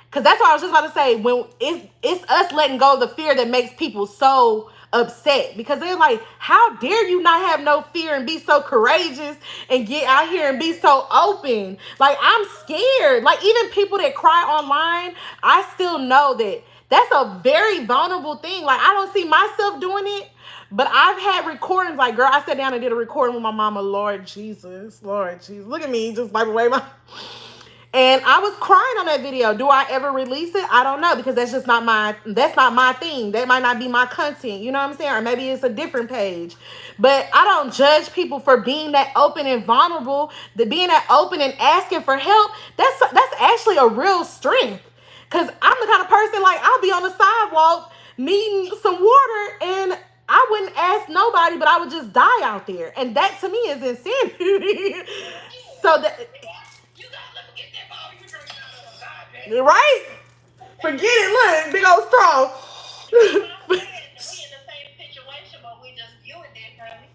because that's what I was just about to say. When it's us letting go of the fear that makes people so upset, because they're like, how dare you not have no fear and be so courageous and get out here and be so open? Like, I'm scared. Like, even people that cry online, I still know that that's a very vulnerable thing. Like, I don't see myself doing it, but I've had recordings. Like, girl, I sat down and did a recording with my mama. Lord Jesus, Lord Jesus, look at me, just wipe away my. And I was crying on that video. Do I ever release it? I don't know, because that's not my thing. That might not be my content. You know what I'm saying? Or maybe it's a different page. But I don't judge people for being that open and vulnerable. The being that open and asking for help, that's actually a real strength. Cause I'm the kind of person, like, I'll be on the sidewalk needing some water and I wouldn't ask nobody, but I would just die out there. And that to me is insanity. So that, right? Forget it. Look, big old straw. We in the same situation, but we just view it differently.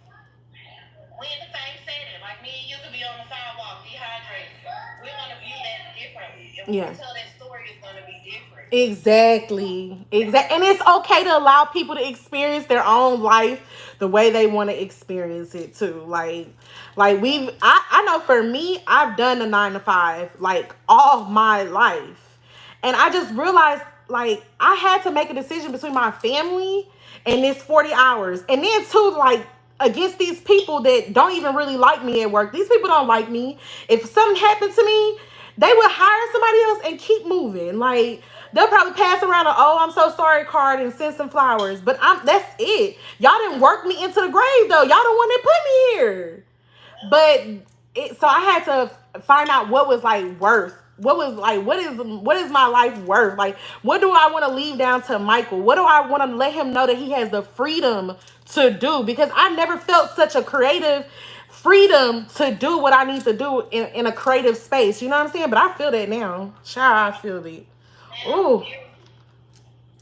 We in the same setting. Like, me and you could be on the sidewalk dehydrated. We're gonna view that differently. If we tell that story, it's gonna be different. Exactly. And it's okay to allow people to experience their own life the way they want to experience it too. Like I know for me, I've done the 9 to 5 like all my life. And I just realized, like, I had to make a decision between my family and this 40 hours. And then too, like, against these people that don't even really like me at work. These people don't like me. If something happened to me, they would hire somebody else and keep moving. Like, they'll probably pass around a "oh, I'm so sorry" card and send some flowers. But that's it. Y'all didn't work me into the grave though. Y'all the one that put me here. But so I had to find out what was like worth. What is my life worth? Like, what do I want to leave down to Michael? What do I want to let him know that he has the freedom to do? Because I never felt such a creative freedom to do what I need to do in a creative space. You know what I'm saying? But I feel that now. Child, I feel it. Ooh,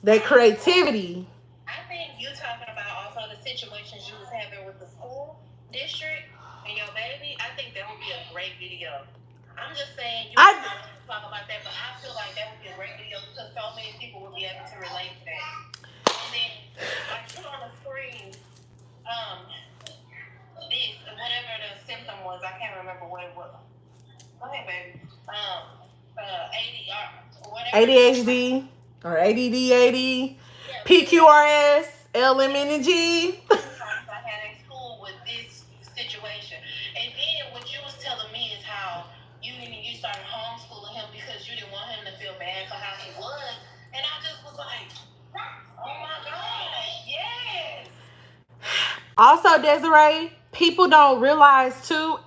that creativity. I think you talking about also the situations you was having with the school district and your baby. I think that would be a great video. I'm just saying you talk about that, but I feel like that would be a great video because so many people would be able to relate to that. And then, like, put on the screen, this whatever the symptom was. I can't remember what it was. Go ahead, baby. ADHD or ADD, PQRS, LMNG. I had in school with this situation, and then what you was telling me is how you started homeschooling him because you didn't want him to feel bad for how he was, and I just was like, oh my god, yes. Also, Desiree, people don't realize too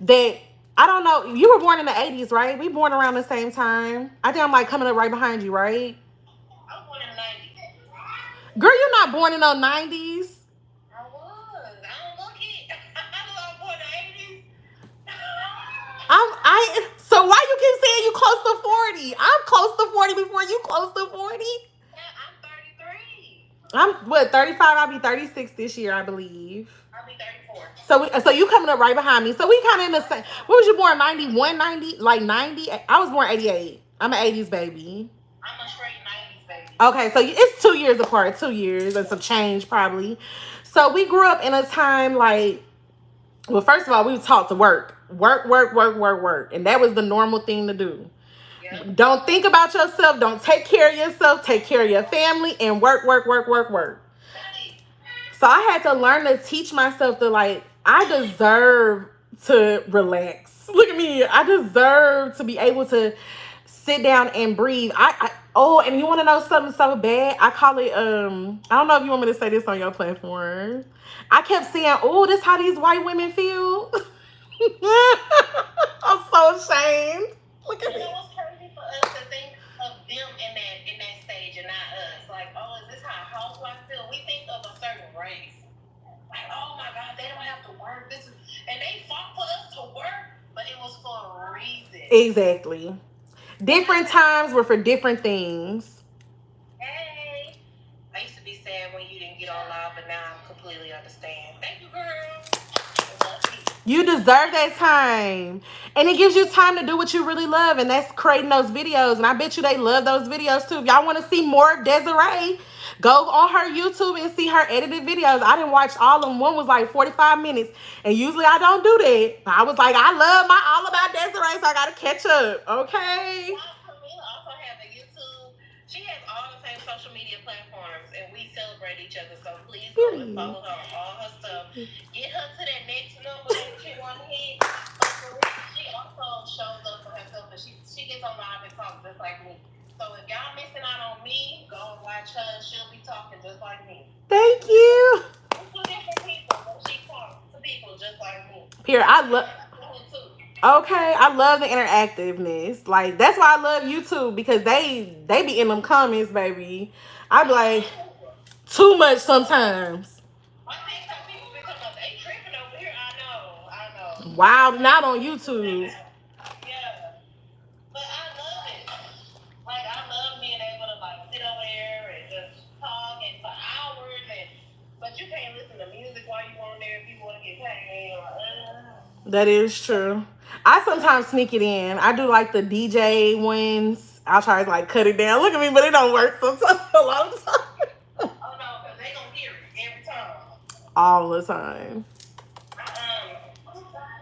that, I don't know, you were born in the 80s, right? We born around the same time. I think I'm like coming up right behind you, right? I was born in the 90s. Girl, you're not born in the 90s. I was. I don't look it. I was born in the 80s. So why you keep saying you close to 40? I'm close to 40 before you close to 40. Yeah, I'm 33. I'm what, 35? I'll be 36 this year, I believe. I'll be 34. So you coming up right behind me. So we kind of in the same. What was you born? 91, 90, like 90? I was born 88. I'm an 80s baby. I'm a straight 90s baby. Okay, so it's 2 years apart. 2 years and some change probably. So we grew up in a time like, well, first of all, we were taught to work. Work. And that was the normal thing to do. Yep. Don't think about yourself. Don't take care of yourself. Take care of your family and work. So I had to learn to teach myself to, like, I deserve to relax. Look at me. I deserve to be able to sit down and breathe. And you want to know something so bad? I call it, I don't know if you want me to say this on your platform. I kept saying, oh, this how these white women feel. I'm so ashamed. Look at me. You know what's crazy for us to think of them in that stage and not us? Like, oh, is this how housewives feel? We think of a certain race. Like, oh my God, they don't have to work. And they fought for us to work, but it was for a reason. Exactly. Different times were for different things. Hey, I used to be sad completely understand. Thank you, girl. You deserve that time. And it gives you time to do what you really love, and that's creating those videos. And I bet you they love those videos too. If y'all want to see more of Desiree, go on her YouTube and see her edited videos. I didn't watch all of them. One was like 45 minutes. And usually I don't do that. I was like, I love my All About Desiree, so I got to catch up. Okay. Camila also has a YouTube. She has all the same social media platforms, and we celebrate each other. So please go and follow her on all her stuff. Get her to that next number that she want to hit. She also shows up for herself, and she gets on live and talks just like me. So if y'all missing out on me, go and watch her. She'll be talking just like me. Thank you. Two different people, but she talks to people just like me. Here, I love. Okay, I love the interactiveness. Like, that's why I love YouTube, because they be in them comments, baby. I be like, too much sometimes. I think some people be talking about they tripping over here. I know. Wow, not on YouTube. Yeah. But I love it. Like, I love being able to, like, sit over there and just talk and for hours. But you can't listen to music while you on there if you want to get paid. That is true. I sometimes sneak it in. I do like the DJ ones. I'll try to like cut it down. Look at me, but it don't work sometimes. A lot of the time. Oh no, because they gonna hear it every time. All the time.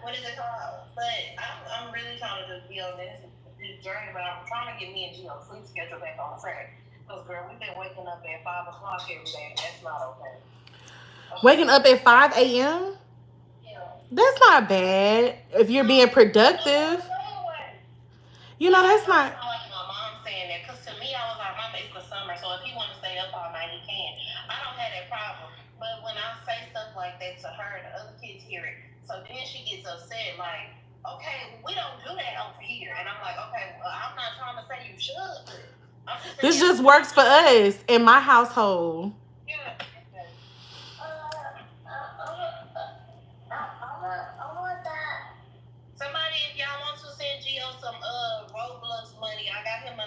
What is it called? But I'm really trying to just be on this journey, but I'm trying to get me and Gio's sleep schedule back on track. Because girl, we've been waking up at 5 o'clock every day. That's not okay. Waking up at 5 a.m.? That's not bad if you're being productive. You know, that's not. Like my mom saying that, because to me, I was like, Mama, it's the summer, so if he want to stay up all night, he can. I don't have that problem. But when I say stuff like that to her, the other kids hear it. So then she gets upset, like, okay, we don't do that over here. And I'm like, okay, well, I'm not trying to say you should. This just works for us in my household. Yeah. Somebody, if y'all want to send Gio some Roblox money, I got him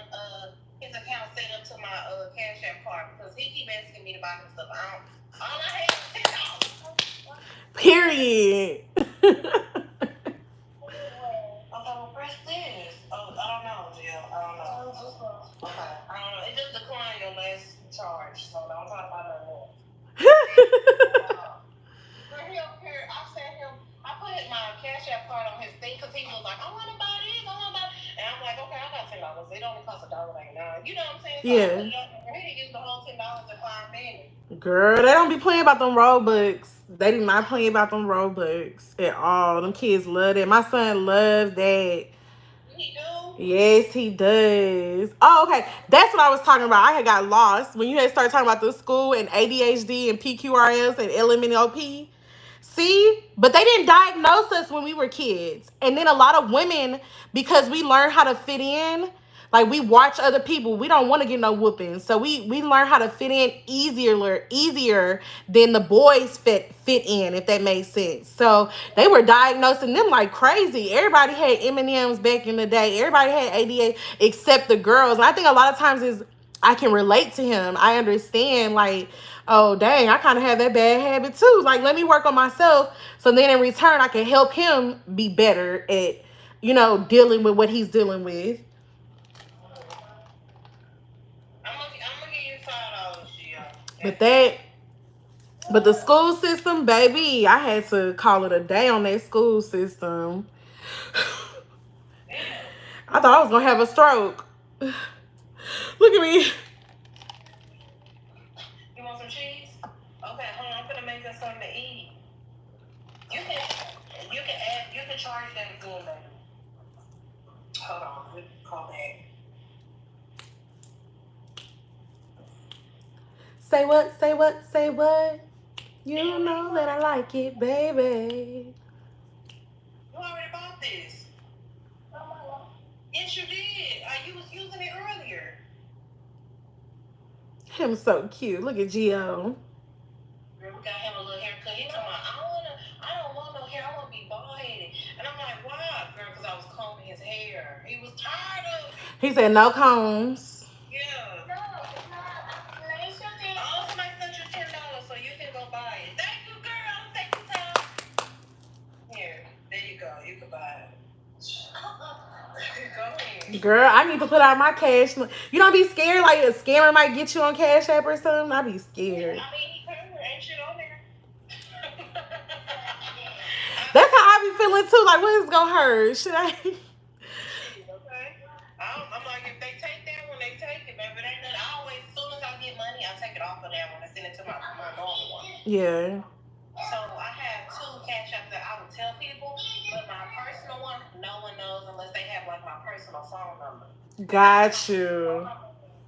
his account set up to my Cash App card, because he keep asking me to buy him stuff. All I hate is $10. Period. Okay, well, press this. Oh, I don't know, Gio. I don't know. Okay, I don't know. It just declined your last charge, so don't talk about nothing else. He over here, I put my Cash App card on his thing, because he was like, I want to buy this, I want to buy. And I'm like, okay, I got $10. It only costs $1.99. You know what I'm saying? So yeah. I put it up, and he used the whole $10 in 5 minutes. Girl, they don't be playing about them Robux. They do not play about them Robux at all. Them kids love it. My son loves that. He do? Yes, he does. Oh, okay. That's what I was talking about. I had got lost when you had started talking about the school and ADHD and PQRS and LMNOP. See? But they didn't diagnose us when we were kids. And then a lot of women, because we learn how to fit in, like we watch other people, we don't want to get no whooping. So we learn how to fit in easier than the boys fit in, if that makes sense. So they were diagnosing them like crazy. Everybody had M&Ms back in the day. Everybody had ADA except the girls. And I think a lot of times is I can relate to him. I understand, like, oh, dang, I kind of have that bad habit too. Like, let me work on myself. So then in return, I can help him be better at, dealing with what he's dealing with. I'm gonna give you $5, But the school system, baby, I had to call it a day on that school system. I thought I was gonna have a stroke. Look at me. You want some cheese? Okay, hold on. I'm gonna make us something to eat. You can charge that again, baby. Hold on, we call back. Say what? Say what? Say what? You know that I like it, baby. You already bought this. Yes, you did. You was using it earlier. Him so cute. Look at Gio. Girl, we got him a little haircut. He told me, I don't want no hair. I want to be bald headed. And I'm like, why, girl? Because I was combing his hair. He was tired of it. He said no combs. Yeah. No. Somebody sent you $10 so you can go buy it. Thank Girl, I need to put out my cash. You don't be scared like a scammer might get you on Cash App or something? I be scared. I mean, he could. Ain't shit on there. That's how I be feeling too. Like, what is gonna hurt? Should I? Shit, okay. I'm like, if they take that one, they take it, baby. It ain't nothing. I always, as soon as I get money, I take it off of that one and send it to my normal one. Yeah. So I have two cash apps that I would tell people, but my personal one, no one knows unless they have like my personal phone number. Got you.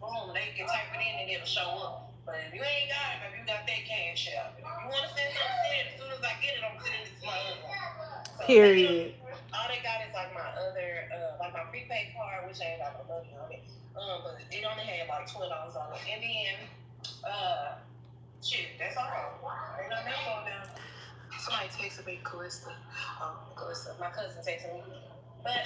Boom, they can type it in and it'll show up. But if you ain't got it, if you got that cash app, if you want to send something, send it. As soon as I get it, I'm sending it to my other one. So Period. all they got is like my other, like my prepaid card, which ain't got no money on it. But it only had like $12 on it. And then, shit, that's all. Ain't nothing else going down. Somebody texted me, Calista. Calista, my cousin texted me. But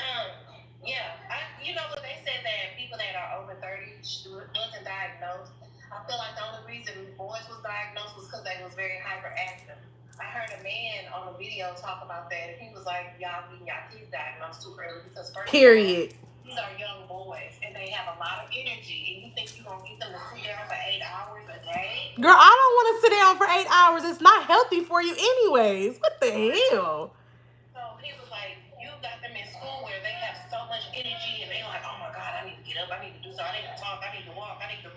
yeah, you know what they said that people that are over 30 wasn't diagnosed. I feel like the only reason boys was diagnosed was because they was very hyperactive. I heard a man on a video talk about that, and he was like, "Y'all getting y'all kids diagnosed too early because first Period. of all, these are young boys and they have a lot of energy, and you think you're gonna get them to sit down for 8 hours a day?" Girl, I don't want to sit down for 8 hours. It's not healthy for you, anyways. What the hell? So he was like, "You got them in school where they have so much energy, and they like, oh my God, I need to get up, I need to do something, I need to talk, I need to walk, I need to,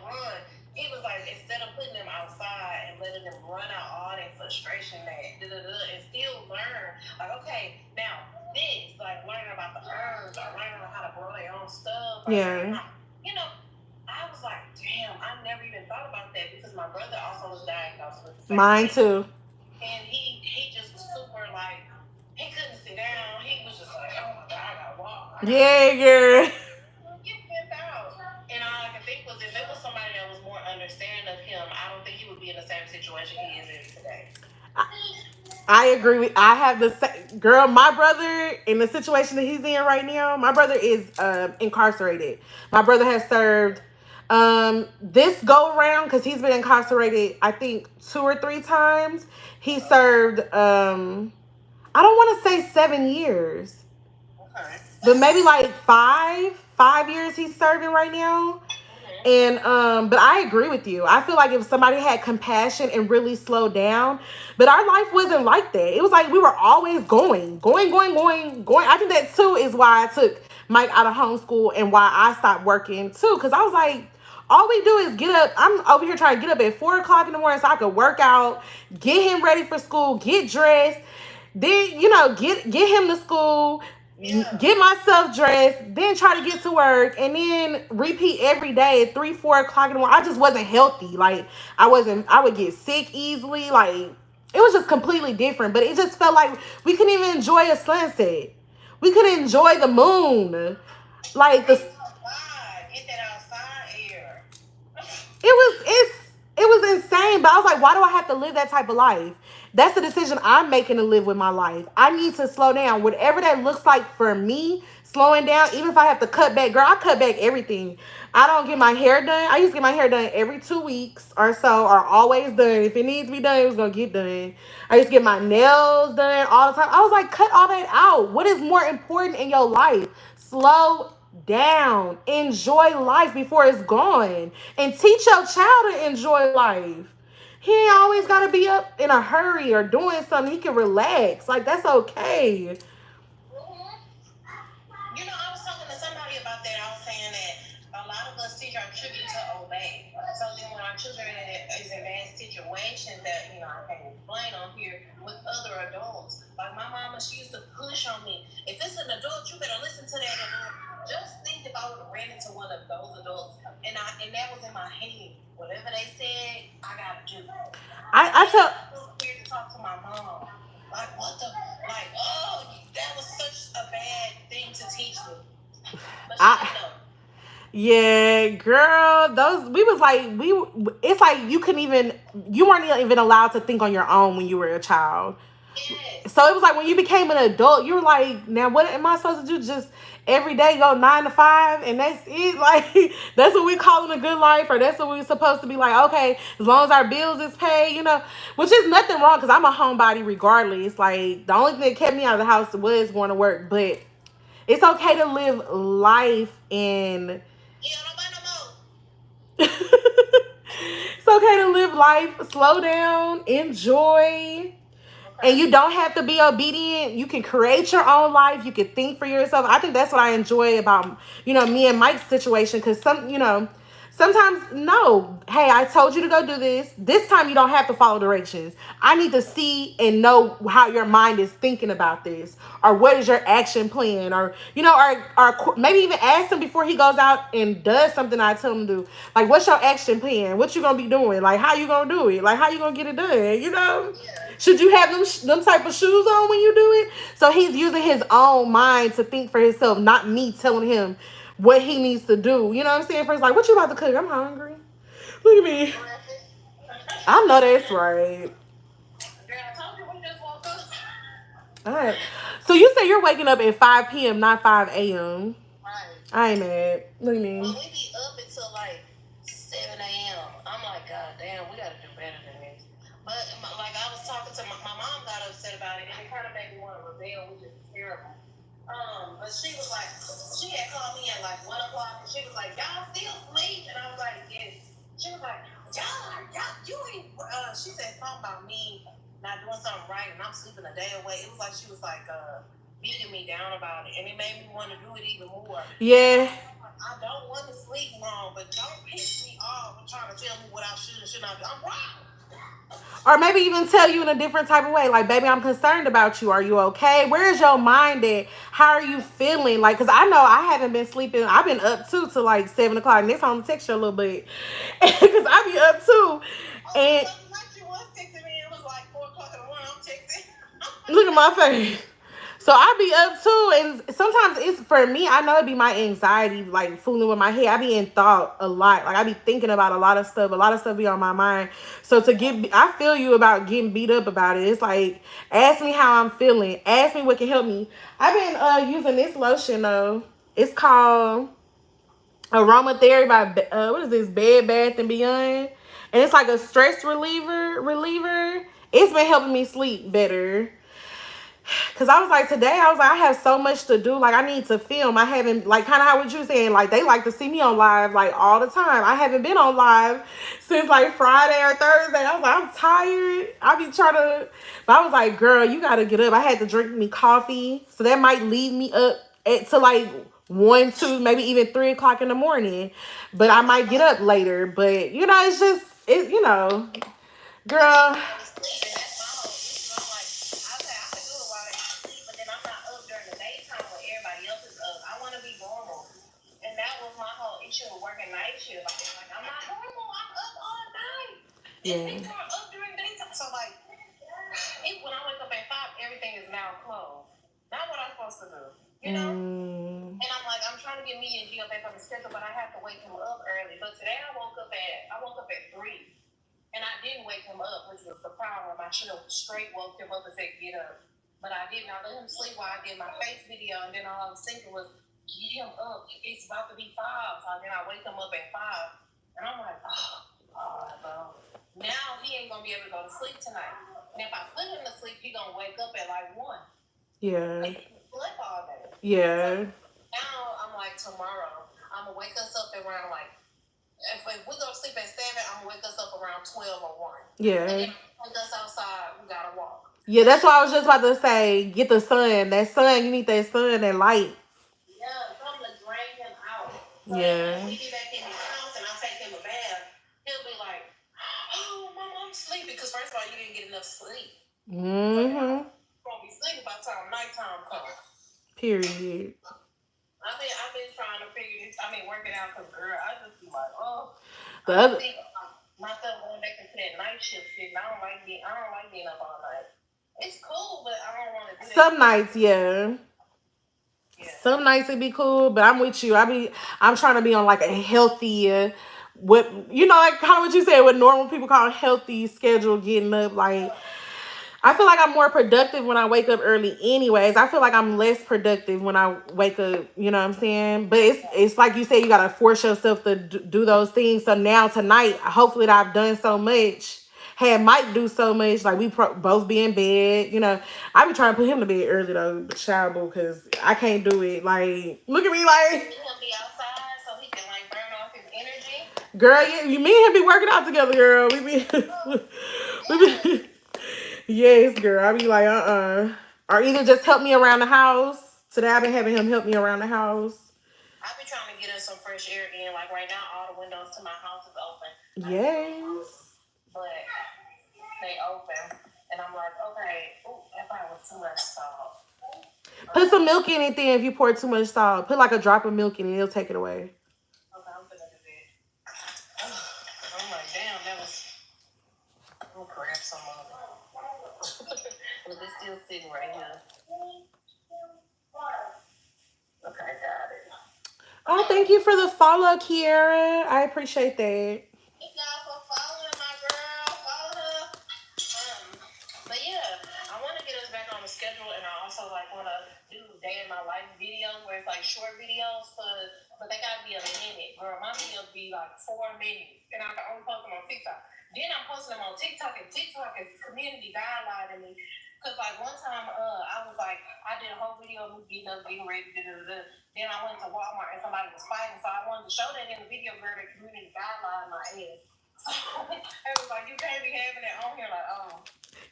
run." He was like, instead of putting them outside and letting them run out all that frustration, and still learn, like, okay, now this, like learning about the herbs, or learning how to grow their own stuff, Yeah. I was like, damn, I never even thought about that because my brother also was diagnosed with the same Mine thing. too. And he just was super like, he couldn't sit down. He was just like, oh my God, I gotta walk. Yeah, girl. Get sent out. And all I could think was if it was somebody that was more understanding of him, I don't think he would be in the same situation he is in today. I agree with. I have the same girl. My brother in the situation that he's in right now. My brother is incarcerated. My brother has served this go around because he's been incarcerated. I think 2 or 3 times. He served. I don't want to say 7 years, Okay. but maybe like 5 years he's serving right now. And but I agree with you. I feel like if somebody had compassion and really slowed down, but our life wasn't like that. It was like we were always going. I think that too is why I took Mike out of homeschool and why I stopped working too. Cause I was like, all we do is get up. I'm over here trying to get up at 4 o'clock in the morning so I could work out, get him ready for school, get dressed, then get him to school, get myself dressed, then try to get to work, and then repeat every day at 3, 4 o'clock in the morning. I just wasn't healthy. Like I would get sick easily. Like it was just completely different. But it just felt like we couldn't even enjoy a sunset. We couldn't enjoy the moon. Like the Get that outside air. it was insane. But I was like, why do I have to live that type of life? That's the decision I'm making to live with my life. I need to slow down. Whatever that looks like for me, slowing down, even if I have to cut back, girl, I cut back everything. I don't get my hair done. I used to get my hair done every 2 weeks or so, or always done. If it needs to be done, it was going to get done. I used to get my nails done all the time. I was like, cut all that out. What is more important in your life? Slow down. Enjoy life before it's gone. And teach your child to enjoy life. He ain't always got to be up in a hurry or doing something. He can relax. Like, that's okay. I was talking to somebody about that. I was saying that a lot of us teach our children to obey. So then when our children is in bad situations that, I can't explain on here with other adults. Like my mama, she used to push on me. If it's an adult, you better listen to that adult. Just think if I would have ran into one of those adults and that was in my head. Whatever they said, I gotta do. I tell. It was weird to talk to my mom. Like, what the? Like, oh, that was such a bad thing to teach me. But she didn't know. Yeah, girl, it's like you weren't even allowed to think on your own when you were a child. Yes. So it was like when you became an adult, you were like, now what am I supposed to do? Just every day go 9 to 5 and that's it? Like that's what we calling a good life, or that's what we're supposed to be like, okay, as long as our bills is paid, which is nothing wrong because I'm a homebody regardless. Like the only thing that kept me out of the house was going to work, but It's okay to live life and it's okay to live life, slow down, enjoy. And you don't have to be obedient. You can create your own life. You can think for yourself. I think that's what I enjoy about, me and Mike's situation. Because sometimes, no. Hey, I told you to go do this. This time you don't have to follow directions. I need to see and know how your mind is thinking about this. Or what is your action plan? Or maybe even ask him before he goes out and does something I tell him to do. Like, what's your action plan? What you going to be doing? Like, how you going to do it? Like, how you going to get it done? Should you have them type of shoes on when you do it? So he's using his own mind to think for himself, not me telling him what he needs to do. You know what I'm saying? First, like, what you about to cook? I'm hungry. Look at me. I know that's right. All right. So you say you're waking up at 5 p.m., not 5 a.m. Right. I ain't mad. Look at me. Well, we be up until like 7 a.m. I'm like, God damn, we gotta do better than this. But like I was talking to my mom, got upset about it, and it kind of made me want to rebel, which is terrible. But she was like, she had called me at like 1 o'clock, and she was like, y'all still sleep? And I was like, yes. She was like, y'all, you ain't. She said something about me not doing something right, and I'm sleeping a day away. It was like she was like beating me down about it, and it made me want to do it even more. Yeah. I don't want to sleep wrong, but don't piss me off and trying to tell me what I should and should not do. I'm wrong. Or maybe even tell you in a different type of way. Like, baby, I'm concerned about you. Are you okay? Where is your mind at? How are you feeling? Like, because I know I haven't been sleeping. I've been up too till like 7 o'clock. Next time I'm going to text you a little bit. Because I be up too. And You was texting me. It was like 4 o'clock in the morning. I'm texting. look at my face. So I be up too, and sometimes it's for me. I know it be my anxiety, like fooling with my head. I be in thought a lot, like I be thinking about a lot of stuff. A lot of stuff be on my mind. So I feel you about getting beat up about it. It's like, ask me how I'm feeling. Ask me what can help me. I've been using this lotion though. It's called Aromatherapy by what is this? Bed Bath and Beyond, and it's like a stress reliever. It's been helping me sleep better. Cause I was like, today I was like, I have so much to do. Like, I need to film. I haven't, like, kind of how what you saying. Like, they like to see me on live like all the time. I haven't been on live since like Friday or Thursday. I was like, I'm tired. I be trying to, but I was like, girl, you gotta get up. I had to drink me coffee, so that might leave me up to like 1, 2, maybe even 3 o'clock in the morning. But I might get up later. But it's just girl. Working night shift. Like, I'm not normal. I'm up all night. Yeah. And people are up during daytime. So like, when I wake up at 5, everything is now closed. Not what I'm supposed to do. You know? And I'm like, I'm trying to get me and Gio back on the schedule, but I have to wake him up early. But today I woke up at 3. And I didn't wake him up, which was the problem. I should have straight woke him up and said, get up. But I didn't. I let him sleep while I did my face video, and then all I was thinking was, get him up. It's about to be 5. So then I wake him up at 5. And I'm like, oh, God, bro. Now he ain't going to be able to go to sleep tonight. And if I put him to sleep, he going to wake up at like 1. Yeah. He sleep all day. Yeah. So now I'm like, tomorrow, I'm going to wake us up around like, if we go to sleep at 7, I'm going to wake us up around 12 or 1. Yeah. And then take us outside, we got to walk. Yeah, that's what I was just about to say. Get the sun. That sun, you need that sun, that light. Yeah, something to drain him out. So yeah. When we get back in his house and I take him a bath, he'll be like, oh, Mama, I'm sleepy. Because first of all, you didn't get enough sleep. Mm-hmm. So you're going to be sleeping by the time nighttime comes. Period. I've been trying to figure this, work it out because, girl, I just be like, oh. I think myself going back into that night shift shit, and I don't like being up all night. It's cool, but I don't want to do that. Some nights, yeah. Some nights it'd be cool, but I'm with you. I'm trying to be on like a healthy, what like kind of what you said, what normal people call healthy schedule. Getting up, like I feel like I'm more productive when I wake up early. Anyways, I feel like I'm less productive when I wake up. You know what I'm saying? But it's like you said, you gotta force yourself to do those things. So now tonight, hopefully, that I've done so much had Mike do so much. Like we both be in bed. You know, I be trying to put him to bed early though, childable, because I can't do it. Like, look at me, like. He'll be outside so he can like burn off his energy. Girl, yeah, you me and him be working out together, girl. We be yes, girl. I be like, or either just help me around the house. Today I've been having him help me around the house. I be trying to get us some fresh air in. Like right now, all the windows to my house is open. Yes. But they open, and I'm like, okay, ooh, that probably was too much salt. Put some milk in it then if you pour too much salt. Put like a drop of milk in it, it'll take it away. Okay, I'm gonna do that. I'm like, damn, that was. I'm gonna grab some of it. Look, it's still sitting right here. Okay, got it. Oh, thank you for the follow, Kiara. I appreciate that. Thank y'all for following my girl. Follow her. But yeah, I want to get us back on the schedule, and I also like want to do day in my life videos where it's like short videos, but they gotta be a minute. Girl, my videos be like 4 minutes, and I can only post them on TikTok. Then I'm posting them on TikTok, and TikTok is community guideline to me. Cause like one time, I was like, I did a whole video of me getting ready, Then I went to Walmart and somebody was fighting, so I wanted to show that in the video where the community guideline my ass. So it was like, you can't be having it on here, like, oh.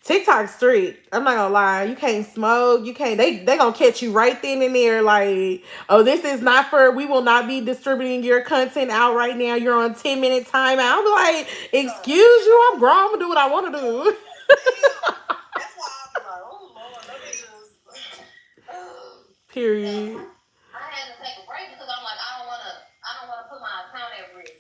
TikTok street. I'm not gonna lie. You can't smoke. You can't. They gonna catch you right then and there. Like, oh, this is not for. We will not be distributing your content out right now. You're on 10-minute timeout. I'll be like, excuse you. I'm grown. I'm gonna do what I want to do. That's why I was like, oh Lord, let me just. Period. I had to take a break because I'm like, I don't wanna put my account at risk.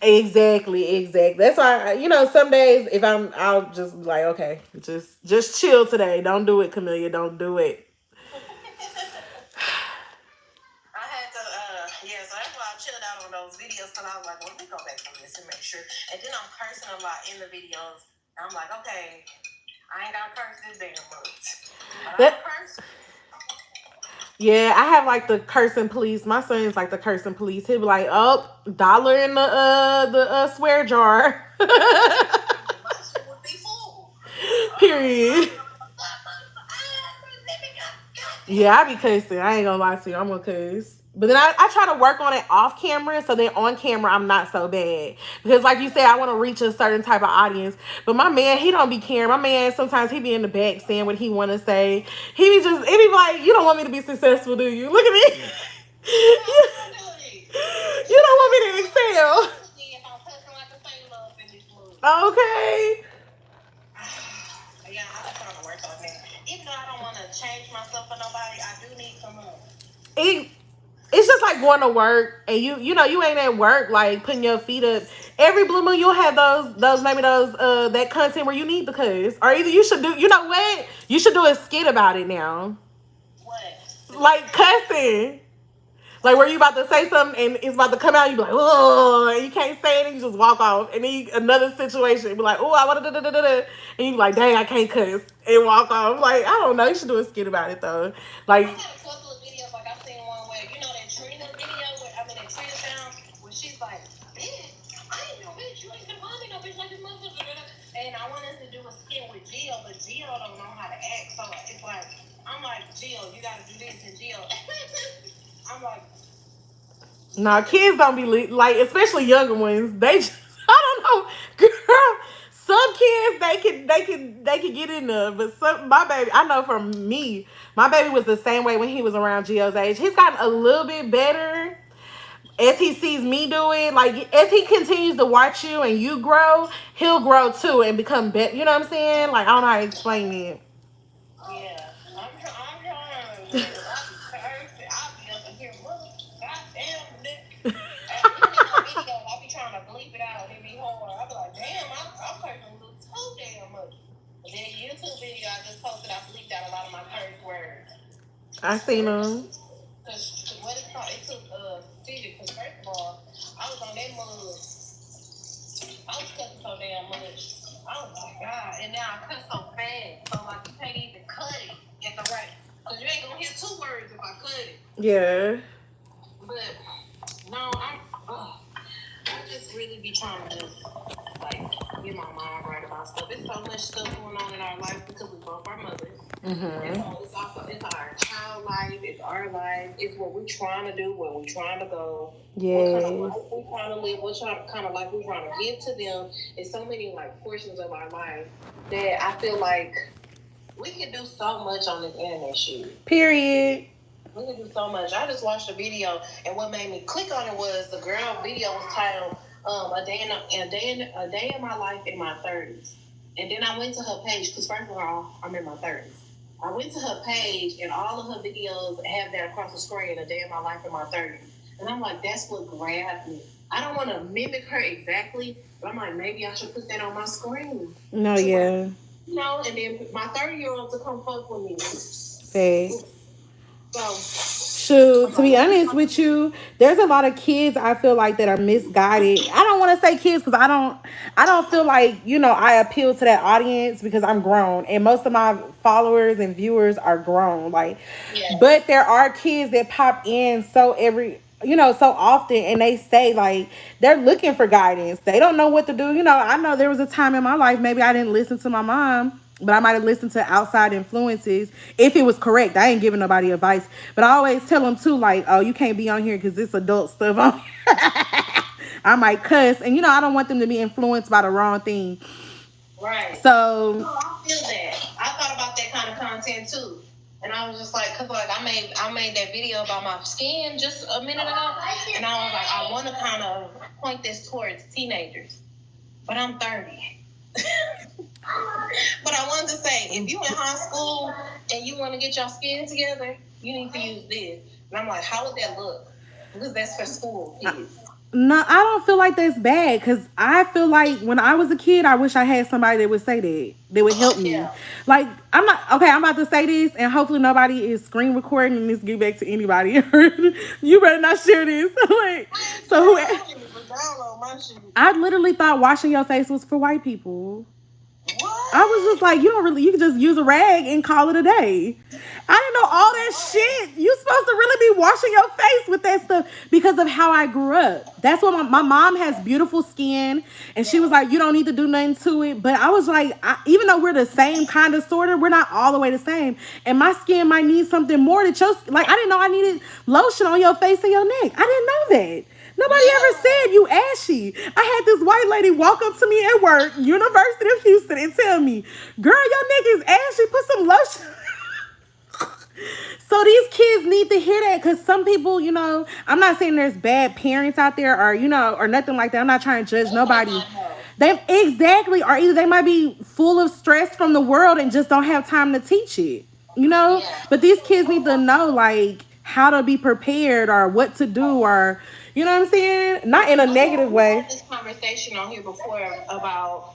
Exactly. That's why, some days if I'll just be like, okay, just chill today. Don't do it, Kemelya. Don't do it. I had to, so that's why I chilled out on those videos because I was like, well, let me go back to this and make sure. And then I'm cursing a lot in the videos. I'm like, okay, I ain't gotta curse this damn much. But I curse. Yeah, I have like the cursing police. My son's like the cursing police. He'll be like, "Oh, dollar in the swear jar." My shit would be full. Period. Yeah, I be cussing. I ain't gonna lie to you. I'm gonna cuss. But then I try to work on it off camera, so then on camera I'm not so bad. Because like you said, I want to reach a certain type of audience. But my man, he don't be caring. My man, sometimes he be in the back saying what he want to say. It be like, you don't want me to be successful, do you? Look at me. You don't want me to excel. Okay. Yeah, I just want to work on that. Even though I don't want to change myself for nobody, I do need some more. It's just like going to work and you ain't at work like putting your feet up. Every blue moon you'll have those that content where you need the cuss. Or either you should do, you know what? You should do a skit about it now. What? Like cussing. Like where you about to say something and it's about to come out, you be like, oh, and you can't say it and you just walk off. And then another situation, be like, oh, I want to and you be like, dang, I can't cuss, and walk off. Like, I don't know, you should do a skit about it though. Like, I got a couple of videos, like I've seen one where, that Trina video, that Trina sound, where she's like, bitch, I ain't no bitch, you ain't gonna find me no bitch like this motherfucker. And I wanted to do a skit with Jill, but Jill don't know how to act, so it's like, I'm like, Jill, you gotta do this, and Jill, I'm like, nah, kids don't be like, especially younger ones. They just, I don't know, girl. Some kids they can get in there, but my baby, I know for me, my baby was the same way when he was around Gio's age. He's gotten a little bit better as he sees me do it. Like as he continues to watch you and you grow, he'll grow too and become better. You know what I'm saying? Like I don't know how to explain it. yeah, I'm trying. I'll be up in here, goddamn, Nick. Even in my videos, I be trying to bleep it out. It be hard. I be like, damn, I'm cursing a little too damn much. But then YouTube video I just posted, I bleeped out a lot of my curse words. I seen them. Cause what it's called, it took Cause first of all, I was on that mug. I was cussing so damn much. Oh my god! And now I cuss so fast, so like you can't even cut it at the right. Cause you ain't gonna hear 2 words if I cut it. Yeah. But no, I just really be trying to just like get my mind right about stuff. It's so much stuff going on in our life because we both are mothers. Mm-hmm. And so it's also it's our child life, it's our life, it's what we're trying to do, where we're trying to go, what kind of Yes. life we're trying to live, kind of life we're trying to give to them. It's so many like portions of our life that I feel like we can do so much on this internet shit. Period. We can do so much. I just watched a video, and what made me click on it was the girl video was titled a day in my life in my 30s. And then I went to her page because first of all, I'm in my 30s. I went to her page, and all of her videos have that across the screen, a day in my life in my 30s. And I'm like, that's what grabbed me. I don't want to mimic her exactly, but I'm like, maybe I should put that on my screen. No, yeah. You know, and then my 30-year-old to come fuck with me. Thanks. So, shoot, to be honest with you, there's a lot of kids I feel like that are misguided. I don't want to say kids because I don't feel like, I appeal to that audience because I'm grown and most of my followers and viewers are grown. Like, yeah. But there are kids that pop in so often, and they say like they're looking for guidance. They don't know what to do. I know there was a time in my life maybe I didn't listen to my mom, but I might have listened to outside influences if it was correct. I ain't giving nobody advice, but I always tell them too, like, oh, you can't be on here because it's adult stuff on here. I might cuss, and I don't want them to be influenced by the wrong thing. Right. So no, I feel that. I thought about that kind of content too. And I was just like, cause like I made that video about my skin just a minute ago, and I was like, I want to kind of point this towards teenagers, but I'm 30. But I wanted to say, if you in high school and you want to get your skin together, you need to use this. And I'm like, how would that look? Because that's for school kids. No, I don't feel like that's bad because I feel like when I was a kid, I wish I had somebody that would say that would help me. Yeah. Like, I'm not okay. I'm about to say this, and hopefully nobody is screen recording and this get back to anybody. You better not share this. I literally thought washing your face was for white people. What? I was just like, you can just use a rag and call it a day. I didn't know all that shit. You supposed to really be washing your face with that stuff because of how I grew up. That's what my mom has beautiful skin, and she was like, you don't need to do nothing to it. But I was like, even though we're the same kind of sort of, we're not all the way the same. And my skin might need something more to like, I didn't know I needed lotion on your face and your neck. I didn't know that. Nobody ever said you ashy. I had this white lady walk up to me at work, University of Houston, and tell me, girl, your neck is ashy. Put some lotion. So these kids need to hear that because some people, I'm not saying there's bad parents out there or nothing like that. I'm not trying to judge nobody. They exactly, or either they might be full of stress from the world and just don't have time to teach it, Yeah. But these kids need to know like how to be prepared or what to do or, you know what I'm saying? Not in a negative way. We had this conversation on here before about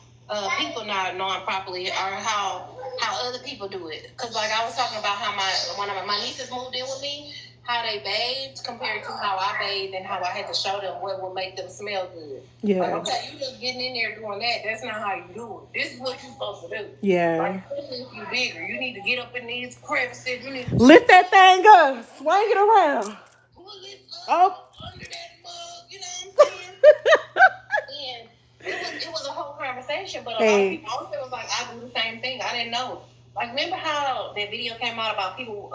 people not knowing properly or how other people do it. Because like I was talking about how one of my nieces moved in with me, how they bathed compared to how I bathed and how I had to show them what would make them smell good. Yeah. Like, okay, you just getting in there doing that. That's not how you do it. This is what you're supposed to do. Yeah. Like, especially if you're bigger, you need to get up in these crevices. You need to lift that thing up, swing it around. Pull it up under that mug. You know what I'm saying? And it was a whole conversation, but a lot of people also was like, I do the same thing. I didn't know. Like, remember how that video came out about people,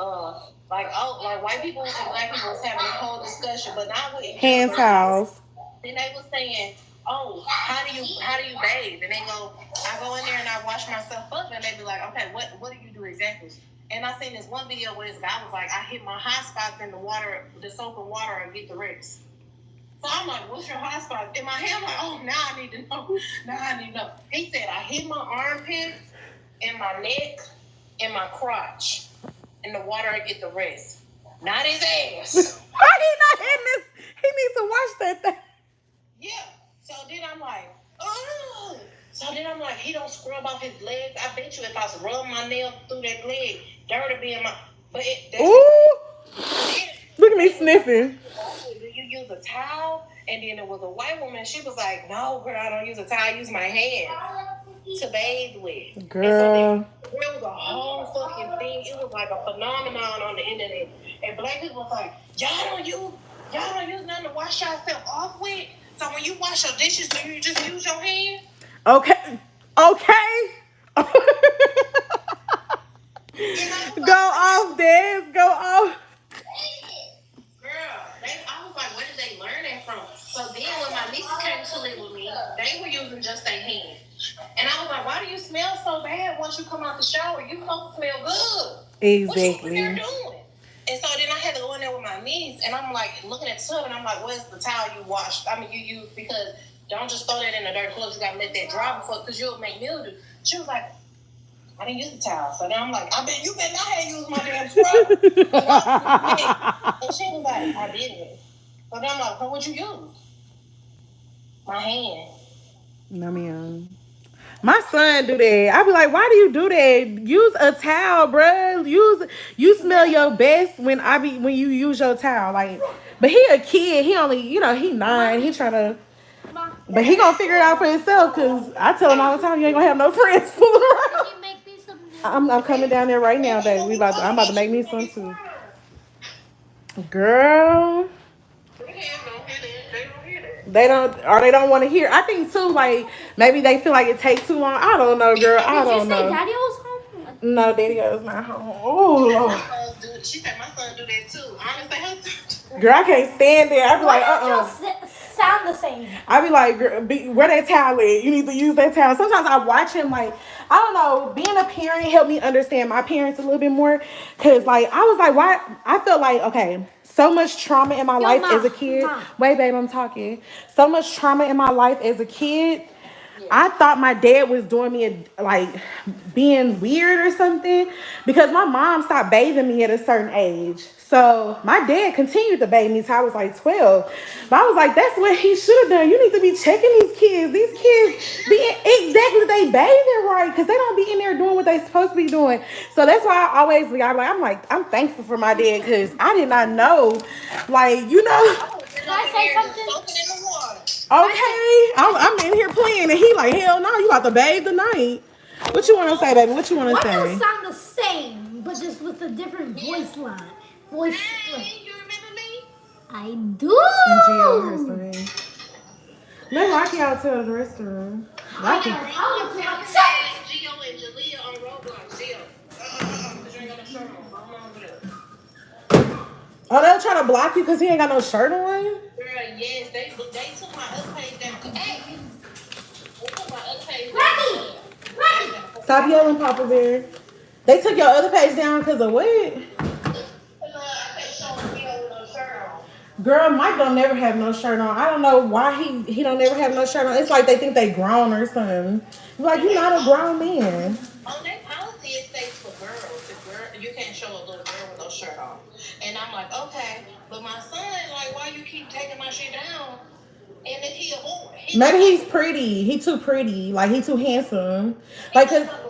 like white people and black people was having a whole discussion, but not with hand towels. Then they was saying, oh, how do you bathe? And they go, I go in there and I wash myself up, and they be like, okay, what do you do exactly? And I seen this one video where this guy was like, I hit my hot spots in the water, the soap and water, and get the rest. So I'm like, what's your hot spots? In my head, I'm like, oh, now I need to know. Now I need to know. He said, I hit my armpits, and my neck, and my crotch. In the water, I get the rest. Not his ass. Why he not hitting this? He needs to wash that thing. Yeah. So then I'm like, oh. So then I'm like, he don't scrub off his legs. I bet you if I rub my nail through that leg, dirt will be in my. But look at me sniffing. Do you use a towel? And then there was a white woman. She was like, no, girl, I don't use a towel. I use my hands to bathe with. Girl. So there was a whole fucking thing. It was like a phenomenon on the internet. And black people was like, y'all don't use nothing to wash yourself off with. So when you wash your dishes, do you just use your hand? Okay. Okay. Go off, Des. Go off. Girl, I was like, where did they learn that from? So then when my nieces came to live with me, they were using just their hand. And I was like, why do you smell so bad once you come out the shower? You supposed to smell good. Exactly. What you in there doing? And so then I had to go in there with my niece, and I'm like looking at the tub, and I'm like, where's the towel you washed? I mean, you used, because don't just throw that in the dirty clothes. You gotta let that dry before, because you'll make mildew. She was like, I didn't use the towel. So then I'm like, I bet you bet I had used my damn scrub. And she was like, I didn't. So then I'm like, well, what'd you use? My hand. No, ma'am. My son do that. I be like, why do you do that? Use a towel, bruh. You smell your best when you use your towel. Like, but he a kid. He only, he 9. He trying to, but he gonna figure it out for himself. Cause I tell him all the time, you ain't gonna have no friends fooling around. I'm coming down there right now, baby. I'm about to make me some too. Girl. They don't want to hear. I think too, like maybe they feel like it takes too long. I don't know, girl. I don't know. Did you say Daddy was home? No, Daddy was not home. Oh Lord. She said my son do that too. Honestly, girl, I can't stand there. I be like, sound the same. I be like, girl, where that towel at? You need to use that towel. Sometimes I watch him, like, I don't know, being a parent helped me understand my parents a little bit more. Cause like I was like, why? I felt like, okay, so much trauma in my life as a kid. Wait, babe, I'm talking. So much trauma in my life as a kid. I thought my dad was doing me like being weird or something because my mom stopped bathing me at a certain age. So my dad continued to bathe me till I was like 12. But I was like, that's what he should have done. You need to be checking these kids. These kids being exactly they bathing right because they don't be in there doing what they supposed to be doing. So that's why I always I'm thankful for my dad because I did not know, like, Can I say something? Okay, I'm in here playing, and he like, hell no, you about to bathe tonight. What you want to say, baby? What you want to say? Why do sound the same, but just with a different voice line? You remember me? I do. And Gio, her son. Let Rocky out to the restroom. Rocky. Gio and Jalea on Roblox. Gio. Because you ain't got no shirt on. Oh, they'll try to block you because he ain't got no shirt on? Girl, yes, they took my other page down. Hey, they took my other page down. Stop yelling, Papa Bear. They took your other page down because of what? Girl, Mike don't never have no shirt on. I don't know why he don't never have no shirt on. It's like they think they grown or something. Like, you're not a grown man. On their policy, it states for girls. You can't show a little girl with no shirt on. And I'm like, okay. But my son, like, why you keep taking my shit down? And then he a boy. Maybe he's pretty. He too pretty. Like, he too handsome. Like, cause... That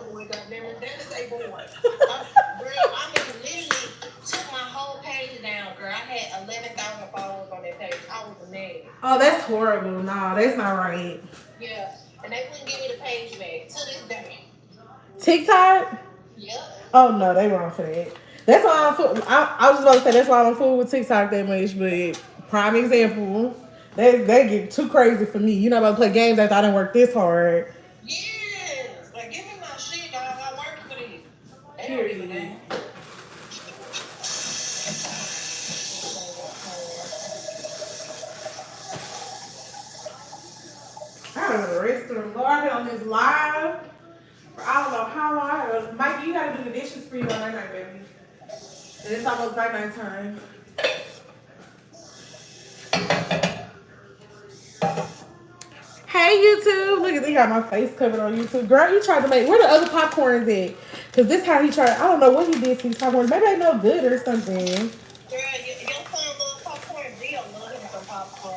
is a boy. Girl, I literally took my whole page down, girl. I had 11,000 followers on that page. I was mad. Oh, that's horrible. No, that's not right. Yeah. And they wouldn't give me the page back to this day. TikTok? Yep. Oh, no, they wrong for that. That's why I was about to say, that's why I don't fool with TikTok that much, but prime example, they get too crazy for me. You're not about to play games after I didn't work this hard. Yes. Like, give me my shit, dog. I work for this. They don't even know. I don't know the rest of them. Lord, I've been on this live for I don't know how long. Mikey, you gotta do the dishes for you on night, baby. And it's almost night time. Hey YouTube, look at they got my face covered on YouTube. Girl, you tried to make where the other popcorns at? Cause this how he tried. I don't know what he did to these popcorns. Maybe they no good or something. Girl, your son loves popcorn. Zio loves him some popcorn.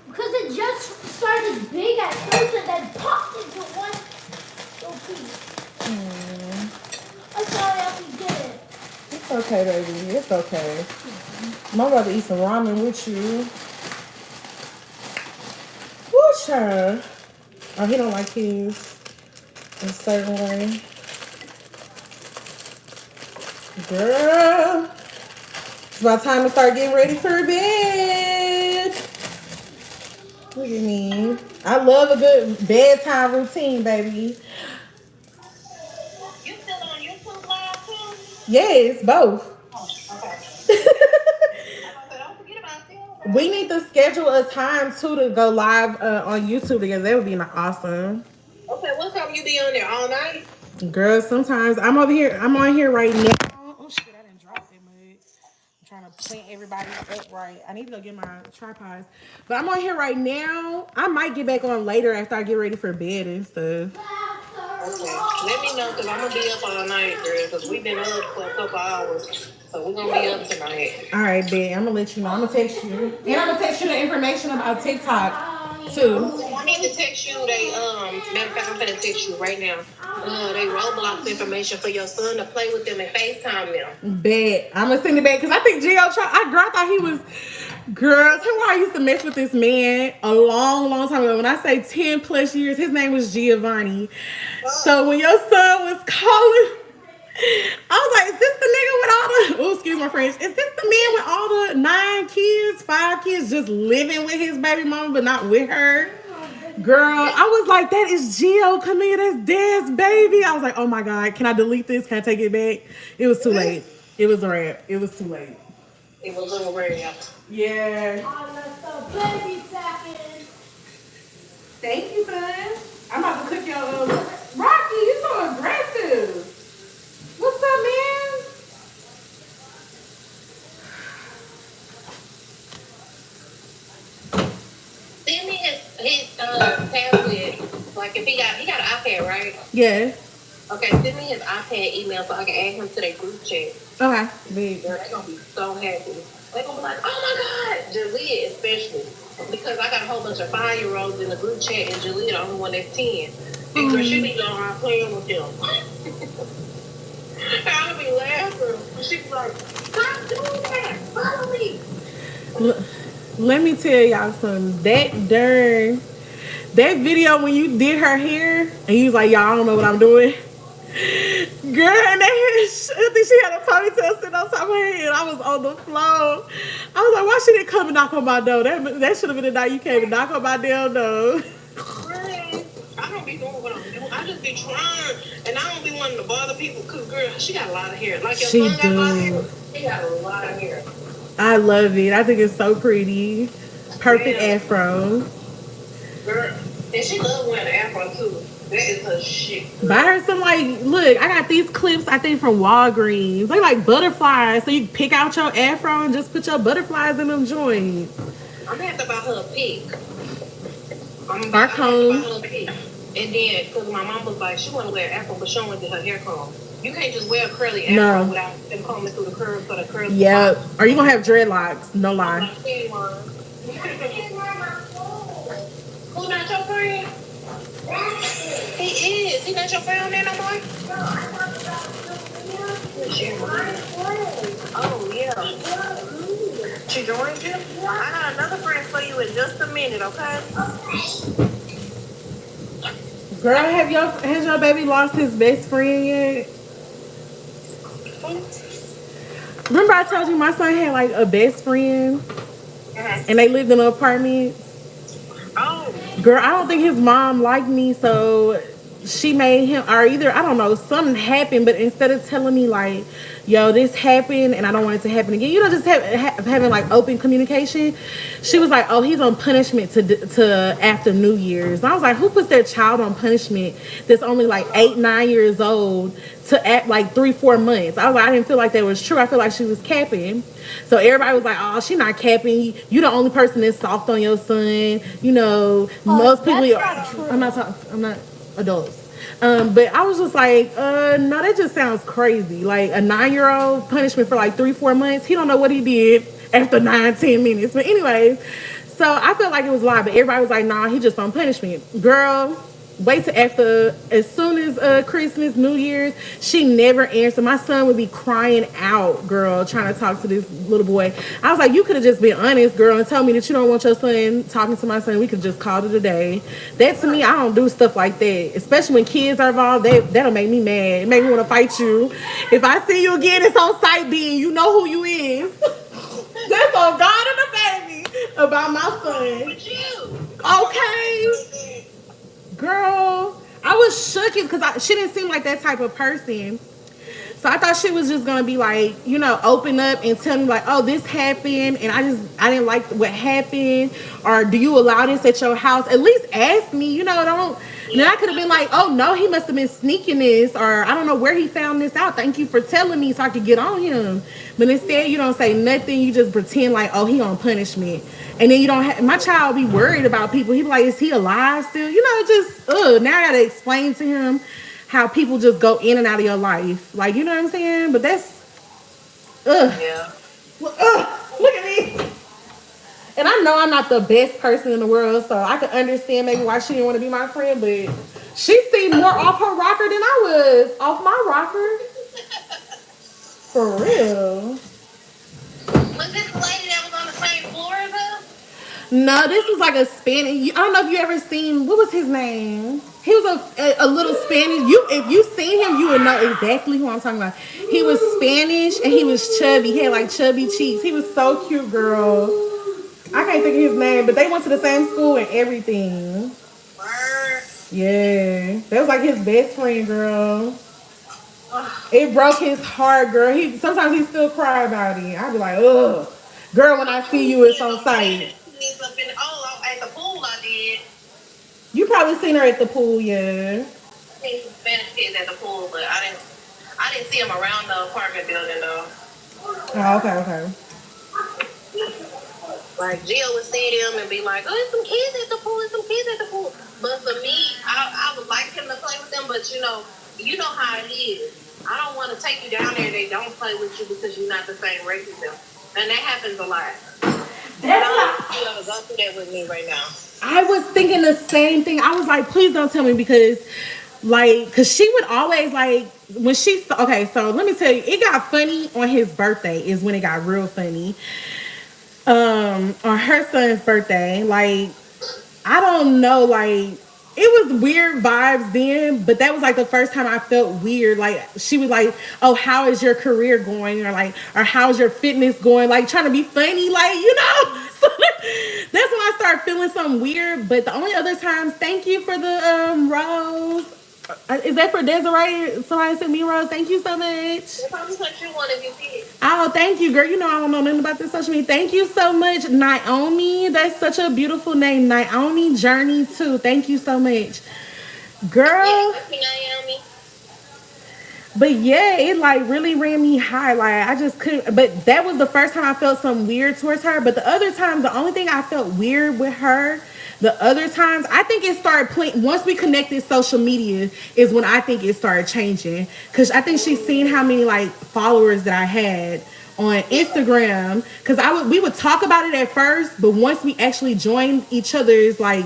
Because it just started big at first and then popped into one little piece. I'm sorry, I didn't get it. It's okay, baby. It's okay. I'm about to eat some ramen with you. Woo, child. Oh, he don't like his in a certain way. Girl. It's about time to start getting ready for bed. Look at me. I love a good bedtime routine, baby. You still on YouTube live too? Yes, both. Oh, okay. I don't forget about them. We need to schedule a time too to go live on YouTube together. That would be awesome. Okay, what time you be on there all night? Girl, sometimes I'm over here. I'm on here right now. Oh shit, I didn't drop that mug. I'm trying to plant everybody up right. I need to go get my tripods. But I'm on here right now. I might get back on later after I get ready for bed and stuff. Okay. Let me know because I'm gonna be up all night, girl. Because we've been up for a couple hours, so we're gonna be up tonight. All right, babe. I'm gonna let you know. I'm gonna text you, and I'm gonna text you the information about TikTok too. I need to text you. Matter of fact, I'm gonna text you right now. They Roblox information for your son to play with them and FaceTime them. Bet I'm gonna send it back because I think Gio tried. I thought he was. Girls, who I used to mess with this man a long, long time ago. When I say 10 plus years, his name was Giovanni. So when your son was calling, I was like, is this the nigga with all the, oh, excuse my French, is this the man with all the 9 kids, 5 kids, just living with his baby mama, but not with her? Girl, I was like, that is Gio Kemelya, that's Dad's baby. I was like, oh my God, can I delete this? Can I take it back? It was too late. It was a wrap. It was too late. It was a wrap. Yeah. Thank you, son. I'm about to cook your Rocky, you so aggressive. What's up, man? Send me his tablet. Like if he got an iPad, right? Yeah. Okay, send me his iPad email so I can add him to their group chat. Okay. Big. Girl, they're gonna be so happy. They're gonna be like, oh my God, Jalea especially. Because I got a whole bunch of 5-year-olds in the group chat and Jalea the only one that's 10. And girl, she be going around playing with them. And I'll be laughing. She be like, stop doing that. Follow me. Let me tell y'all something. That video when you did her hair and you was like, y'all, I don't know what I'm doing. Girl, and I think she had a ponytail sitting on top of her head. I was on the floor. I was like, why she didn't come and knock on my door? That should have been the night you came and knock on my damn door. I don't be doing what I'm doing. I just be trying, and I don't be wanting to bother people. Cause girl, she got a lot of hair. Like your son got a lot of hair. She got a lot of hair. I love it. I think it's so pretty. Perfect afro. Girl, and she love wearing an afro too. That is her shit. Girl. Buy her some look, I got these clips I think from Walgreens. They like butterflies, so you can pick out your afro and just put your butterflies in them joints. I'm gonna have to buy her a pick. Our comb. And then, because my mom was like, she want to wear an afro, but she don't want to get her hair combed. You can't just wear a curly afro without them combing through the curls for the curls. Yeah. Are you going to have dreadlocks? No lie. Who not your friend? He is. He not your friend there no more? Oh, yeah. She joined you? I got another friend for you in just a minute, okay? Girl, has your baby lost his best friend yet? Remember I told you my son had like a best friend? And they lived in an apartment? Oh. Girl, I don't think his mom liked me, so she made him, or either, I don't know, something happened, but instead of telling me like, yo, this happened and I don't want it to happen again, just having like open communication, she was like, oh, he's on punishment to after New Year's. And I was like, who puts their child on punishment that's only like 8, 9 years old to act like 3, 4 months? I was like, I didn't feel like that was true. I feel like she was capping. So everybody was like, oh, she not capping. You the only person that's soft on your son. Most people I'm not adults. But I was just like, no, that just sounds crazy. Like a 9-year-old punishment for like 3, 4 months. He don't know what he did after 9, 10 minutes. But anyways, so I felt like it was a lie, but everybody was like, nah, he just on punishment. Girl, wait till after, as soon as Christmas, New Year's, she never answered. My son would be crying out, girl, trying to talk to this little boy. I was like, you could have just been honest, girl, and told me that you don't want your son talking to my son. We could just call it a day. That, to me, I don't do stuff like that, especially when kids are involved. That'll make me mad. It make me want to fight you. If I see you again, it's on site being, you know who you is. That's on God and the baby about my son. Okay. girl, I was shook because she didn't seem like that type of person. So I thought she was just gonna be like, open up and tell me like, oh, this happened, and I didn't like what happened, or do you allow this at your house? At least ask me, don't. And then I could have been like, oh no, he must have been sneaking this, or I don't know where he found this out. Thank you for telling me so I could get on him. But instead, you don't say nothing. You just pretend like, oh, he on punishment, and then you don't. My child be worried about people. He be like, is he alive still? Just now I gotta explain to him how people just go in and out of your life. Like, you know what I'm saying? But that's, Yeah. look at me. And I know I'm not the best person in the world, so I can understand maybe why she didn't want to be my friend, but she seemed more off her rocker than I was off my rocker. For real. Was this the lady that was on the same floor as us? No, this was like a Spanish. I don't know if you ever seen, what was his name? He was a little Spanish. If you seen him, you would know exactly who I'm talking about. He was Spanish and he was chubby. He had like chubby cheeks. He was so cute, girl. I can't think of his name, but they went to the same school and everything. Word. Yeah, that was like his best friend, girl. It broke his heart, girl. He sometimes he still cry about it. I'd be like, ugh, girl. When I see you, it's on sight. At the pool I did. You probably seen her at the pool, yeah. Seen some Spanish kids at the pool, but I didn't see them around the apartment building though. Oh, okay, okay. Like Gio would see them and be like, "Oh, there's some kids at the pool. There's some kids at the pool." But for me, I would like him to play with them, but you know how it is. I don't want to take you down there and they don't play with you because you're not the same race as them, and that happens a lot. That's You gotta go through that with me right now. I was thinking the same thing. I was like, please don't tell me because, cause she would always like when she. Okay, so let me tell you, it got funny on his birthday. Is when it got real funny. On her son's birthday, like I don't know, like it was weird vibes then, but that was like the first time I felt weird. Like she was like, "Oh, how is your career going?" or "How's your fitness going?" Like trying to be funny, So that's when I started feeling something weird. But the only other times, thank you for the rose. Is that for Desiree? Somebody sent me a rose. Thank you so much. If I'm such you one if you did. Oh, thank you, girl. I don't know nothing about this social media. Thank you so much, Naomi. That's such a beautiful name. Naomi Journey, too. Thank you so much. Girl. Yeah, Naomi. But yeah, it like really ran me high. Like I just couldn't. But that was the first time I felt something weird towards her. But the other times, the only thing I felt weird with her, the other times, I think it started playing. Once we connected social media, is when I think it started changing. Cause I think she's seen how many like followers that I had on Instagram. Cause we would talk about it at first, but once we actually joined each other's like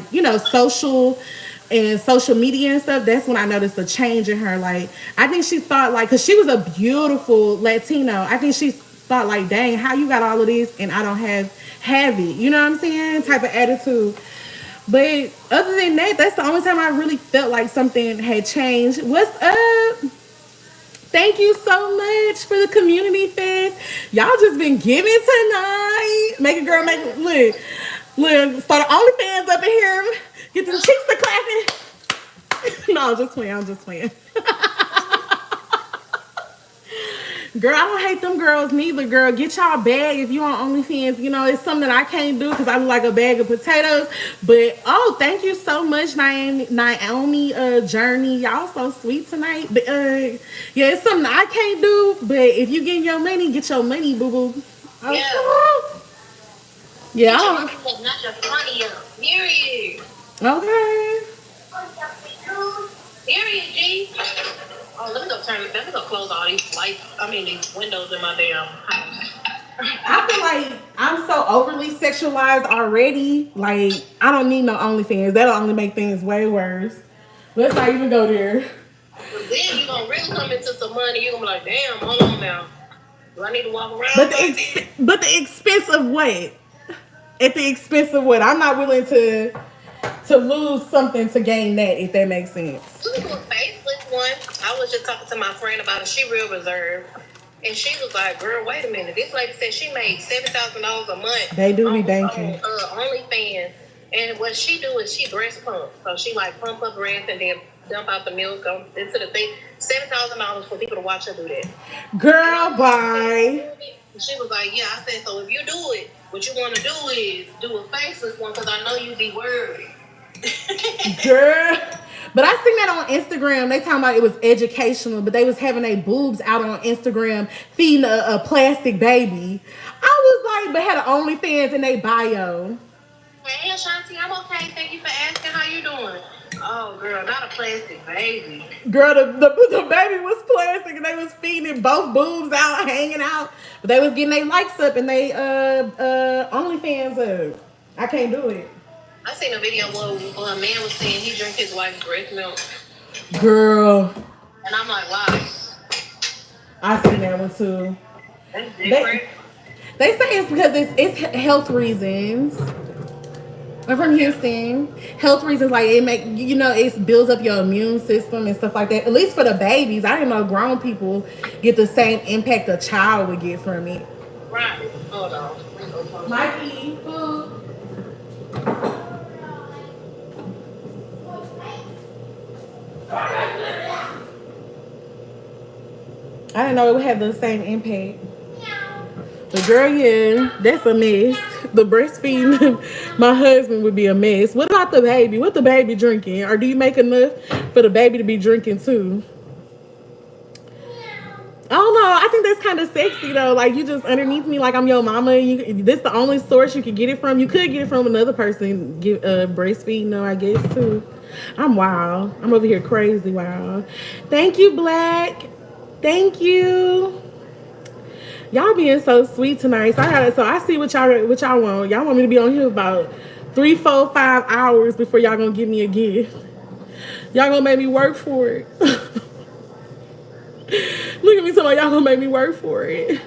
social and social media and stuff, that's when I noticed a change in her. Like, I think she thought like, cause she was a beautiful Latino. I think she thought like, dang, how you got all of this and I don't have it. You know what I'm saying? Type of attitude. But other than that, that's the only time I really felt like something had changed. What's up? Thank you so much for the community fest. Y'all just been giving tonight. Make a girl make look. Start OnlyFans up in here. Get the cheeks to clapping. No, I'm just playing. Girl, I don't hate them girls neither, girl. Get y'all bag if you on OnlyFans. It's something that I can't do because I look like a bag of potatoes. But, thank you so much, Naomi Journey. Y'all so sweet tonight. But, yeah, it's something I can't do. But if you get your money, get your money, boo-boo. Yeah. Yeah. Not your money up. Period. Okay. Period, G. Oh, let me go close all these lights. These windows in my damn house. I feel like I'm so overly sexualized already. Like, I don't need no OnlyFans. That'll only make things way worse. Let's not even go there. Then you're going to really come into some money. You're going to be like, damn, hold on now. Do I need to walk around? But the expense of what? At the expense of what? I'm not willing to lose something to gain that, if that makes sense. This was a faceless one. I was just talking to my friend about it. She real reserved. And she was like, girl, wait a minute. This lady said she made $7,000 a month. They do be banking. OnlyFans. And what she do is she breast pump. So she like pump her breast and then dump out the milk into the thing. $7,000 for people to watch her do that. Girl, bye. She was like, yeah. I said, so if you do it, what you want to do is do a faceless one because I know you be worried. Girl. But I seen that on Instagram. They talking about it was educational, but they was having their boobs out on Instagram feeding a plastic baby. I was like, but had an OnlyFans in their bio. Hey, Ashanti, I'm okay. Thank you for asking. How you doing? Oh, girl, not a plastic baby. Girl, the baby was plastic and they was feeding it both boobs out, hanging out. But they was getting their likes up and they OnlyFans up. I can't do it. I seen a video where a man was saying he drank his wife's breast milk. Girl. And I'm like, why? I seen that one too. That's different. They say it's because it's health reasons. I'm from Houston. Health reasons, like it builds up your immune system and stuff like that. At least for the babies. I didn't know grown people get the same impact a child would get from it. Right. Hold on. Mikey, food. I didn't know it would have the same impact. The girl, yeah, that's a mess. The breastfeeding my husband would be a mess. What about the baby? What the baby drinking? Or do you make enough for the baby to be drinking too? I don't know. I think that's kind of sexy though. Like you just underneath me, like I'm your mama. This the only source you could get it from. You could get it from another person. Breastfeeding though, I guess too. I'm wild. I'm over here crazy wild. Thank you, Black. Thank you. Y'all being so sweet tonight. So I see what y'all want. Y'all want me to be on here about 3, 4, 5 hours before y'all gonna give me a gift. Y'all gonna make me work for it. Look at me, somebody. Y'all gonna make me work for it.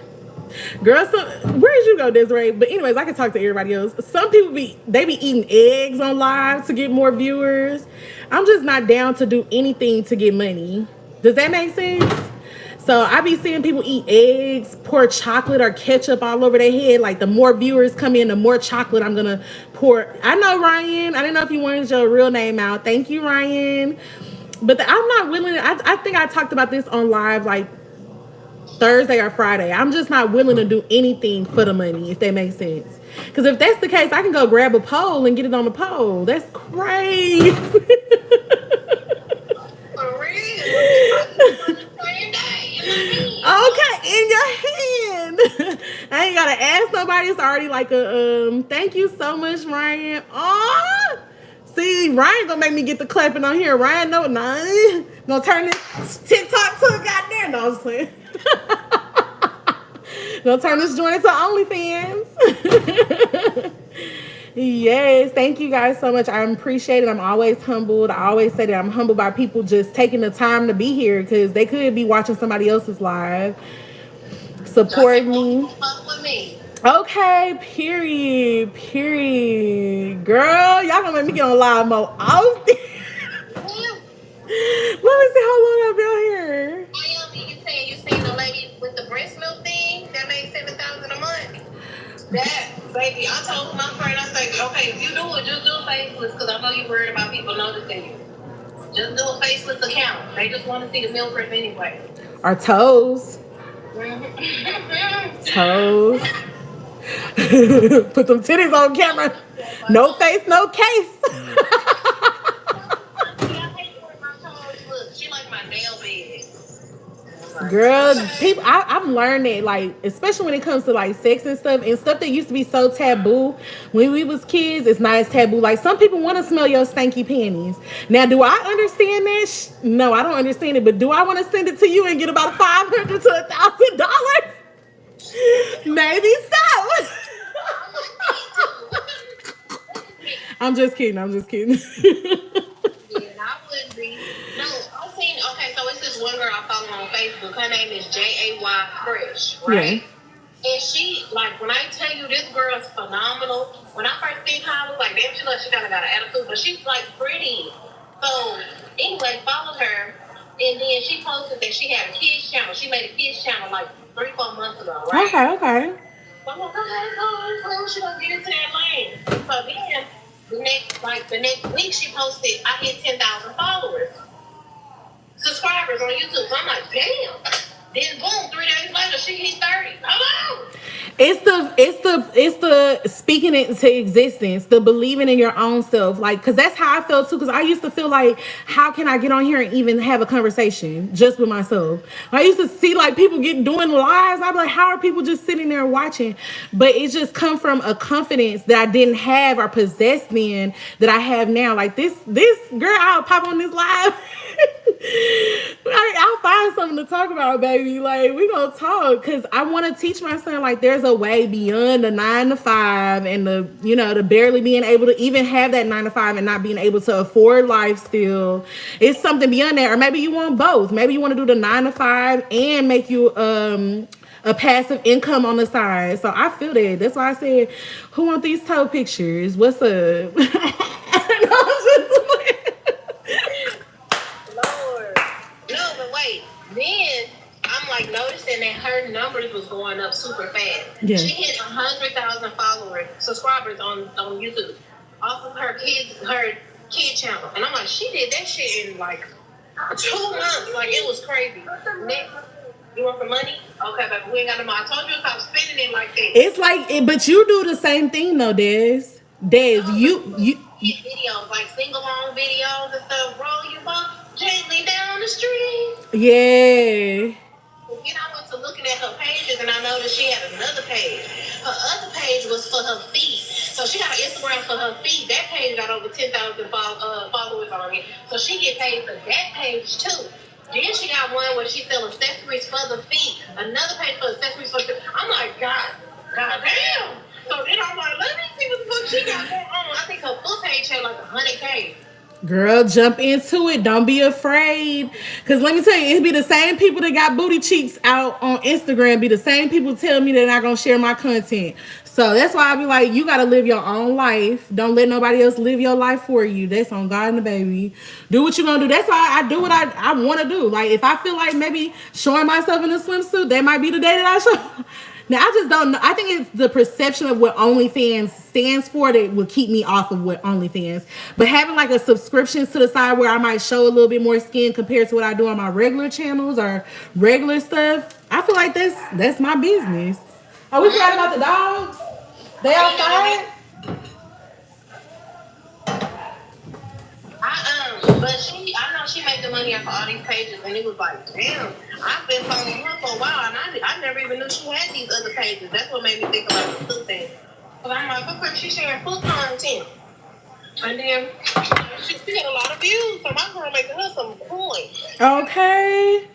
Girl, where did you go, Desiree? But anyways, I can talk to everybody else. Some people be eating eggs on live to get more viewers. I'm just not down to do anything to get money. Does that make sense? So I be seeing people eat eggs, pour chocolate or ketchup all over their head. Like the more viewers come in, the more chocolate I'm gonna pour. I know, Ryan. I didn't know if you wanted your real name out. Thank you, Ryan. But I'm not willing. I think I talked about this on live like Thursday or Friday. I'm just not willing to do anything for the money, if that makes sense. Because if that's the case, I can go grab a pole and get it on the pole. That's crazy. For real? Okay, in your hand. I ain't gotta ask nobody. It's already like a thank you so much, Ryan. Oh, see, Ryan gonna make me get the clapping on here. Ryan, no, gonna turn this TikTok to a goddamn. No, I'm just playing. Gonna turn this joint into OnlyFans. Yes, thank you guys so much. I appreciate it. I'm always humbled. I always say that I'm humbled by people just taking the time to be here because they could be watching somebody else's live. Support me. Okay, period. Girl, y'all gonna make me get on live more often. Let me see how long I've been on here. You saying you seen the lady with the breast milk thing that made $7,000 a month? That baby, I told my friend, I said, okay, if you do it, just do a faceless because I know you're worried about people noticing you. Just do a faceless account. They just want to see the meal prep anyway. Our toes. Toes. Put them titties on camera. No face, no case. She like my nail bed. Girl, people, I've learned that, like, especially when it comes to like sex and stuff that used to be so taboo when we was kids, it's not as taboo. Like some people want to smell your stanky panties. Now, do I understand that? No, I don't understand it. But do I want to send it to you and get about $500 to $1,000? Maybe so. I'm just kidding. Yeah, I wouldn't be. No, I've seen. Okay, so it's this one girl I follow on Facebook. Her name is Jay Fresh, right? Yeah. And she, like, when I tell you this girl is phenomenal. When I first seen her, I was like, damn, she kind of got an attitude, but she's like pretty. So anyway, followed her, and then she posted that she had a kids channel. She made a kids channel like 3-4 months ago, right? Okay. So I'm like, okay, so she gonna get into that lane. So then The next week she posted, I hit 10,000 followers, subscribers on YouTube. So I'm like, damn. Then boom, 3 days later she hit 30. Hello. It's the speaking it into existence, the believing in your own self, like, because that's how I felt too. Because I used to feel like, how can I get on here and even have a conversation just with myself? I used to see like people doing lives. I'd be like, how are people just sitting there watching? But it just come from a confidence that I didn't have or possess then that I have now. Like this girl, I'll pop on this live. Like, I'll find something to talk about, baby. Like, we gonna talk, because I want to teach my son, like, there's a way beyond the 9 to 5 and the barely being able to even have that 9 to 5 and not being able to afford life still. It's something beyond that. Or maybe you want both. Maybe you want to do the 9 to 5 and make you a passive income on the side. So I feel that. That's why I said, who want these toe pictures? What's up? Lord. No, but wait. Then I'm like noticing that her numbers was going up super fast. Yeah. She hit 100,000 subscribers on YouTube off of her kid channel. And I'm like, she did that shit in like 2 months. Like, it was crazy. Next, you want some money? Okay, baby, we ain't got no money. I told you to stop spending it like that. It's like, but you do the same thing though, Des. You videos, like single-along videos and stuff. Roll your boat gently down the street. Yeah. Then I went to looking at her pages and I noticed she had another page. Her other page was for her feet. So she got an Instagram for her feet. That page got over 10,000 followers on it. So she get paid for that page too. Then she got one where she sell accessories for the feet. Another page for accessories for the feet. I'm like, God damn. So then I'm like, let me see what the fuck she got going on. I think her foot page had like 100K. Girl, jump into it. Don't be afraid. Because let me tell you, it be the same people that got booty cheeks out on Instagram, be the same people tell me they're not going to share my content. So that's why I be like, you got to live your own life. Don't let nobody else live your life for you. That's on God and the baby. Do what you're going to do. That's why I do what I want to do. Like, if I feel like maybe showing myself in a swimsuit, that might be the day that I show. Now, I just don't know. I think it's the perception of what OnlyFans stands for that will keep me off of what OnlyFans. But having like a subscription to the side where I might show a little bit more skin compared to what I do on my regular channels or regular stuff, I feel like that's my business. Oh, we forgot about the dogs? They outside? I know she made the money off of all these pages, and it was like, damn, I've been following her for a while, and I never even knew she had these other pages. That's what made me think about the foot thing. Cause I'm like, look, she's sharing foot content, and then she got a lot of views, so my girl making her some coins. Okay.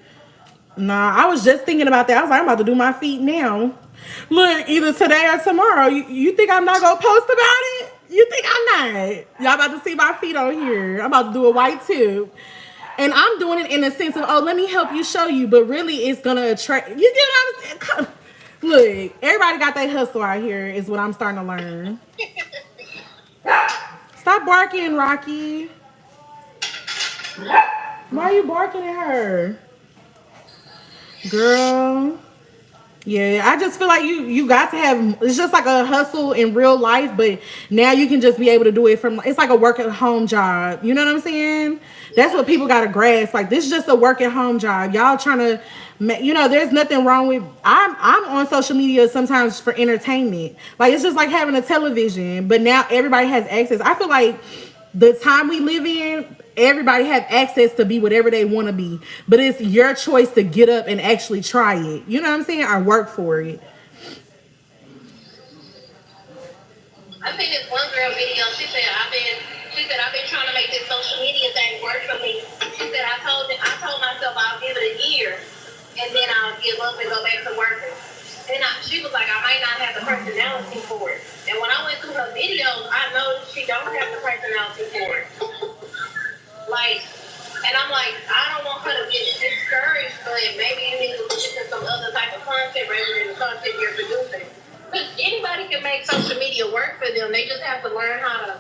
Nah, I was just thinking about that. I was like, I'm about to do my feet now. Look, either today or tomorrow. You think I'm not gonna post about it? You think I'm not? Y'all about to see my feet on here. I'm about to do a white tip. And I'm doing it in the sense of, oh, let me help you show you. But really, it's gonna attract. You get what I'm saying? Look, everybody got that hustle out here, is what I'm starting to learn. Stop barking, Rocky. Why are you barking at her? Girl. Yeah, I just feel like you got to have, it's just like a hustle in real life, but now you can just be able to do it from, it's like a work at home job. You know what I'm saying? That's what people got to grasp. Like, this is just a work at home job. Y'all trying to, there's nothing wrong with, I'm on social media sometimes for entertainment. Like, it's just like having a television, but now everybody has access. I feel like the time we live in, everybody have access to be whatever they want to be, but it's your choice to get up and actually try it. You know what I'm saying? Or work for it. I think this one girl video, she said I've been trying to make this social media thing work for me. She said I told myself I'll give it a year and then I'll give up and go back to working. And she was like, I might not have the personality for it. And when I went through her videos, I know she don't have the personality for it. Like, and I'm like, I don't want her to get discouraged, but maybe you need to look into some other type of content rather than the content you're producing. Because anybody can make social media work for them. They just have to learn how to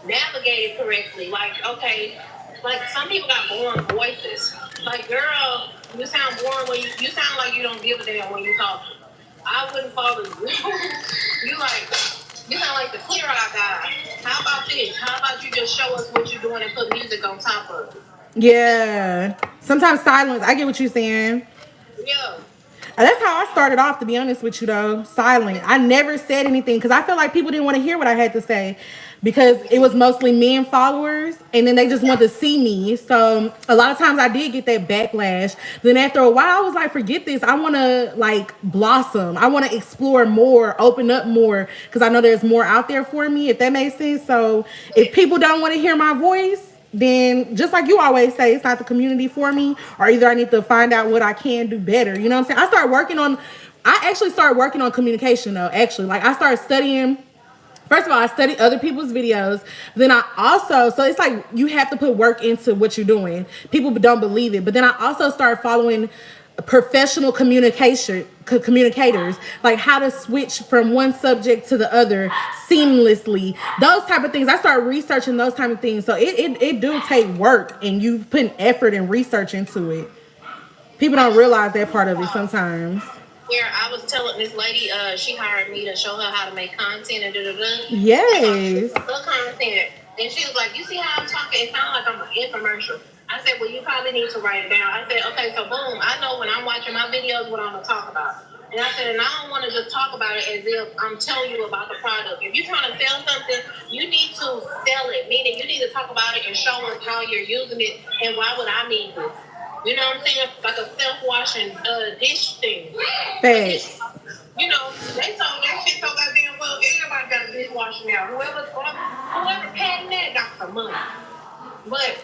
navigate it correctly. Like, okay, like some people got boring voices. Like, girl, you sound boring when you sound like you don't give a damn when you talk. I wouldn't follow you. You like, You sound like the clear eye guy. How about this? How about you just show us what you're doing and put music on top of it? Yeah. Sometimes silence. I get what you're saying. Yeah. And that's how I started off, to be honest with you, though. Silent. I never said anything because I felt like people didn't want to hear what I had to say because it was mostly men followers and then they just wanted to see me. So a lot of times I did get that backlash. Then after a while, I was like, forget this. I want to like blossom. I want to explore more, open up more because I know there's more out there for me, if that makes sense. So if people don't want to hear my voice, then just like you always say, it's not the community for me, or either I need to find out what I can do better. You know what I'm saying? I actually started working on communication though, actually. Like I started studying. First of all, I study other people's videos. Then I also, so it's like you have to put work into what you're doing. People don't believe it. But then I also started following professional communicators, like how to switch from one subject to the other seamlessly. Those type of things. I started researching those type of things. So it do take work and you put effort and research into it. People don't realize that part of it sometimes. Where I was telling this lady, she hired me to show her how to make content and da. Yes. The content, and she was like, "You see how I'm talking? It sounds like I'm an infomercial." I said, "Well, you probably need to write it down." I said, "Okay, so boom, I know when I'm watching my videos what I'm gonna talk about." And I said, "And I don't want to just talk about it as if I'm telling you about the product. If you're trying to sell something, you need to sell it. Meaning, you need to talk about it and show us how you're using it and why would I need this." You know what I'm saying? Like a self-washing dish thing. Thanks. You know, they sold that shit so goddamn well. Everybody got a dishwasher now. Whoever patented that got some money. But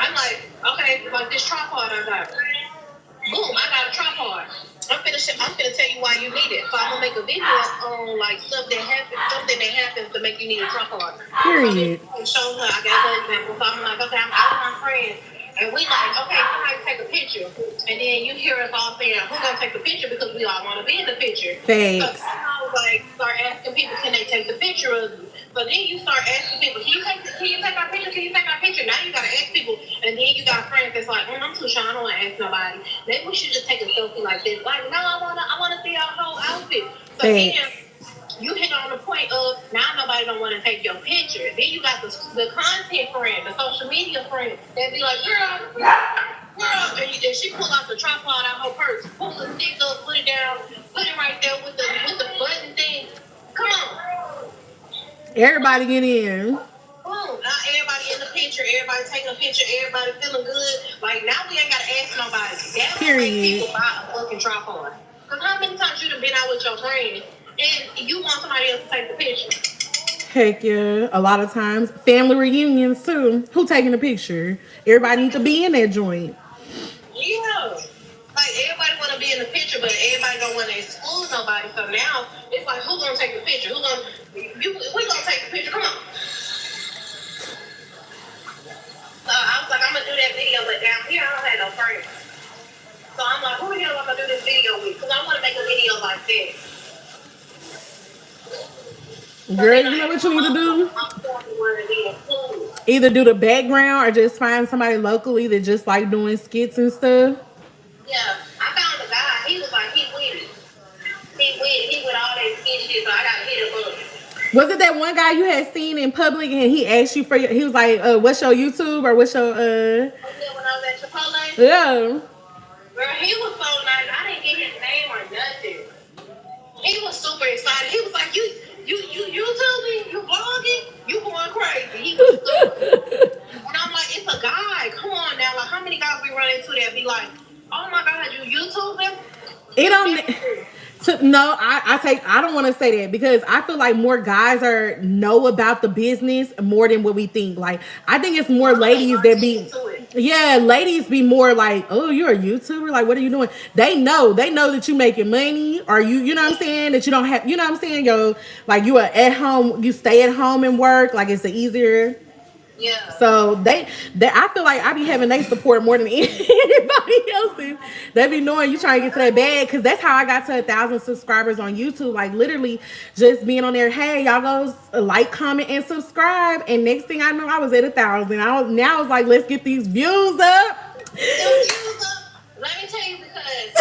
I'm like, okay, like this tripod I got. Boom, I got a tripod. I'm finna tell you why you need it. So I'm gonna make a video on like something that happens to make you need a tripod. Period. So show her, I gave her an example. So I'm like, okay, I'm out with my friends. And we like, okay, somebody take a picture. And then you hear us all saying, who's gonna take the picture because we all wanna be in the picture. Thanks. So I was like, start asking people, can they take the picture of you? So then you start asking people, can you take our picture? Can you take our picture? Now you gotta ask people, and then you got friends that's like, I'm too shy, I don't wanna ask nobody. Maybe we should just take a selfie like this. Like, no, I wanna see our whole outfit. So then you hit on the point of now nobody don't want to take your picture. Then you got the content friend, the social media friend that be like, girl, and she pull out the tripod out her purse, pull the stick up, put it down, put it right there with the button thing. Come on. Everybody get in. Boom. Now everybody in the picture, everybody taking a picture, everybody feeling good. Like now we ain't gotta ask nobody. That's what make people buy a fucking tripod. Cause how many times you done been out with your friend and you want somebody else to take the picture? Heck yeah. A lot of times. Family reunions too. Who taking a picture? Everybody need to be in that joint. Yeah. Like everybody want to be in the picture, but everybody don't want to exclude nobody. So now it's like, who gonna take the picture? We gonna take the picture? Come on. So I was like, I'm gonna do that video, but down here I don't have no friends. So I'm like, who the hell am I gonna do this video with? Because I want to make a video like that. Girl, you know what you need to do? Either do the background or just find somebody locally that just like doing skits and stuff. Yeah, I found a guy. He was like, he with it. He with all that skit shit, so I gotta hit him up. Was it that one guy you had seen in public and he asked you for he was like, what's your YouTube or what's your When I was at Chipotle? Yeah. Girl, he was so nice. I didn't get his name or nothing. He was super excited. He was like, you YouTubing? You vlogging? You going crazy. He was super. And I'm like, it's a guy. Come on now. Like, how many guys we run into that be like, oh my God, you YouTubing? It don't. No, I don't want to say that because I feel like more guys know about the business more than what we think. Like I think it's more ladies that be ladies be more like, oh, you're a YouTuber, like what are you doing? They know that you making money or you know what I'm saying, that you don't have, you know what I'm saying, like you are at home, you stay at home and work, like it's easier. Yeah. So they I feel like I be having they support more than anybody else's. They be knowing you trying to get to that bag because that's how I got to 1,000 subscribers on YouTube. Like literally just being on there. Hey, y'all go like, comment, and subscribe. And next thing I know, I was at 1,000. I was like, let's get these views up. Let me tell you because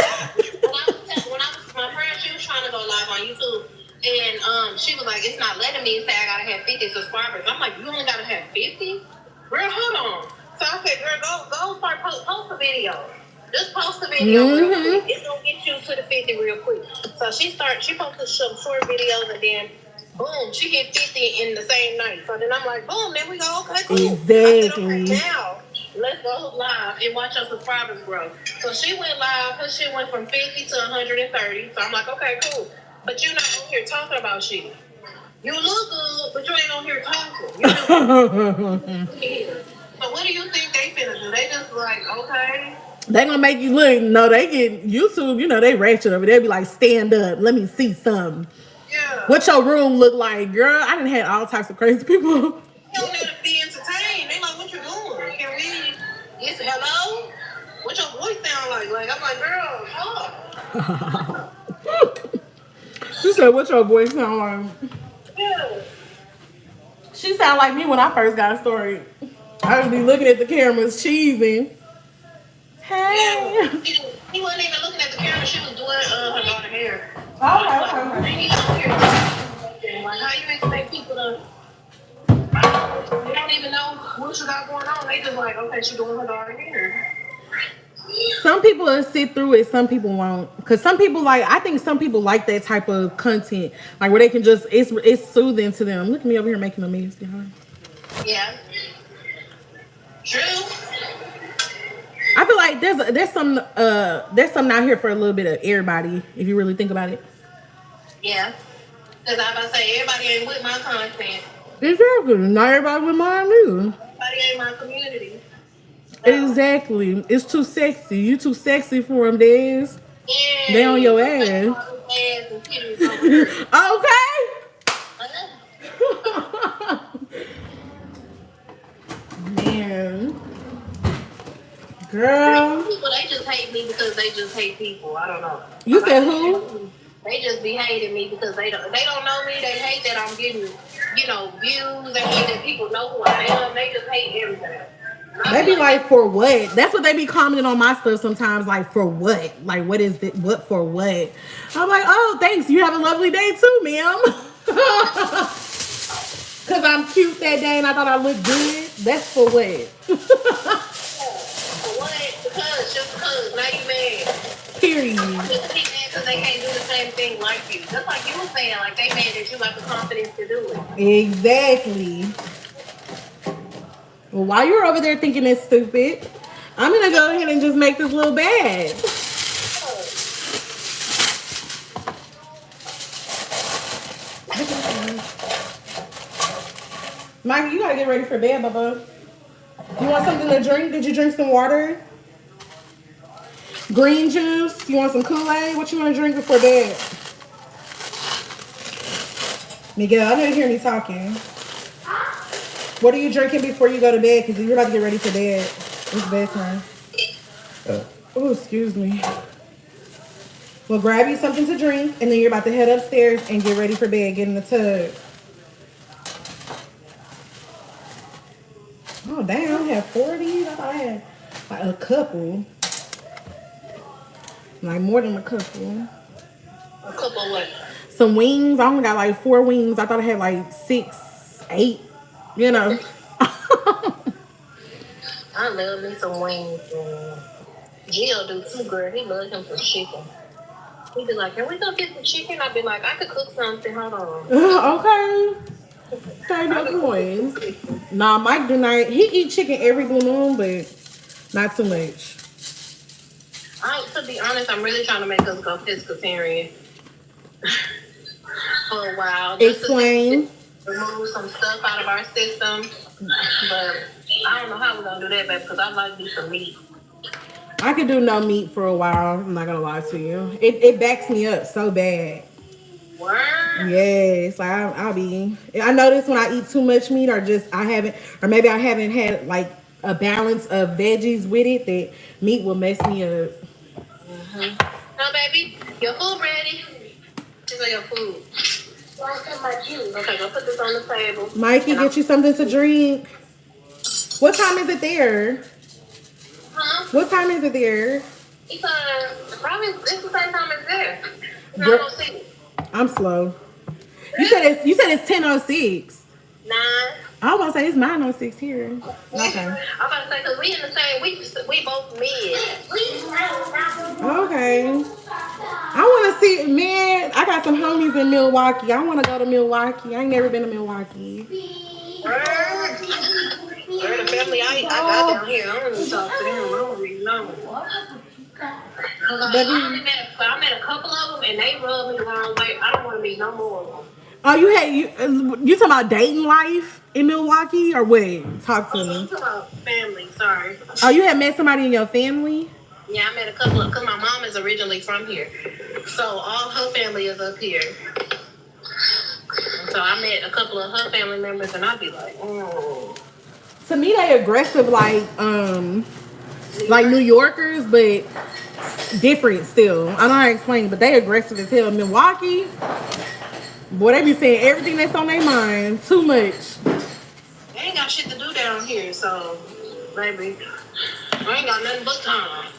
when I was my friend, she was trying to go live on YouTube. And she was like, it's not letting me say I gotta have 50 subscribers. I'm like, you only gotta have 50? Girl, hold on. So I said, girl, go start post a video. Just post a video real quick. It's gonna get you to the 50 real quick. So she posted some short videos and then boom, she hit 50 in the same night. So then I'm like, boom, there we go. Okay, cool. Exactly. I said, okay, now let's go live and watch your subscribers grow. So she went live. Her shit went from 50 to 130. So I'm like, okay, cool. But you're not on here talking about shit. You look good, but you ain't on here talking. You so what do you think they finna do? They just like, okay. They gonna make you look. No, they get YouTube. You know they ratchet over. They be like, stand up. Let me see something. Yeah. What your room look like, girl? I done had all types of crazy people. You don't need to be entertained. They like, what you doing? Can we? Yes, hello. What your voice sound like? Like I'm like, girl, talk. She said, "What your voice sound like?" Yeah. She sound like me when I first got started. I would be looking at the cameras, cheesing. Hey. Yeah. He wasn't even looking at the camera. She was doing her daughter's hair. Okay. Like, how you expect people to? They don't even know what you got going on. They just like, okay, she doing her daughter's hair. Some people will sit through it, some people won't. Cause some people I think some people like that type of content, like where they can just it's soothing to them. Look at me over here making a mess, huh? Yeah. True. I feel like there's some out here for a little bit of everybody if you really think about it. Yeah. Cause I'm about to say everybody ain't with my content. Exactly. Not everybody with mine either. Everybody ain't my community. Exactly. It's too sexy. You too sexy for them, Dez. Yeah. They on your ass. Okay. Man. Girl. People, they just hate me because they just hate people. I don't know. You said who? They just be hating me because they don't know me. They hate that I'm getting, views. They hate that people know who I am. They just hate everything. They be like, for what? That's what they be commenting on my stuff sometimes. Like, for what? Like, what is it? What for what? I'm like, oh, thanks. You have a lovely day too, ma'am. Because I'm cute that day and I thought I looked good. That's for what? For what? Just because. Now you mad. Period. Just be mad because they can't do the same thing like you. Just like you were saying, like they mad that you got the confidence to do it. Exactly. Well, while you're over there thinking it's stupid, I'm going to go ahead and just make this little bag. Mikey, you got to get ready for bed, Bubba. You want something to drink? Did you drink some water? Green juice? You want some Kool-Aid? What you want to drink before bed? Miguel, I didn't hear me talking. What are you drinking before you go to bed? Because you're about to get ready for bed. It's bedtime. Oh, excuse me. Well, grab you something to drink, and then you're about to head upstairs and get ready for bed. Get in the tub. Oh, damn. I have 4 of these. I thought I had like a couple. Like more than a couple. A couple of what? Some wings. I only got like 4 wings. I thought I had like 6, 8. You know. I love me some wings. Gio do too, girl. He loves him some chicken. He'd be like, can we go get some chicken? I'd be like, I could cook something. Hold on. Okay. Save your coins. Nah, Mike do not. He eat chicken every blue moon, but not too much. To be honest, I'm really trying to make us go pescatarian for a while. Explain. Remove some stuff out of our system. But I don't know how we're going to do that, babe, because I'd like to do some meat. I could do no meat for a while. I'm not going to lie to you. It backs me up so bad. Word? Yes. Like I'll be. I notice when I eat too much meat or maybe I haven't had like a balance of veggies with it, that meat will mess me up. No, baby. Your food ready. These are your food. Okay, go put this on the table. Mikey, get you something to drink. What time is it there? Huh? What time is it there? It's the same time as there. I'm slow. You said it's 10:06. Nine. I was gonna say it's 9:06 here. Okay. I'm about to say because we in the same. We both mid. Okay. I want to see, man. I got some homies in Milwaukee. I want to go to Milwaukee. I ain't never been to Milwaukee. Where the family I got down here. I don't even talk to them. I don't really know. I met a couple of them and they rubbed me the wrong way. I don't want to meet no more of them. Oh, you talking about dating life in Milwaukee or what? Talk to me. I'm talking about family. Sorry. Oh, you had met somebody in your family? Yeah, I met a couple of, because my mom is originally from here. So all her family is up here. So I met a couple of her family members and I'd be like, oh. To me, they aggressive like New Yorkers, but different still. I don't know how to explain it, but they aggressive as hell. Milwaukee, boy, they be saying everything that's on their mind. Too much. They ain't got shit to do down here, so, baby, I ain't got nothing but time.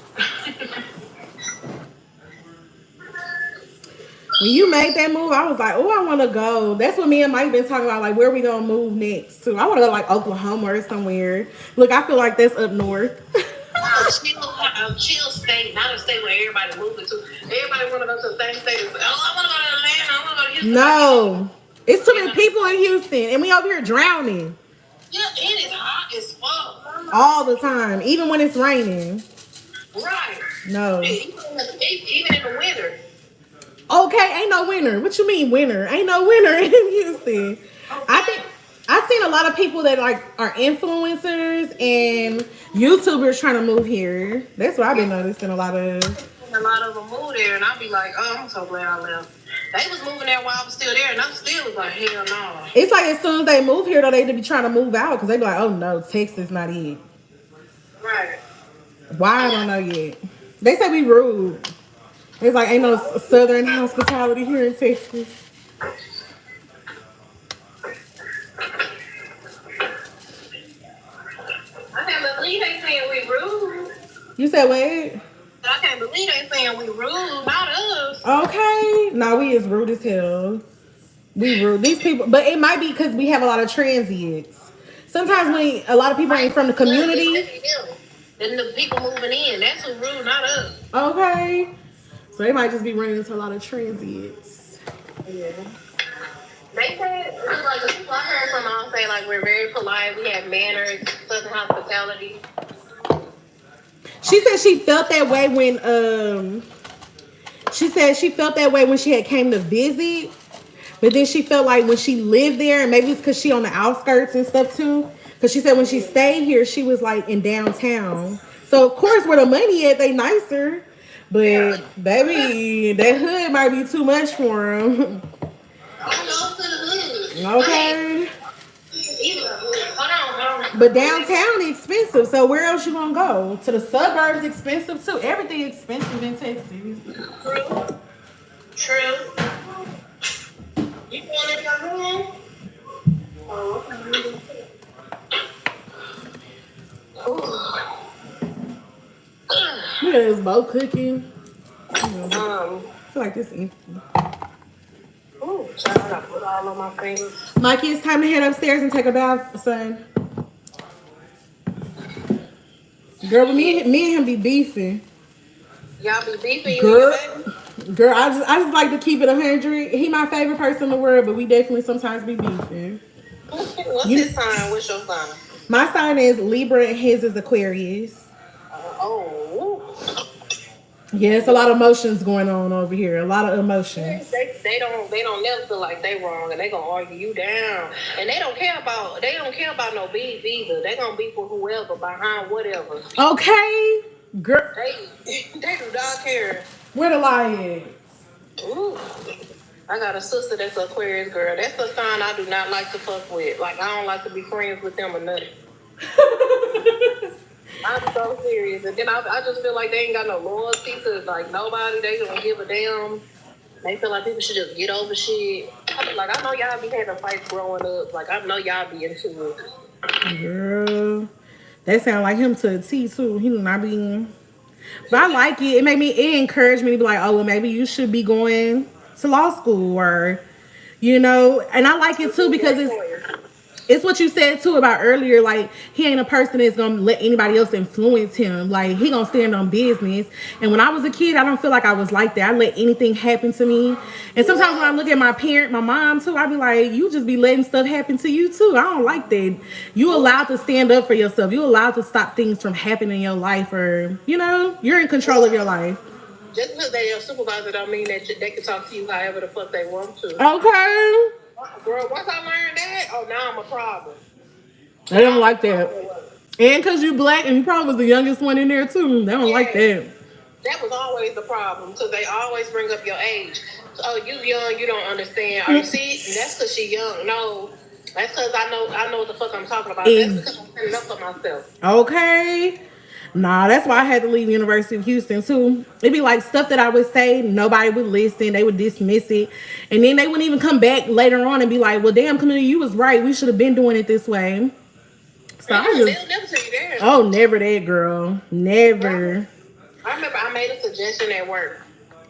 When you made that move, I was like, oh, I want to go. That's what me and Mike been talking about, like, where we going to move next to. I want to go, like, Oklahoma or somewhere. Look, I feel like that's up north. A chill state, not a state where everybody moving to. Everybody want to go to the same state. Oh, I want to go to Atlanta. I want to go to Houston. No. It's too many people in Houston, and we over here drowning. Yeah, it is hot as fuck. All the time, even when it's raining. Right. No. Even in the winter. Okay, ain't no winter. What you mean winter? Ain't no winter in Houston. Okay. I think I've seen a lot of people that like are influencers and YouTubers trying to move here. That's what I've been noticing a lot of. A lot of them move there, and I'll be like, oh, I'm so glad I left. They was moving there while I was still there, and I still was like, hell no. It's like as soon as they move here, though, they be trying to move out because they be like, oh no, Texas not it. Right. Why I don't know yet. They say we rude. It's like ain't no southern hospitality here in Texas. I can't believe they saying we rude. You said what? I can't believe they saying we rude, not us. Okay. No, we is rude as hell. We rude. These people, but it might be because we have a lot of transients. Sometimes when a lot of people ain't from the community. Then the people moving in, that's who rude, not us. Okay. So they might just be running into a lot of transients. Yeah. They said, like the people I heard from all say, like we're very polite, we have manners, southern hospitality. She said she felt that way when she had came to visit, but then she felt like when she lived there, and maybe it's because she on the outskirts and stuff too. Because she said when she stayed here, she was like in downtown. So of course, where the money at, they nicer. But baby, that hood might be too much for them. Okay. But downtown expensive. So where else you gonna go? To the suburbs expensive too. Everything expensive in Texas. True. You going in your room? Oh, Yeah, it's both cooking. I feel like this empty. Oh, child, I put all on my fingers. Mikey, it's time to head upstairs and take a bath, son. Girl, me and him be beefing. Y'all be beefing, Girl, I just like to keep it 100. He my favorite person in the world, but we definitely sometimes be beefing. What's his sign? What's your sign? My sign is Libra and his is Aquarius. Yeah, it's a lot of emotions going on over here. A lot of emotions. They don't never feel like they wrong, and they gonna argue you down. And they don't care about no beef either. They gonna beef with whoever behind whatever. Okay, girl. They do not care. Where the lie at? Ooh. I got a sister that's an Aquarius girl. That's the sign I do not like to fuck with. Like I don't like to be friends with them or nothing. I'm so serious. And then I just feel like they ain't got no loyalty to like nobody. They don't give a damn. They feel like people should just get over shit. I be like, I know y'all be having fights growing up. Like I know y'all be into it. Girl, that sound like him to a T too. He do not be. But I like it. It encouraged me to be like, oh well, maybe you should be going to law school or you know. And I like it too because it's what you said too about earlier. Like, he ain't a person that's gonna let anybody else influence him. Like, he gonna stand on business. And when I was a kid, I don't feel like I was like that. I let anything happen to me. And sometimes when I look at my mom too, I be like, you just be letting stuff happen to you too. I don't like that. You allowed to stand up for yourself. You allowed to stop things from happening in your life, or you know, you're in control of your life. Just because they're your supervisor don't mean that they can talk to you however the fuck they want to. Okay. Girl, once I learned that, oh, now I'm a problem. They don't like that. And because you black and you probably was the youngest one in there too. They don't like that. That was always the problem because they always bring up your age. Oh, you young, you don't understand. Or you see, that's because she young. No, that's because I know what the fuck I'm talking about. That's because I'm standing up for myself. Okay. Nah, that's why I had to leave University of Houston too. It'd be like stuff that I would say, nobody would listen, they would dismiss it. And then they wouldn't even come back later on and be like, well, damn, Kemelya, you was right. We should have been doing it this way. So They'll never tell you that. Oh, never that, girl. Never. I remember I made a suggestion at work.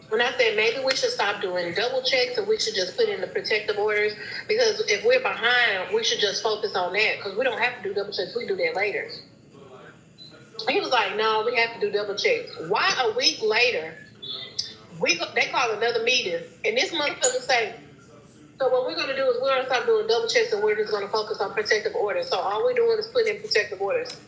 When I said maybe we should stop doing double checks and we should just put in the protective orders, because if we're behind, we should just focus on that because we don't have to do double checks. We do that later. He was like, no, we have to do double checks. Why a week later, they call another meeting, and this motherfucker say, so what we're going to do is we're going to stop doing double checks and we're just going to focus on protective orders. So all we're doing is putting in protective orders.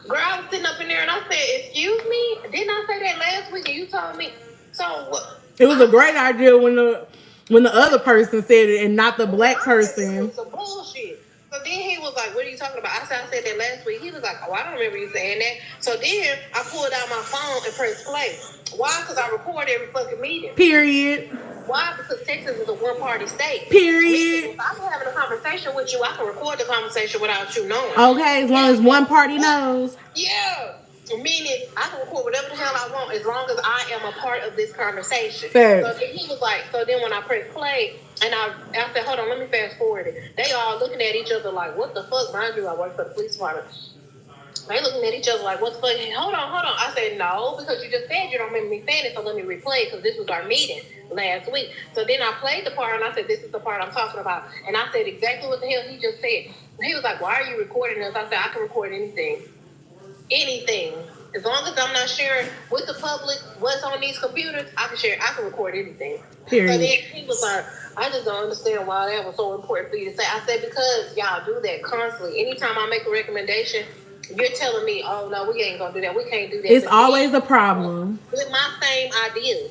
Girl, I was sitting up in there and I said, excuse me? Didn't I say that last week and you told me? So what? It was a great idea when the other person said it and not the black person. Some bullshit. So then he was like, what are you talking about? I said that last week. He was like, oh, I don't remember you saying that. So then I pulled out my phone and pressed play. Why? Because I record every fucking meeting. Period. Why? Because Texas is a one-party state. Period. If I'm having a conversation with you, I can record the conversation without you knowing. Okay, as long as one party knows. Yeah. Meaning, I can record whatever the hell I want as long as I am a part of this conversation. Fair. So then he was like, so then when I pressed play, and I said, hold on, let me fast forward it. They all looking at each other like, what the fuck? Mind you, I work for the police department. They looking at each other like, what the fuck? Hold on. I said, no, because you just said you don't remember me saying it, so let me replay it because this was our meeting last week. So then I played the part and I said, this is the part I'm talking about. And I said exactly what the hell he just said. He was like, why are you recording this? I said, I can record anything. Anything. As long as I'm not sharing with the public what's on these computers, I can record anything. Period. So then he was like, I just don't understand why that was so important for you to say. I said, because y'all do that constantly. Anytime I make a recommendation, you're telling me, oh, no, we ain't going to do that. We can't do that. It's always a problem. With my same idea.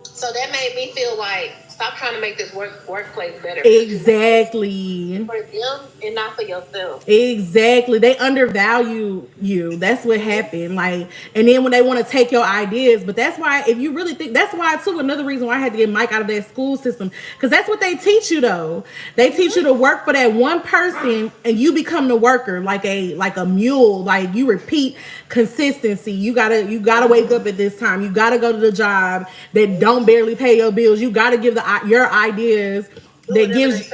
So that made me feel like, stop trying to make this workplace better. Exactly. For them and not for yourself. Exactly. They undervalue you. That's what happened. Like, and then when they want to take your ideas, but that's why, if you really think, that's why too, another reason why I had to get Mike out of that school system, because that's what they teach you though. They teach you to work for that one person and you become the worker, like a mule. Like, you repeat consistency. You gotta wake up at this time. You gotta go to the job that don't barely pay your bills. You gotta give your ideas that gives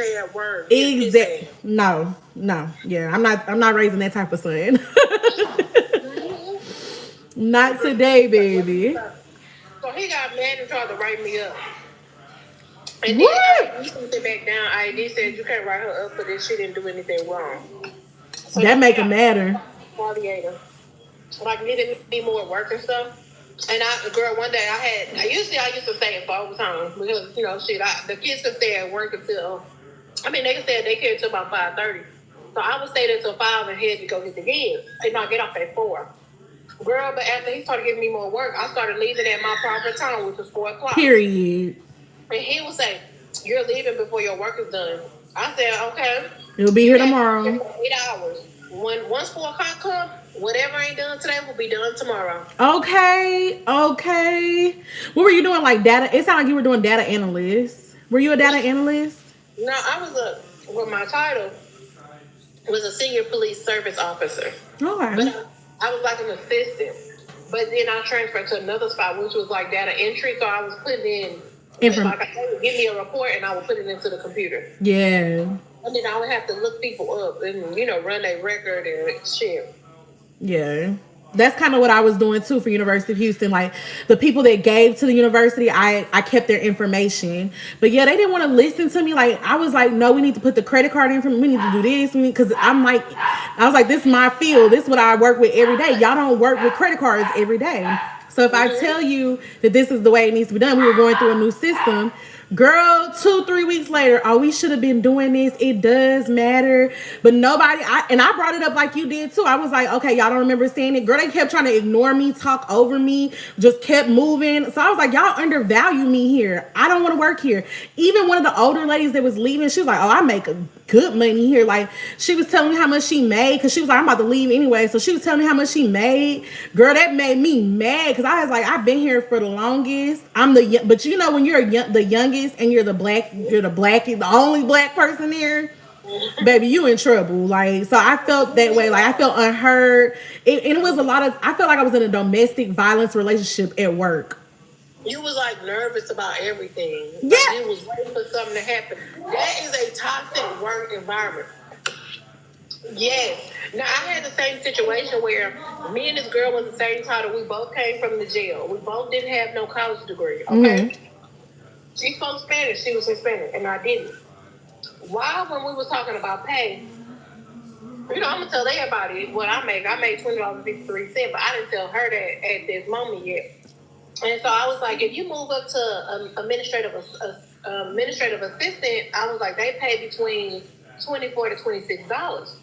exactly. No, yeah, I'm not raising that type of son. Not today, baby. So he got mad and tried to write me up. And then I sent it back down. ID said you can't write her up for this. She didn't do anything wrong. So that make it matter. Like, needed me more work and stuff. And one day I used to stay at for overtime because, you know, the kids could stay at work until, they could stay at daycare until about 5:30. So I would stay there until 5 and head to go get the kids. And I get off at 4. Girl, but after he started giving me more work, I started leaving at my proper time, which was 4 o'clock. Period. And he would say, you're leaving before your work is done. I said, okay. It'll be here tomorrow. 8 hours. Once 4 o'clock comes, whatever ain't done today will be done tomorrow. Okay. What were you doing? Like data? It sounded like you were doing data analyst. Were you a data analyst? No, my title was a senior police service officer. Okay. But I was like an assistant. But then I transferred to another spot, which was like data entry. So I was putting in, they would give me a report and I would put it into the computer. Yeah. And then I would have to look people up and, run their record and shit. Yeah. That's kind of what I was doing too for University of Houston. Like the people that gave to the university, I kept their information. But yeah, they didn't want to listen to me. Like I was like, no, we need to put the credit card in for me. We need to do this because I'm like, I was like, this is my field. This is what I work with every day. Y'all don't work with credit cards every day. So if I tell you that this is the way it needs to be done, we were going through a new system. Girl, 2-3 weeks later, oh, we should have been doing this. It does matter. But nobody, I brought it up like you did too. I was like, okay, y'all don't remember saying it. Girl, they kept trying to ignore me, talk over me, just kept moving. So I was like, y'all undervalue me here. I don't want to work here. Even one of the older ladies that was leaving, she was like, oh, I make a good money here. Like she was telling me how much she made because she was like, I'm about to leave anyway. So she was telling me how much she made. Girl, that made me mad because I was like, I've been here for the longest. But you know when you're the youngest and you're the only black person there, baby, you in trouble. Like so, I felt that way. Like I felt unheard. And it was a lot of. I felt like I was in a domestic violence relationship at work. You was like nervous about everything. Yeah. Like you was waiting for something to happen. That is a toxic work environment. Yes. Now I had the same situation where me and this girl was the same title. We both came from the jail. We both didn't have no college degree. Okay. Mm-hmm. She spoke Spanish. She was Hispanic, and I didn't. Why, when we were talking about pay, I'm gonna tell everybody what I make. I made $20.53, but I didn't tell her that at this moment yet. And so I was like, if you move up to administrative assistant, I was like, they pay between $24 to $26.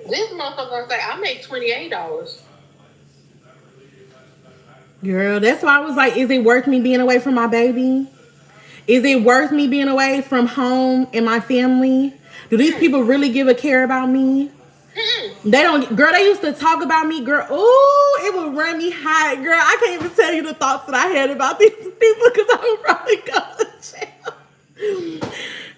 This motherfucker gonna say, I make $28. Girl, that's why I was like, is it worth me being away from my baby? Is it worth me being away from home and my family? Do these people really give a care about me? They don't. Girl, they used to talk about me. Girl, ooh, it would run me hot. Girl, I can't even tell you the thoughts that I had about these people because I would probably go to jail.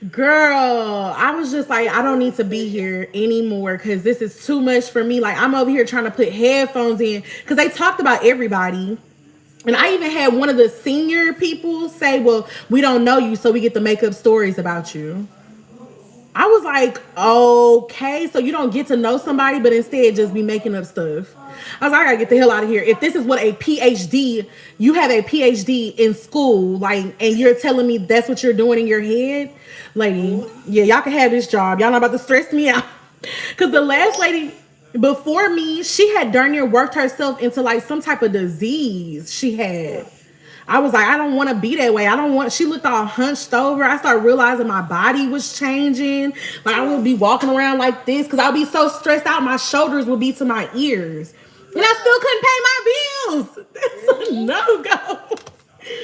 Girl, I was just like, I don't need to be here anymore because this is too much for me. Like, I'm over here trying to put headphones in because they talked about everybody. And I even had one of the senior people say, well, we don't know you, so we get to make up stories about you. I was like, okay, so you don't get to know somebody, but instead just be making up stuff. I was like, I gotta get the hell out of here. If this is what a PhD, you have a PhD in school, like, and you're telling me that's what you're doing in your head, lady, yeah, y'all can have this job. Y'all not about to stress me out. Because the last lady before me, she had darn near worked herself into like some type of disease she had. I was like, I don't want to be that way. I don't want. She looked all hunched over. I started realizing my body was changing. Like I would be walking around like this because I'd be so stressed out. My shoulders would be to my ears, and I still couldn't pay my bills. That's a no-go.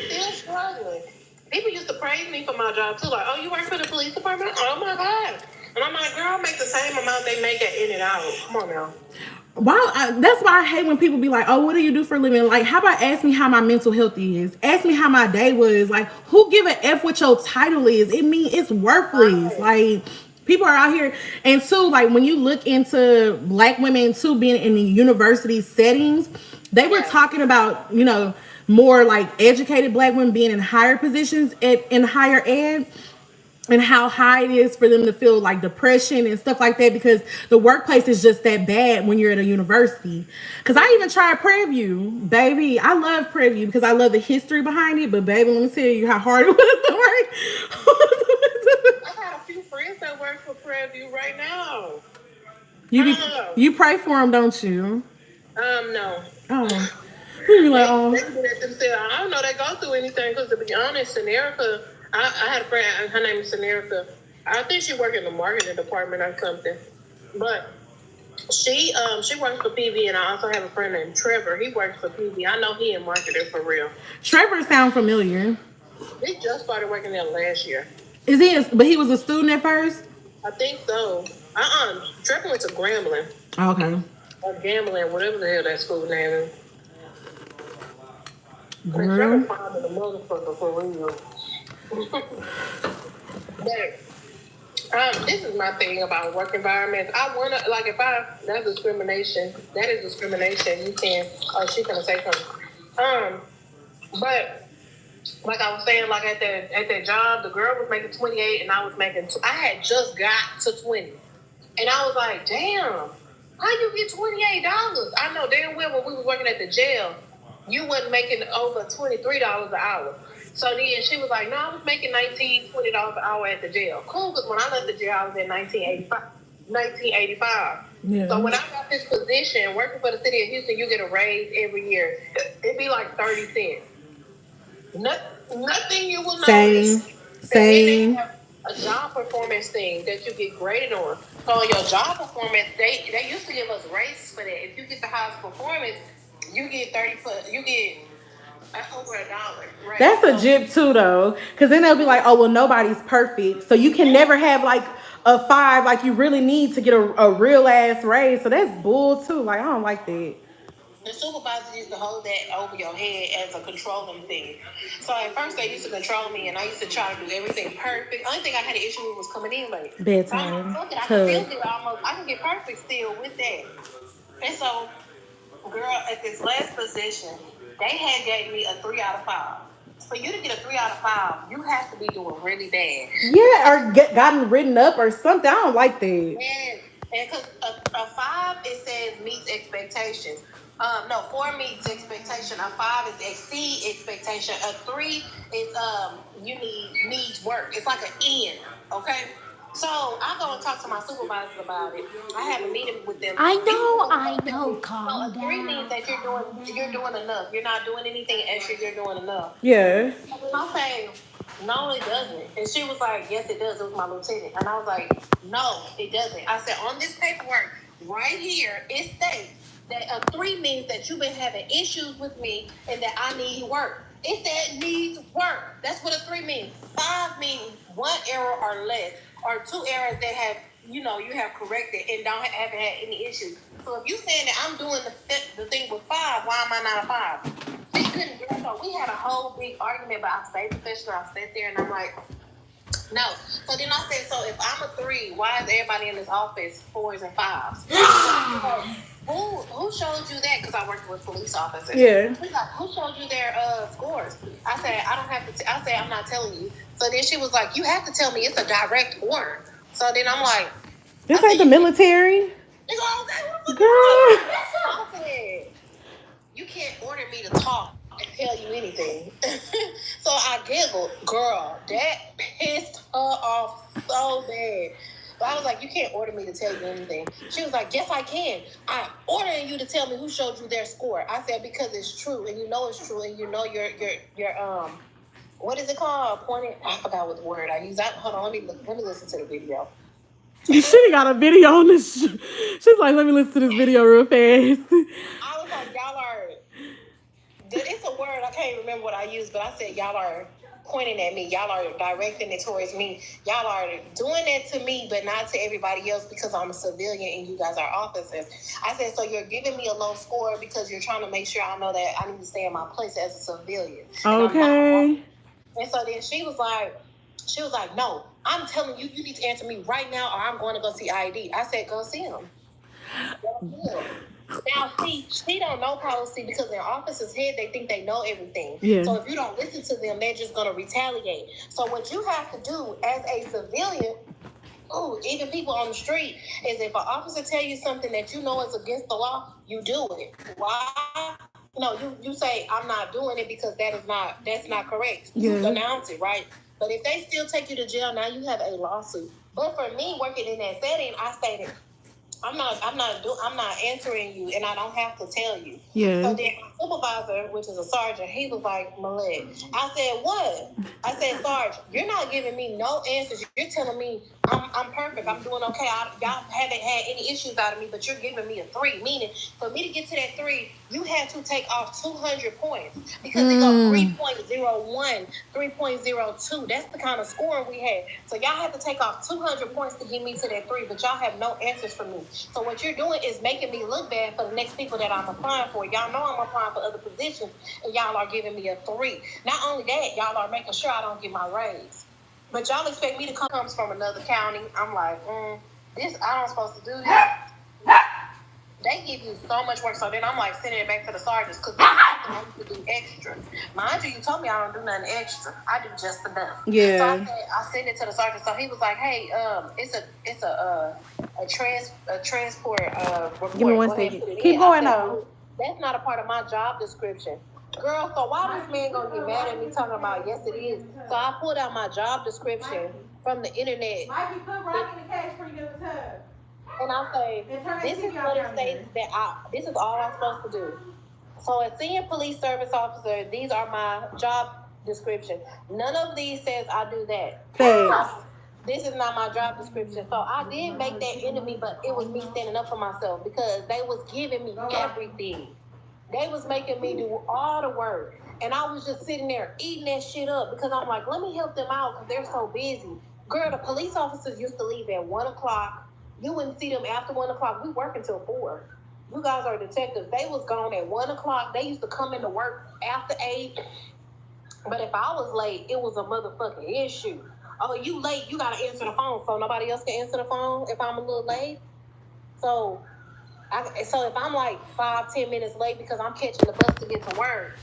Still struggling. People used to praise me for my job too. Like, oh, you work for the police department? Oh my God. And I'm like, girl, I make the same amount they make at In-N-Out. Come on now. That's why I hate when people be like, oh, what do you do for a living? Like, how about ask me how my mental health is? Ask me how my day was. Like, who give a F what your title is? It mean it's worthless. Like, people are out here. And so, like, when you look into black women, too, being in the university settings, they were talking about, more like educated black women being in higher positions in higher ed and how high it is for them to feel like depression and stuff like that because the workplace is just that bad when you're at a university. Because I even tried Prairie View, baby. I love Prairie View because I love the history behind it. But baby, let me tell you how hard it was to work. I got a few friends that work for Prairie View right now. You pray for them, don't you? No. Oh. You're like, oh. They do that themselves. I don't know they go through anything because to be honest, Sanerica, I had a friend, her name is Sanerica. I think she worked in the marketing department or something. But she works for PV, and I also have a friend named Trevor. He works for PV. I know he in marketing for real. Trevor sounds familiar. He just started working there last year. But he was a student at first? I think so. Trevor went to Grambling. Okay. Or Gambling, whatever the hell that school name is. Girl. Trevor found the motherfucker for real. But this is my thing about work environments. I wanna that's discrimination. That is discrimination. You can. Oh, she's gonna say something. But like I was saying, like at that job, the girl was making 28, and I was making. I had just got to 20, and I was like, damn. How you get $28? I know damn well when we was working at the jail, you wasn't making over $23 an hour. So then she was like, no, I was making $19, $20 an hour at the jail. Cool, because when I left the jail, I was at 1985. Yeah. So when I got this position, working for the city of Houston, you get a raise every year. It'd be like 30 cents. Nothing you will notice. Same. A job performance thing that you get graded on. So on your job performance, they used to give us raises for that. If you get the highest performance, you get over $1. Right? That's a jib too, though, because then they'll be like, "Oh, well, nobody's perfect, so you can never have like a 5 like you really need to get a real ass raise." So that's bull too. Like I don't like that. The supervisors used to hold that over your head as a controlling thing. So at first they used to control me, and I used to try to do everything perfect. Only thing I had an issue with was coming in late. Bedtime. So I can still get I can get perfect still with that. And so, girl, at this last position, they had gave me a 3 out of 5. For you to get a 3 out of 5, you have to be doing really bad. Yeah, or gotten written up or something. I don't like that. Yes, and because a 5 it says meets expectations. No, 4 meets expectation. A 5 is exceed expectation. A 3 is you needs work. It's like an end. Okay. So I go and talk to my supervisors about it. I have a meeting with them. I know. Calm So a 3 down. means that you're doing enough. You're not doing anything extra. You're doing enough. Yeah. I'm saying, no, it doesn't. And she was like, yes, it does. It was my lieutenant. And I was like, no, it doesn't. I said, on this paperwork right here, it states that a 3 means that you've been having issues with me and that I need work. It said needs work. That's what a 3 means. 5 means 1 error or less, or 2 errors that have, you have corrected and haven't had any issues. So if you saying that I'm doing the thing with 5, why am I not a 5? So we had a whole big argument, but I stayed professional. I sat there and I'm like, no. So then I said, so if I'm a 3, why is everybody in this office 4s and 5s? Who showed you that? Because I worked with police officers. Yeah. Who showed you their scores? I said, I don't have to. I said, I'm not telling you. So then she was like, you have to tell me. It's a direct order. So then I'm like, this ain't the military. Girl. I said, you can't order me to talk and tell you anything. So I giggled. Girl, that pissed her off so bad. But I was like, you can't order me to tell you anything. She was like, yes, I can. I'm ordering you to tell me who showed you their score. I said, because it's true, and you know it's true, and you know your what is it called? I forgot what the word I use. Hold on, let me listen to the video. She got a video on this. She's like, let me listen to this video real fast. I was like, y'all are. It's a word I can't remember what I used, but I said y'all are pointing at me. Y'all are directing it towards me. Y'all are doing that to me, but not to everybody else because I'm a civilian and you guys are officers. I said, so you're giving me a low score because you're trying to make sure I know that I need to stay in my place as a civilian. Okay. And so then she was like, no, I'm telling you, you need to answer me right now or I'm going to go see ID. I said, go see him. Now, see, she don't know policy because in officers' head, they think they know everything. Yeah. So if you don't listen to them, they're just going to retaliate. So what you have to do as a civilian, even people on the street, is if an officer tell you something that you know is against the law, you do it. Why? No, you say, I'm not doing it because that's not correct. You announce it, right? But if they still take you to jail, now you have a lawsuit. But for me, working in that setting, I stated, I'm not answering you, and I don't have to tell you. Yeah. So then my supervisor, which is a sergeant, he was like, Malek. I said, what? I said, Sarge, you're not giving me no answers. You're telling me I'm perfect. I'm doing okay. Y'all haven't had any issues out of me, but you're giving me a 3. Meaning, for me to get to that 3, you had to take off 200 points because it goes 3.01, 3.02. That's the kind of scoring we had. So y'all have to take off 200 points to get me to that 3, but y'all have no answers for me. So what you're doing is making me look bad for the next people that I'm applying for. Y'all know I'm applying for other positions, and y'all are giving me a 3. Not only that, y'all are making sure I don't get my raise. But y'all expect me to come from another county. I'm like, this I don't supposed to do this. They give you so much work, so then I'm like sending it back to the sergeants because I need to do extra. Mind you, you told me I don't do nothing extra. I do just enough. Yeah. So I sent it to the sergeant. So he was like, "Hey, it's a transport report. Give me one Go ahead and second. put it Keep in. going I said, though. that's not a part of my job description. Girl, so why this man gonna get mad at me talking about yes it is? So I pulled out my job description from the internet. Mikey, put Rock in the cage before you get in the tub. And I say, this is what it states that this is all I'm supposed to do. So a senior police service officer, these are my job description. None of these says I do that. Thanks. This is not my job description. So I did make that enemy, but it was me standing up for myself because they was giving me everything. They was making me do all the work. And I was just sitting there eating that shit up because I'm like, let me help them out because they're so busy. Girl, the police officers used to leave at 1 o'clock. You wouldn't see them after 1 o'clock. We work until 4. You guys are detectives. They was gone at 1 o'clock. They used to come into work after 8. But if I was late, it was a motherfucking issue. Oh, you late, you gotta answer the phone so nobody else can answer the phone if I'm a little late. So if I'm like 5-10 minutes late because I'm catching the bus to get to work,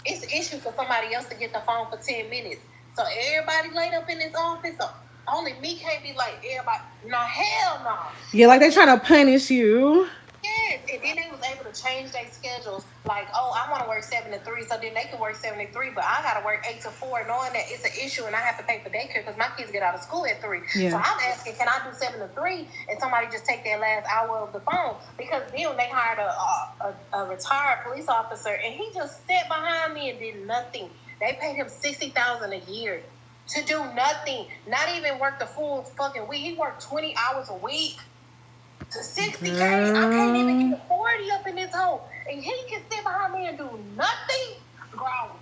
it's an issue for somebody else to get the phone for 10 minutes. So everybody late up in this office, so only me can't be late. Everybody, no, hell no. Yeah, like they trying to punish you. Yes, and then they was able to change their schedules. Like, oh, I want to work 7 to 3, so then they can work 7 to 3, but I gotta work 8 to 4, knowing that it's an issue and I have to pay for daycare because my kids get out of school at 3. Yeah. So I'm asking, can I do 7 to 3 and somebody just take that last hour of the phone? Because then they hired a retired police officer and he just sat behind me and did nothing. They paid him $60,000 a year to do nothing, not even work the full fucking week. He worked 20 hours a week. To 60K, I can't even get 40 up in this hole. And he can sit behind me and do nothing. Girl,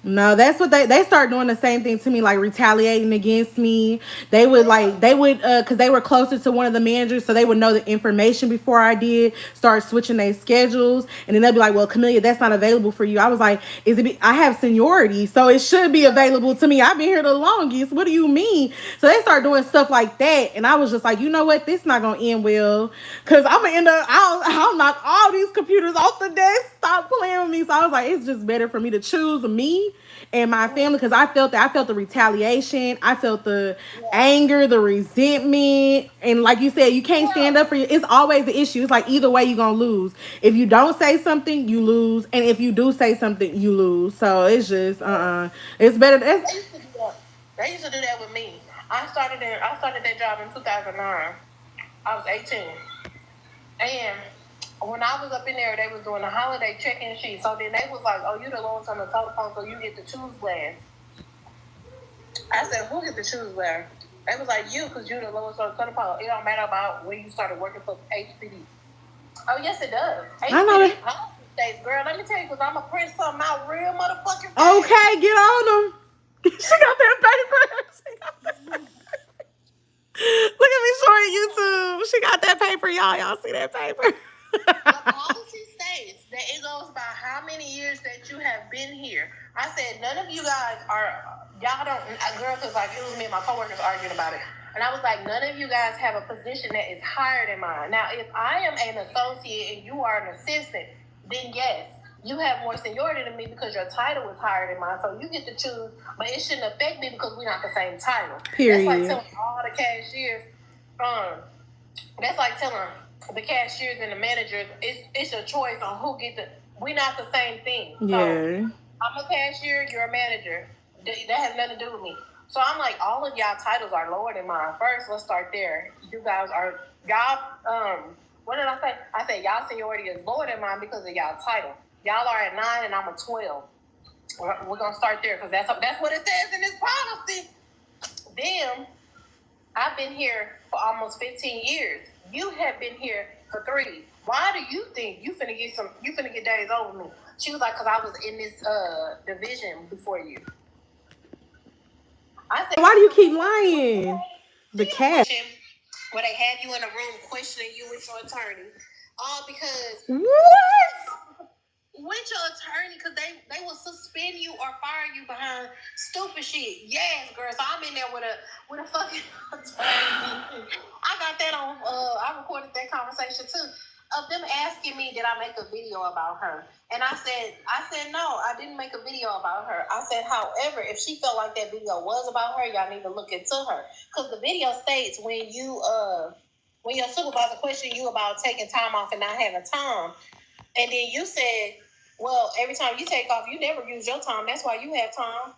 No, that's what they start doing the same thing to me, like retaliating against me. They would because they were closer to one of the managers, so they would know the information before I did. Start switching their schedules, and then they'll be like, "Well, Kemelya, that's not available for you." I was like, I have seniority, so it should be available to me. I've been here the longest. What do you mean?" So they start doing stuff like that, and I was just like, you know what? This not gonna end well, cause I'm gonna end up. I'll knock all these computers off the desk. Stop playing with me. So I was like, it's just better for me to choose me and my family, because I felt the retaliation, I felt the anger, the resentment, and like you said, you can't stand up for you. It's always the issue. It's like either way you're gonna lose. If you don't say something, you lose, and if you do say something, you lose. So it's just it's better. They used to do that with me. I started that job in 2009. I was 18, and when I was up in there, they was doing a holiday check-in sheet. So then they was like, "Oh, you the lowest on the total phone, so you get to choose last." I said, "Who get to choose last?" They was like, "You, because you the lowest on the total phone. It don't matter about when you started working for HPD." Oh, yes, it does. I know that. States, girl, let me tell you, because I'm going to print something out real motherfucking fast. Okay, get on them. She got that paper. Look at me short YouTube. She got that paper, y'all. Y'all see that paper? The policy states that it goes by how many years that you have been here. I said, none of you guys y'all don't, girl, because like it was me and my coworkers arguing about it. And I was like, none of you guys have a position that is higher than mine. Now, if I am an associate and you are an assistant, then yes, you have more seniority than me because your title is higher than mine. So you get to choose, but it shouldn't affect me because we're not the same title. Period. That's like telling all the cashiers, that's like telling the cashiers and the managers, it's a choice on who get the. We're not the same thing. Yeah. So I'm a cashier, you're a manager. That has nothing to do with me. So I'm like, all of y'all titles are lower than mine. First, let's start there. You guys are what did I say? I said y'all seniority is lower than mine because of y'all title. Y'all are at 9 and I'm a 12. We're gonna start there because that's what it says in this policy. Then I've been here for almost 15 years. You have been here for 3. Why do you think you finna get days over me? She was like, because I was in this division before you. I said, why do you keep lying? The cat. Where they had you in a room questioning you with your attorney. All because what? With your attorney, because they will suspend you or fire you behind stupid shit. Yes, girl. So I'm in there with a fucking attorney. I got that on. I recorded that conversation too. of them asking me, did I make a video about her? And I said, no, I didn't make a video about her. I said, however, if she felt like that video was about her, y'all need to look into her. Because the video states when your supervisor questioned you about taking time off and not having time, and then you said, well, every time you take off, you never use your time. That's why you have time.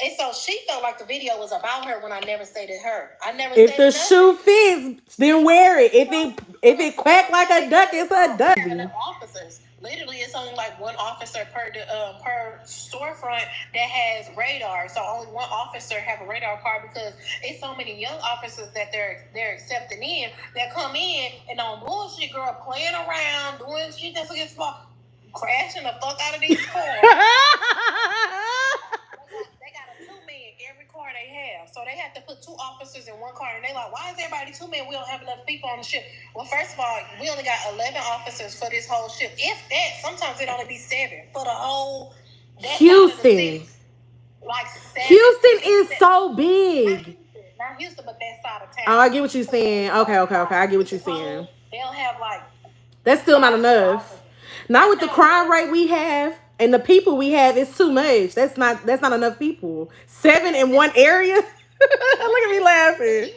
And so she felt like the video was about her when I never stated her. I never If stated the nothing. shoe fits, then wear it. If it quack like a duck, it's a duck. Officers. Literally, it's only like one officer per storefront that has radar. So only one officer have a radar card because it's so many young officers that they're accepting in that come in and on bullshit, girl, playing around, doing shit that's against law, crashing the fuck out of these cars. They got a 2-man every car they have. So they have to put 2 officers in one car. And they like, why is everybody 2 men? We don't have enough people on the ship. Well, first of all, we only got 11 officers for this whole ship. If that, sometimes it only be 7 for the whole Houston. Like 7. Houston is so big. Not Houston, but that side of town. Oh, I get what you're saying. Okay. I get what you're saying. They'll have like. That's still not enough. Not with the crime rate we have and the people we have. It's too much. That's not enough people. 7 in one area. Look at me laughing.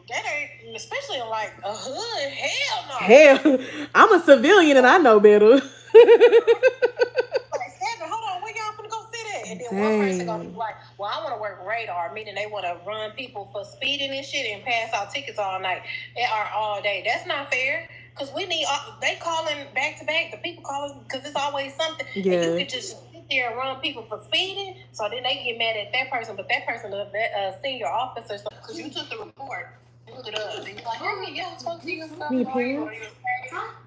That ain't, especially in like a hood. Hell no. Hell, I'm a civilian and I know better. Like 7, hold on, where y'all finna go sit at? And then one person gonna be like, well, I want to work radar, meaning they want to run people for speeding and shit and pass out tickets all night or all day. That's not fair. Because we need, they calling back to back. The people calling because it's always something. Yeah. And you could just sit there and run people for speeding. So then they get mad at that person, but that person is a senior officer. So because you took the report, you look it up, and you're like, oh yeah, I spoke to you and stuff. Need pants?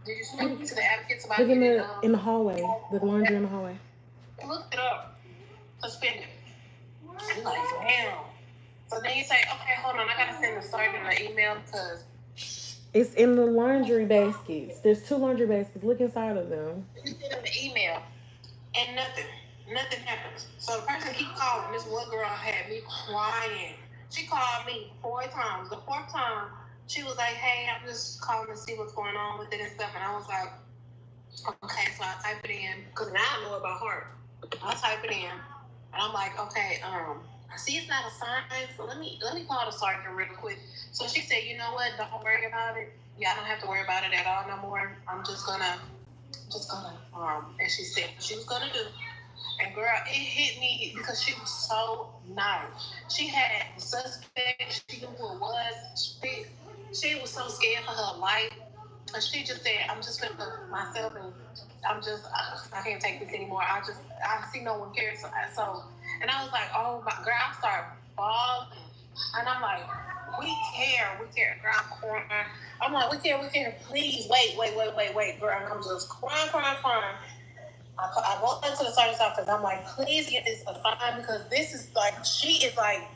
Did you speak to the advocates about Look getting in the hallway, the laundry in the hallway. Look it up. Suspended. I'm like, damn. So then you say, okay, hold on, I gotta send the sergeant an email because. It's in the laundry baskets. There's 2 laundry baskets. Look inside of them. You send them the email, and nothing happens. So the person keep calling. This one girl had me crying. She called me 4 times. The 4th time, she was like, hey, I'm just calling to see what's going on with it and stuff. And I was like, okay. So I type it in because now I know it by heart. I type it in, and I'm like, okay, I see it's not a sign, so let me call the sergeant real quick. So she said, you know what? Don't worry about it. Y'all don't have to worry about it at all no more. I'm just gonna, and she said what she was gonna do. And girl, it hit me because she was so nice. She had the suspect. She knew who it was. She was so scared for her life. And she just said, I'm just gonna put myself in. I can't take this anymore. I see no one cares. So, and I was like, oh my girl, I started bawling. And I'm like, we care. Girl, I'm crying. I'm like, we care. Please, wait, girl. And I'm just crying. I go into the sergeant's office. I'm like, please get this assigned because this is like, she is like,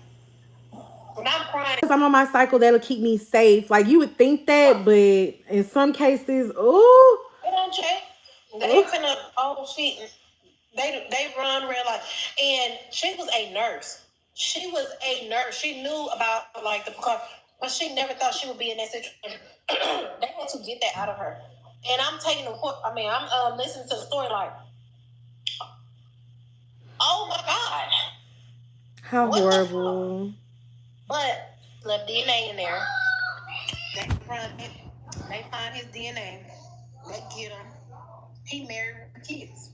when I'm crying. Because I'm on my cycle, that'll keep me safe. Like, you would think that, but in some cases, ooh. They don't check. They finna, they run real life. And she was a nurse. She knew about, like, the precaution, but she never thought she would be in that situation. They had to get that out of her. And I'm taking the report. I mean, I'm listening to the story like, oh my God. How what horrible. But left DNA in there. They find his DNA. They get him. He married with kids.